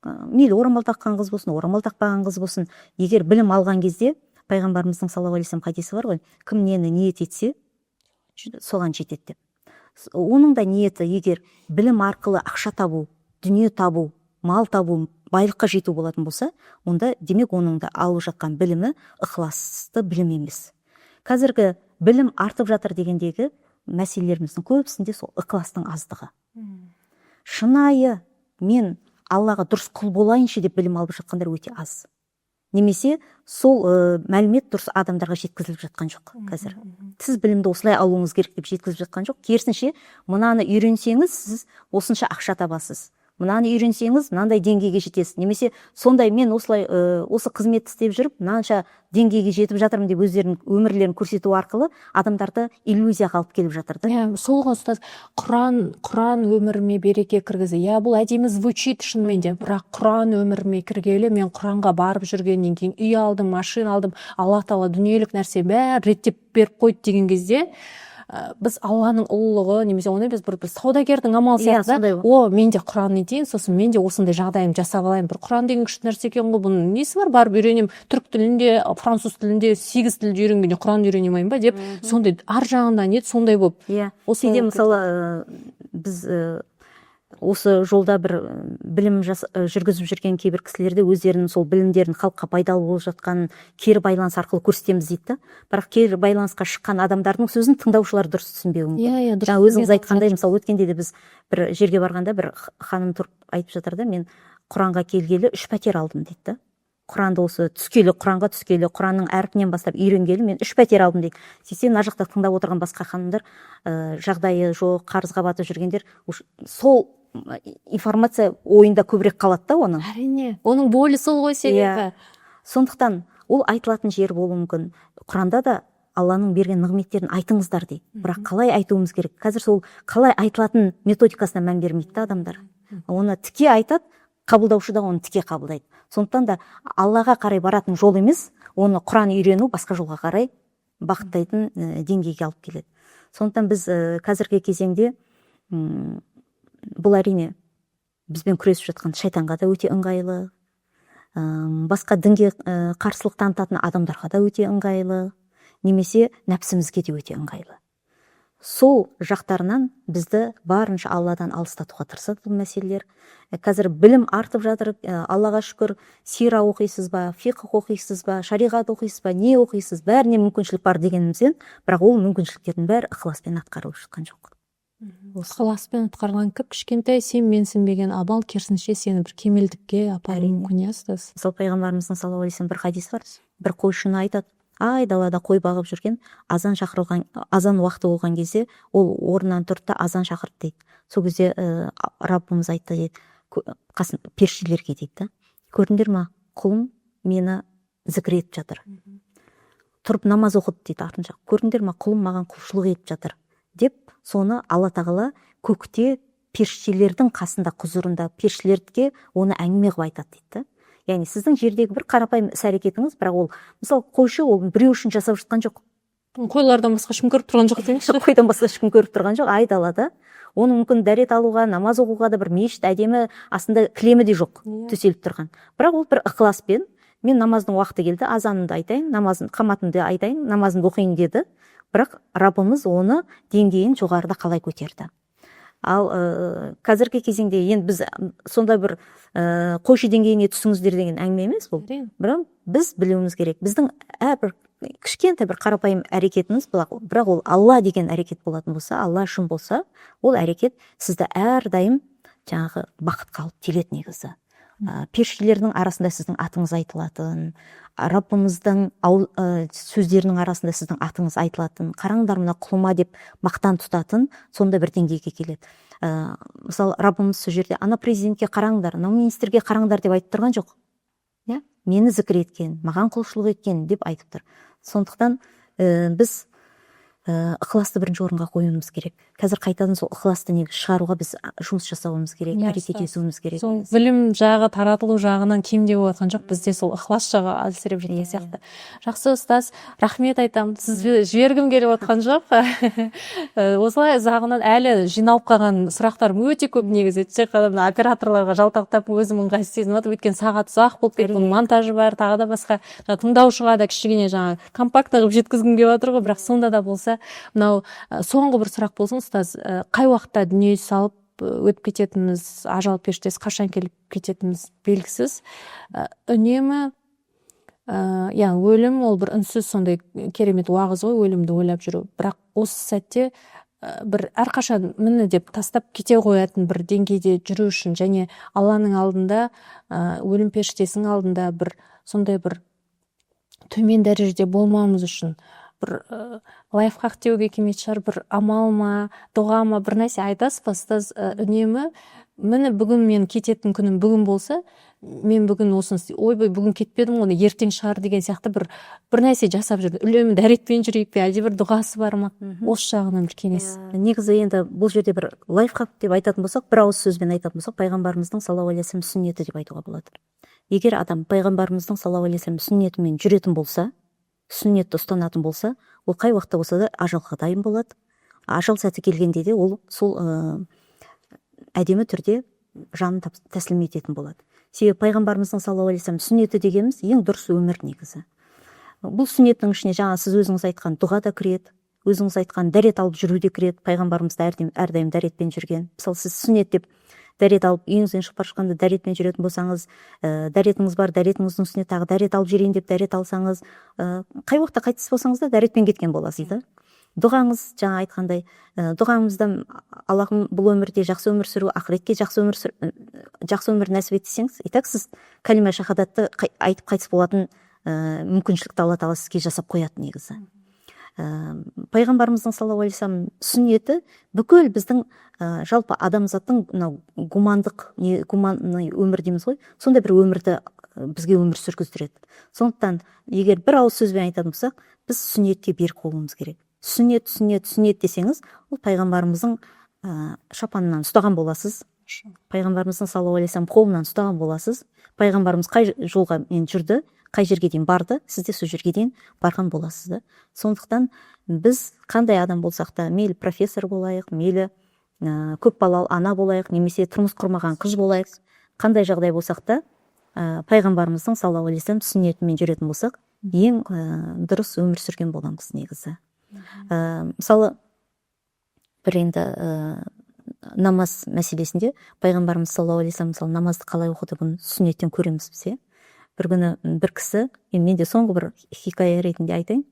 мейлі орамал таққан қыз болсын, орамал тақпаған қыз болсын, егер білім алған кезде, пайғамбарымыздың саллаллаху алейхи вассалам хадисі бар ғой, кім нені ниет етсе, соған жетеді деп. Оның да ниеті, егер білім арқылы ақша табу, дүние табу, мал табу, байлыққа жету болатын болса, онда демек оның да алып жатқан білімі ықыласты білім емес. Қазіргі білім артып жатыр дегендегі мәселелеріміздің көбісінде сол ықыластың аздығы. Шынайы мен Аллаға дұрыс құл болайыншы деп білім алып жатқандар өте аз. Немесе сол мәлімет дұрыс адамдарға жеткізіліп жатқан жоқ қазір. Сіз білімді осылай алуыңыз керек деп жеткізіліп жатқан жоқ. Керісінше, мынаны үйренсеңіз, сіз осынша ақша табасыз. Мынаны үйренсеңіз, мынандай деңгейге жетесіз. Немесе сондай мен осылай осы қызметті істеп жүріп, мынанша деңгейге жетіп жатырмын деп өздерінің өмірлерін көрсету арқылы адамдарды иллюзияға алып келіп жатыр. Сол ғой ұстаз, Құран өміріме береке кіргізді. Бұл әдемі звучит шынымен де, бірақ Құран өміріме кіргелі мен Құранға барып жүргеннен кейін үй алдым, машина алдым, Алла тағала дүниелік нәрсе бәрі реттеп беріп қойды деген кезде, біз Алланың ұлылығы, немесе оны біз бір саудагердің амалы сияқты, мен де Құран етейін, сосын мен де осындай жағдайым жасап алайын. Бір Құран деген күшті нәрсе екен ғой, бұның несі бар, барып үйренем, түрік тілінде, француз тілінде, 8 тілді үйренгенде Құран үйренемейін ба деп, сондай ар жағында нет, сондай болып. Кейде мысалы біз осы жолда бір білім жүргізіп жүрген кейбір кісілерде өздерінің сол білімдерін халыққа пайдалы болып жатқан кері байланыс арқылы көрсетеміз дейді. Бірақ кері байланысқа шыққан адамдардың сөзін тыңдаушылар дұрыс түсінбеуі мүмкін. Өзіңіз айтқандай, мысалы өткенде де біз бір жерге барғанда бір ханым тұрып айтып жатыр да, мен Құранға келгелі 3 пәтер алдым дейді. Құранды осы Құранға түскелі, Құранның әрпінен бастап үйренгелі мен 3 пәтер алдым дейді. Сөйтсем, мына жақта тыңдап отырған басқа ханымдар, жағдайы жоқ, қарызға батып жүргендер, сол информация ойында көбірек қалады да оның. Әрине, оның болі сол ғой себебі. Сондықтан ол айтылатын жер болуы мүмкін. Құранда да Алланың берген нығметтерін айтыңыздар дейді. Бірақ қалай айтуымыз керек? Қазір сол қалай айтылатын методикасына мән бермейді да адамдар. Оны тіке айтады, қабылдаушы да оны тіке қабылдайды. Сондықтан да Аллаға қарай баратын жол емес, оны Құран үйрену басқа жолға қарай бағыттайтын деңгейге алып келеді. Сондықтан біз қазіргі кезеңде бұл әрине бізбен күресіп жатқан шайтанға да өте ыңғайлы, басқа дінге қарсылық танытатын адамдарға да өте ыңғайлы, немесе нәпсімізге де өте ыңғайлы. Сол жақтарынан бізді барынша Алладан алыстатуға тырысады бұл мәселелер. Қазір білім артып жатыр, Аллаға шүкір, сира оқисыз ба, фиқх оқисыз ба, шариғат оқисыз ба, не оқисыз, бәріне мүмкіншілік бар дегенімізден, бірақ ол мүмкіншіліктердің бәрі ықыласпен атқарылып жатқан жоқ. Ықыласпен атқарған кішкентай сен менсінбеген амал керісінше сені бір кемелдікке апаруы мүмкін. Мысалы, пайғамбарымыздың саллаллаху алейхи бір хадис бар. Бір қойшыны айтады, далада қой бағып жүрген, азан уақыты болған кезде ол орнынан тұрды да азан шақырды дейді. Сол кезде Раббымыз айтты дейді, періштелерге дейді, көрдіңдер ма, құлым мені зікір етіп жатыр. Тұрып намаз оқыды дейді артынша. Көрдіңдер ма, құлым маған құлшылық етіп жатыр деп, соны Алла тағала көкте періштелердің қасында, құзырында періштелерге оны әңгіме қылып айтады дейді. Яғни сіздің жердегі бір қарапайым іс әрекетіңіз, бірақ ол, мысалы, қойшы ол біреу үшін жасап жатқан жоқ. Қойлардан басқа ешкім көріп тұрған жоқ дейміз. Қойдан басқа ешкім көріп тұрған жоқ, айдалада. Оның мүмкін дәрет алуға, намаз оқуға да бір мешіт әдемі астында кілемі де жоқ, төселіп тұрған. Бірақ ол бір ықыласпен, мен намаздың уақыты келді, азанымды айтайын, қаматымды айтайын, намазымды оқиын деді. Бірақ Раббымыз оны деңгейін жоғарыда қалай көтерді. Ал қазіргі кезеңде енді біз сондай бір қойшы деңгейіне түсіңіздер деген әңгіме емес бұл. Бірақ біз білуіміз керек. Біздің әрбір кішкентай бір қарапайым әрекетіміз, бірақ ол Алла деген әрекет болатын болса, Алла үшін болса, ол әрекет сізді әрдайым жаңағы бақытқа алып келеді негізі. Періштелердің арасында сіздің атыңыз айтылатын, Раббымыздың сөздерінің арасында сіздің атыңыз айтылатын, қараңдар мына құлыма деп мақтан тұтатын сондай бір деңгейге келеді. Мысалы Раббымыз сол жерде ана президентке қараңдар, ана министрге қараңдар деп айтып тұрған жоқ. Мені зікір еткен, маған құлшылық еткен деп айтып тұр. Сондықтан біз ықыласты бірінші орынға қоюымыз керек. Қазір қайтадан сол ықыласты негізі шығаруға біз жұмыс жасауымыз керек, әрекет етуіміз керек. Сол білім жағы, таратылу жағынан кем деп отқан жоқ, бізде сол ықылас жағы әлсіреп жеткен сияқты. Жақсы ұстаз, рахмет айтамын. Сізді жібергім келіп отқан жоқ. Осылай жағынан әлі жиналып қалған сұрақтарым өте көп негізі. Тек қана операторларға жалтақтап өзім ыңғайсыз сезініп жатыр. Өйткені сағат ұзақ болып кетті, монтажы бар, тағы да басқа. Тыңдаушыға да кішкене жаңа компактты қылып жеткізгім келіп отыр ғой, бірақ сонда да болса мынау соңғы бір сұрақ болсын, ұстаз, қай уақытта дүние салып өтіп кететініміз, ажал періштесі қашан келіп кететініміз белгісіз. Үнемі өлім ол бір үнсіз сондай керемет уағыз ғой, өлімді ойлап жүру. Бірақ осы сәтте бір әрқашан міне деп тастап кете қоятын бір деңгейде жүру үшін және Алланың алдында, өлім періштесінің алдында бір сондай бір төмен дәрежеде болмауымыз үшін бір лайфхак деуге келмейтін шығар, бір амал ма, дұға ма, бір нәрсе айтасыз ба ұстаз? Үнемі міне бүгін мен кететін күнім бүгін болса, мен бүгін осыны ойбай бүгін кетпедім ғой, ертең шығар деген сияқты бір нәрсе жасап жүрді. Үнемі дәретпен жүрейік пе, әлде бір дұғасы бар ма? Осы жағынан бір кеңес. Негізі енді бұл жерде бір лайфхак деп айтатын болсақ, бір ауыз сөзбен айтатын болсақ, пайғамбарымыздың саллаллаху алейхи вассалам сүннеті деп айтуға болады. Егер адам пайғамбарымыздың саллаллаху алейхи вассалам сүннетімен жүретін болса, сүннетті ұстанатын болса, ол қай уақытта болса да ажалға дайын болады. Ажал сәті келгенде де ол сол әдемі түрде жанын тәсілім ететін болады. Себебі пайғамбарымыздың саллаллаху алейхи вассалам сүннеті дегеніміз ең дұрыс өмір негізі. Бұл сүннеттің ішіне жаңа сіз өзіңіз айтқан дұға да кіреді, өзіңіз айтқан дәрет алып жүру де кіреді. Пайғамбарымыз да әрдайым дәретпен жүрген. Мысалы сіз сүннет деп дәрет алып үйіңізден шығып бара жатқанда дәретпен жүретін болсаңыз, дәретіңіз бар, дәретіңіздің үстіне тағы дәрет алып жүрейін деп дәрет алсаңыз, қай уақытта қайтыс болсаңыз да дәретпен кеткен боласыз да. Дұғаңыз, жаңа айтқандай, дұғаңызда Аллахым бұл өмірде жақсы өмір сүру, ақыретке жақсы өмір нәсіп етсеңіз, итак сіз кәлима шахадатты айтып қайтыс болатын мүмкіншілікті Алла тағала сізге жасап қояды негізі. Пайғамбарымыздың саллаллаху алейхи вассалам сүннеті бүкіл біздің жалпы адамзаттың гуманный өмір дейміз ғой, сондай бір өмірді бізге өмір сүргіздіреді. Сондықтан егер бір ауыз сөзбен айтатын болсақ, біз сүннетке берік болуымыз керек. Сүннет десеңіз, ол пайғамбарымыздың шапанынан ұстаған боласыз. Пайғамбарымыздың саллаллаху алейхи вассалам қолынан ұстаған боласыз. Пайғамбарымыз қай жолға жүрді, қай жерге дейін барды, сіз де сол жерге дейін барған боласыз да. Сондықтан біз қандай адам болсақ та, мейлі профессор болайық, мейлі көп балалы ана болайық, немесе тұрмыс құрмаған қыз болайық, қандай жағдай болсақ та, пайғамбарымыздың саллаллаху алейхи вассалам сүннетімен жүретін болсақ, ең дұрыс өмір сүрген боламыз негізі. Мысалы бір енді намаз мәселесінде пайғамбарымыз саллаллаху алейхи вассалам мысалы намазды қалай оқыды, бұны сүннеттен көреміз біз. Бір күні бір кісі, мен де соңғы бір хикая ретінде айтайын,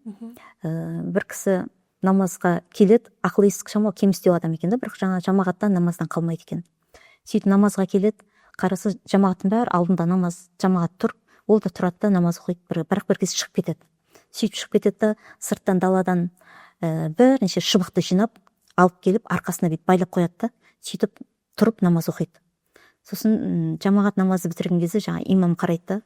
бір кісі намазға келеді, ақыл есі шамалы кемістеу адам екен да, бірақ жаңа жамағаттан намаздан қалмайды екен. Сөйтіп намазға келеді, қарасы жамағаттың бәрі алдында намаз, жамағат тұр, ол да тұрады да намаз оқиды, бірақ бір кез шығып кетеді. Сөйтіп шығып кетеді да сырттан даладан бірнеше шыбықты жинап алып келіп арқасына бүйтіп байлап қояды да, сөйтіп тұрып намаз оқиды. Сосын жамағат намазы бітірген кезде жаңа имам қарайды да,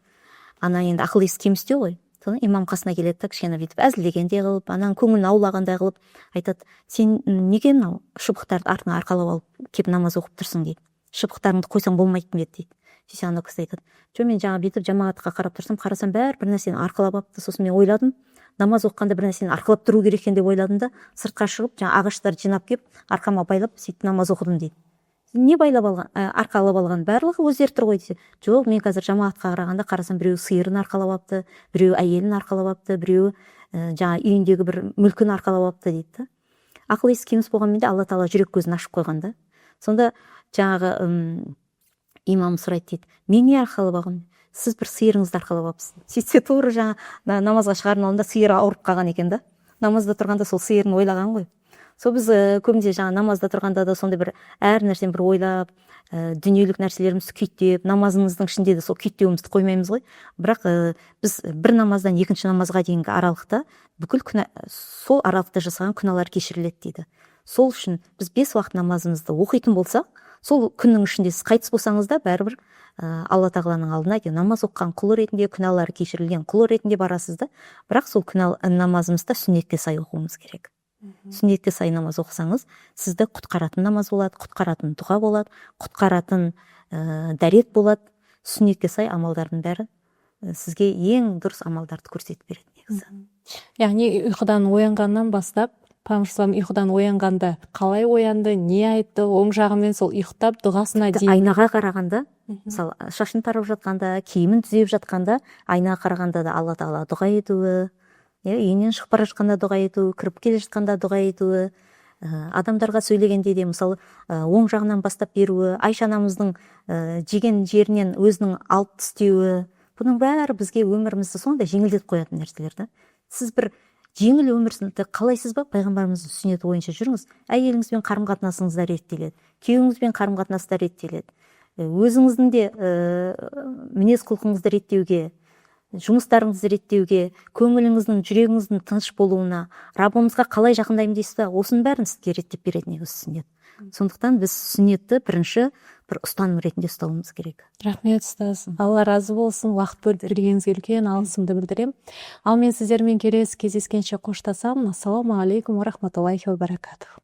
ана енді ақыл есі кемістеу ғой, соны имам қасына келеді да, кішкене бүйтіп әзілдегендей қылып, ананың көңілін аулағандай қылып айтады, сен неге мынау шыбықтарды артыңа арқалап алып келіп намаз оқып тұрсың дейді, шыбықтарыңды қойсаң болмайды ма еді дейді. Сөйтсе ана кісі айтады, жоқ мен жаңа бүйтіп жамағатқа қарап тұрсам, қарасам бәрі бір нәрсені арқалап алыпты, сосын мен ойладым, намаз оқығанда бір нәрсені арқалап тұру керек екен деп ойладым да, сыртқа шығып жаңа ағаштарды жинап келіп арқама байлап сөйтіп намаз оқыдым дейді. Не байлап алған, арқалап алған, барлығы өздері тұр ғой десе. Жоқ, мен қазір жамағатқа қарағанда қарасам біреу сиырын арқалап алыпты, біреу әйелін арқалап алыпты, біреу жаңа үйіндегі бір мүлкін арқалап алыпты дейді. Ақыл есі кеміс болғанмен де Алла тағала жүрек көзін ашып қойған да. Сонда жаңағы имам сұрайды дейді, мен не арқылы бағым? Сіз бір сиырыңызды арқалап алыпсыз. Сөйтсе тура жаңа намазға шығардың алдында сиыры ауырып қалған екен да. Намазда тұрғанда сол сиырын ойлаған ғой. Сол біз көбінде жаңа намазда тұрғанда да сондай бір әр нәрсені бір ойлап, дүниелік нәрселерімізді күйттеп, намазымыздың ішінде де сол күйттеуімізді қоймаймыз ғой. Бірақ біз бір намаздан екінші намазға дейінгі аралықта бүкіл сол аралықта жасаған күнәлар кешіріледі дейді. Сол үшін біз 5 уақыт намазымызды оқитын болсақ, сол күннің ішінде сіз қайтыс болсаңыз да бәрібір алла тағаланың алдына намаз оқыған құл ретінде, күнәлары кешірілген құл ретінде барасыз да. Бірақ сол намазымызды сүннетке сай оқуымыз керек. Сүннетке сай намаз оқысаңыз, сізді құтқаратын намаз болады, құтқаратын дұға болады, құтқаратын дәрет болады. Сүннетке сай амалдардың бәрі сізге ең дұрыс амалдарды көрсетіп береді негізі. Яғни ұйқыдан оянғаннан бастап, Пайғамбар ұйқыдан оянғанда қалай оянды, не айтты, оң жағымен сол ұйықтап дұғасына дейін. Айнаға қарағанда, мысалы шашын тарап жатқанда, киімін түзеп жатқанда, айнаға қарағанда да алла тағала дұға етуі, үйінен шығып бара жатқанда дұға етуі, кіріп келе жатқанда дұға етуі, адамдарға сөйлегенде де мысалы оң жағынан бастап беруі, Айша анамыздың жеген жерінен өзінің алып тістеуі, бұның бәрі бізге өмірімізді сондай жеңілдетіп қоятын нәрселер да. Сіз бір жеңіл өмірді қалайсыз ба? Пайғамбарымыздың сүннеті бойынша жүріңіз. Әйеліңізбен қарым-қатынасыңызда реттеледі, күйеуіңізбен қарым-қатынаста реттеледі. Өзіңіздің де мінез құлқыңызды реттеуге, жұмыстарыңызды реттеуге, көңіліңіздің, жүрегіңіздің тыныш болуына, Раббымызға қалай жақындаймын дейсіз ба? Осының бәрін сізге реттеп береді негізі сүннет. Сондықтан біз сүннетті бірінші бір ұстаным ретінде ұстауымыз керек. Рахмет, ұстаз. Алла разы болсын. Уақыт бөлгеніңізге үлкен алғысымды білдіремін. Ал мен сіздермен келесі кездескенше қоштасамын. Ассаламу алейкум ва рахматуллахи ва баракатух.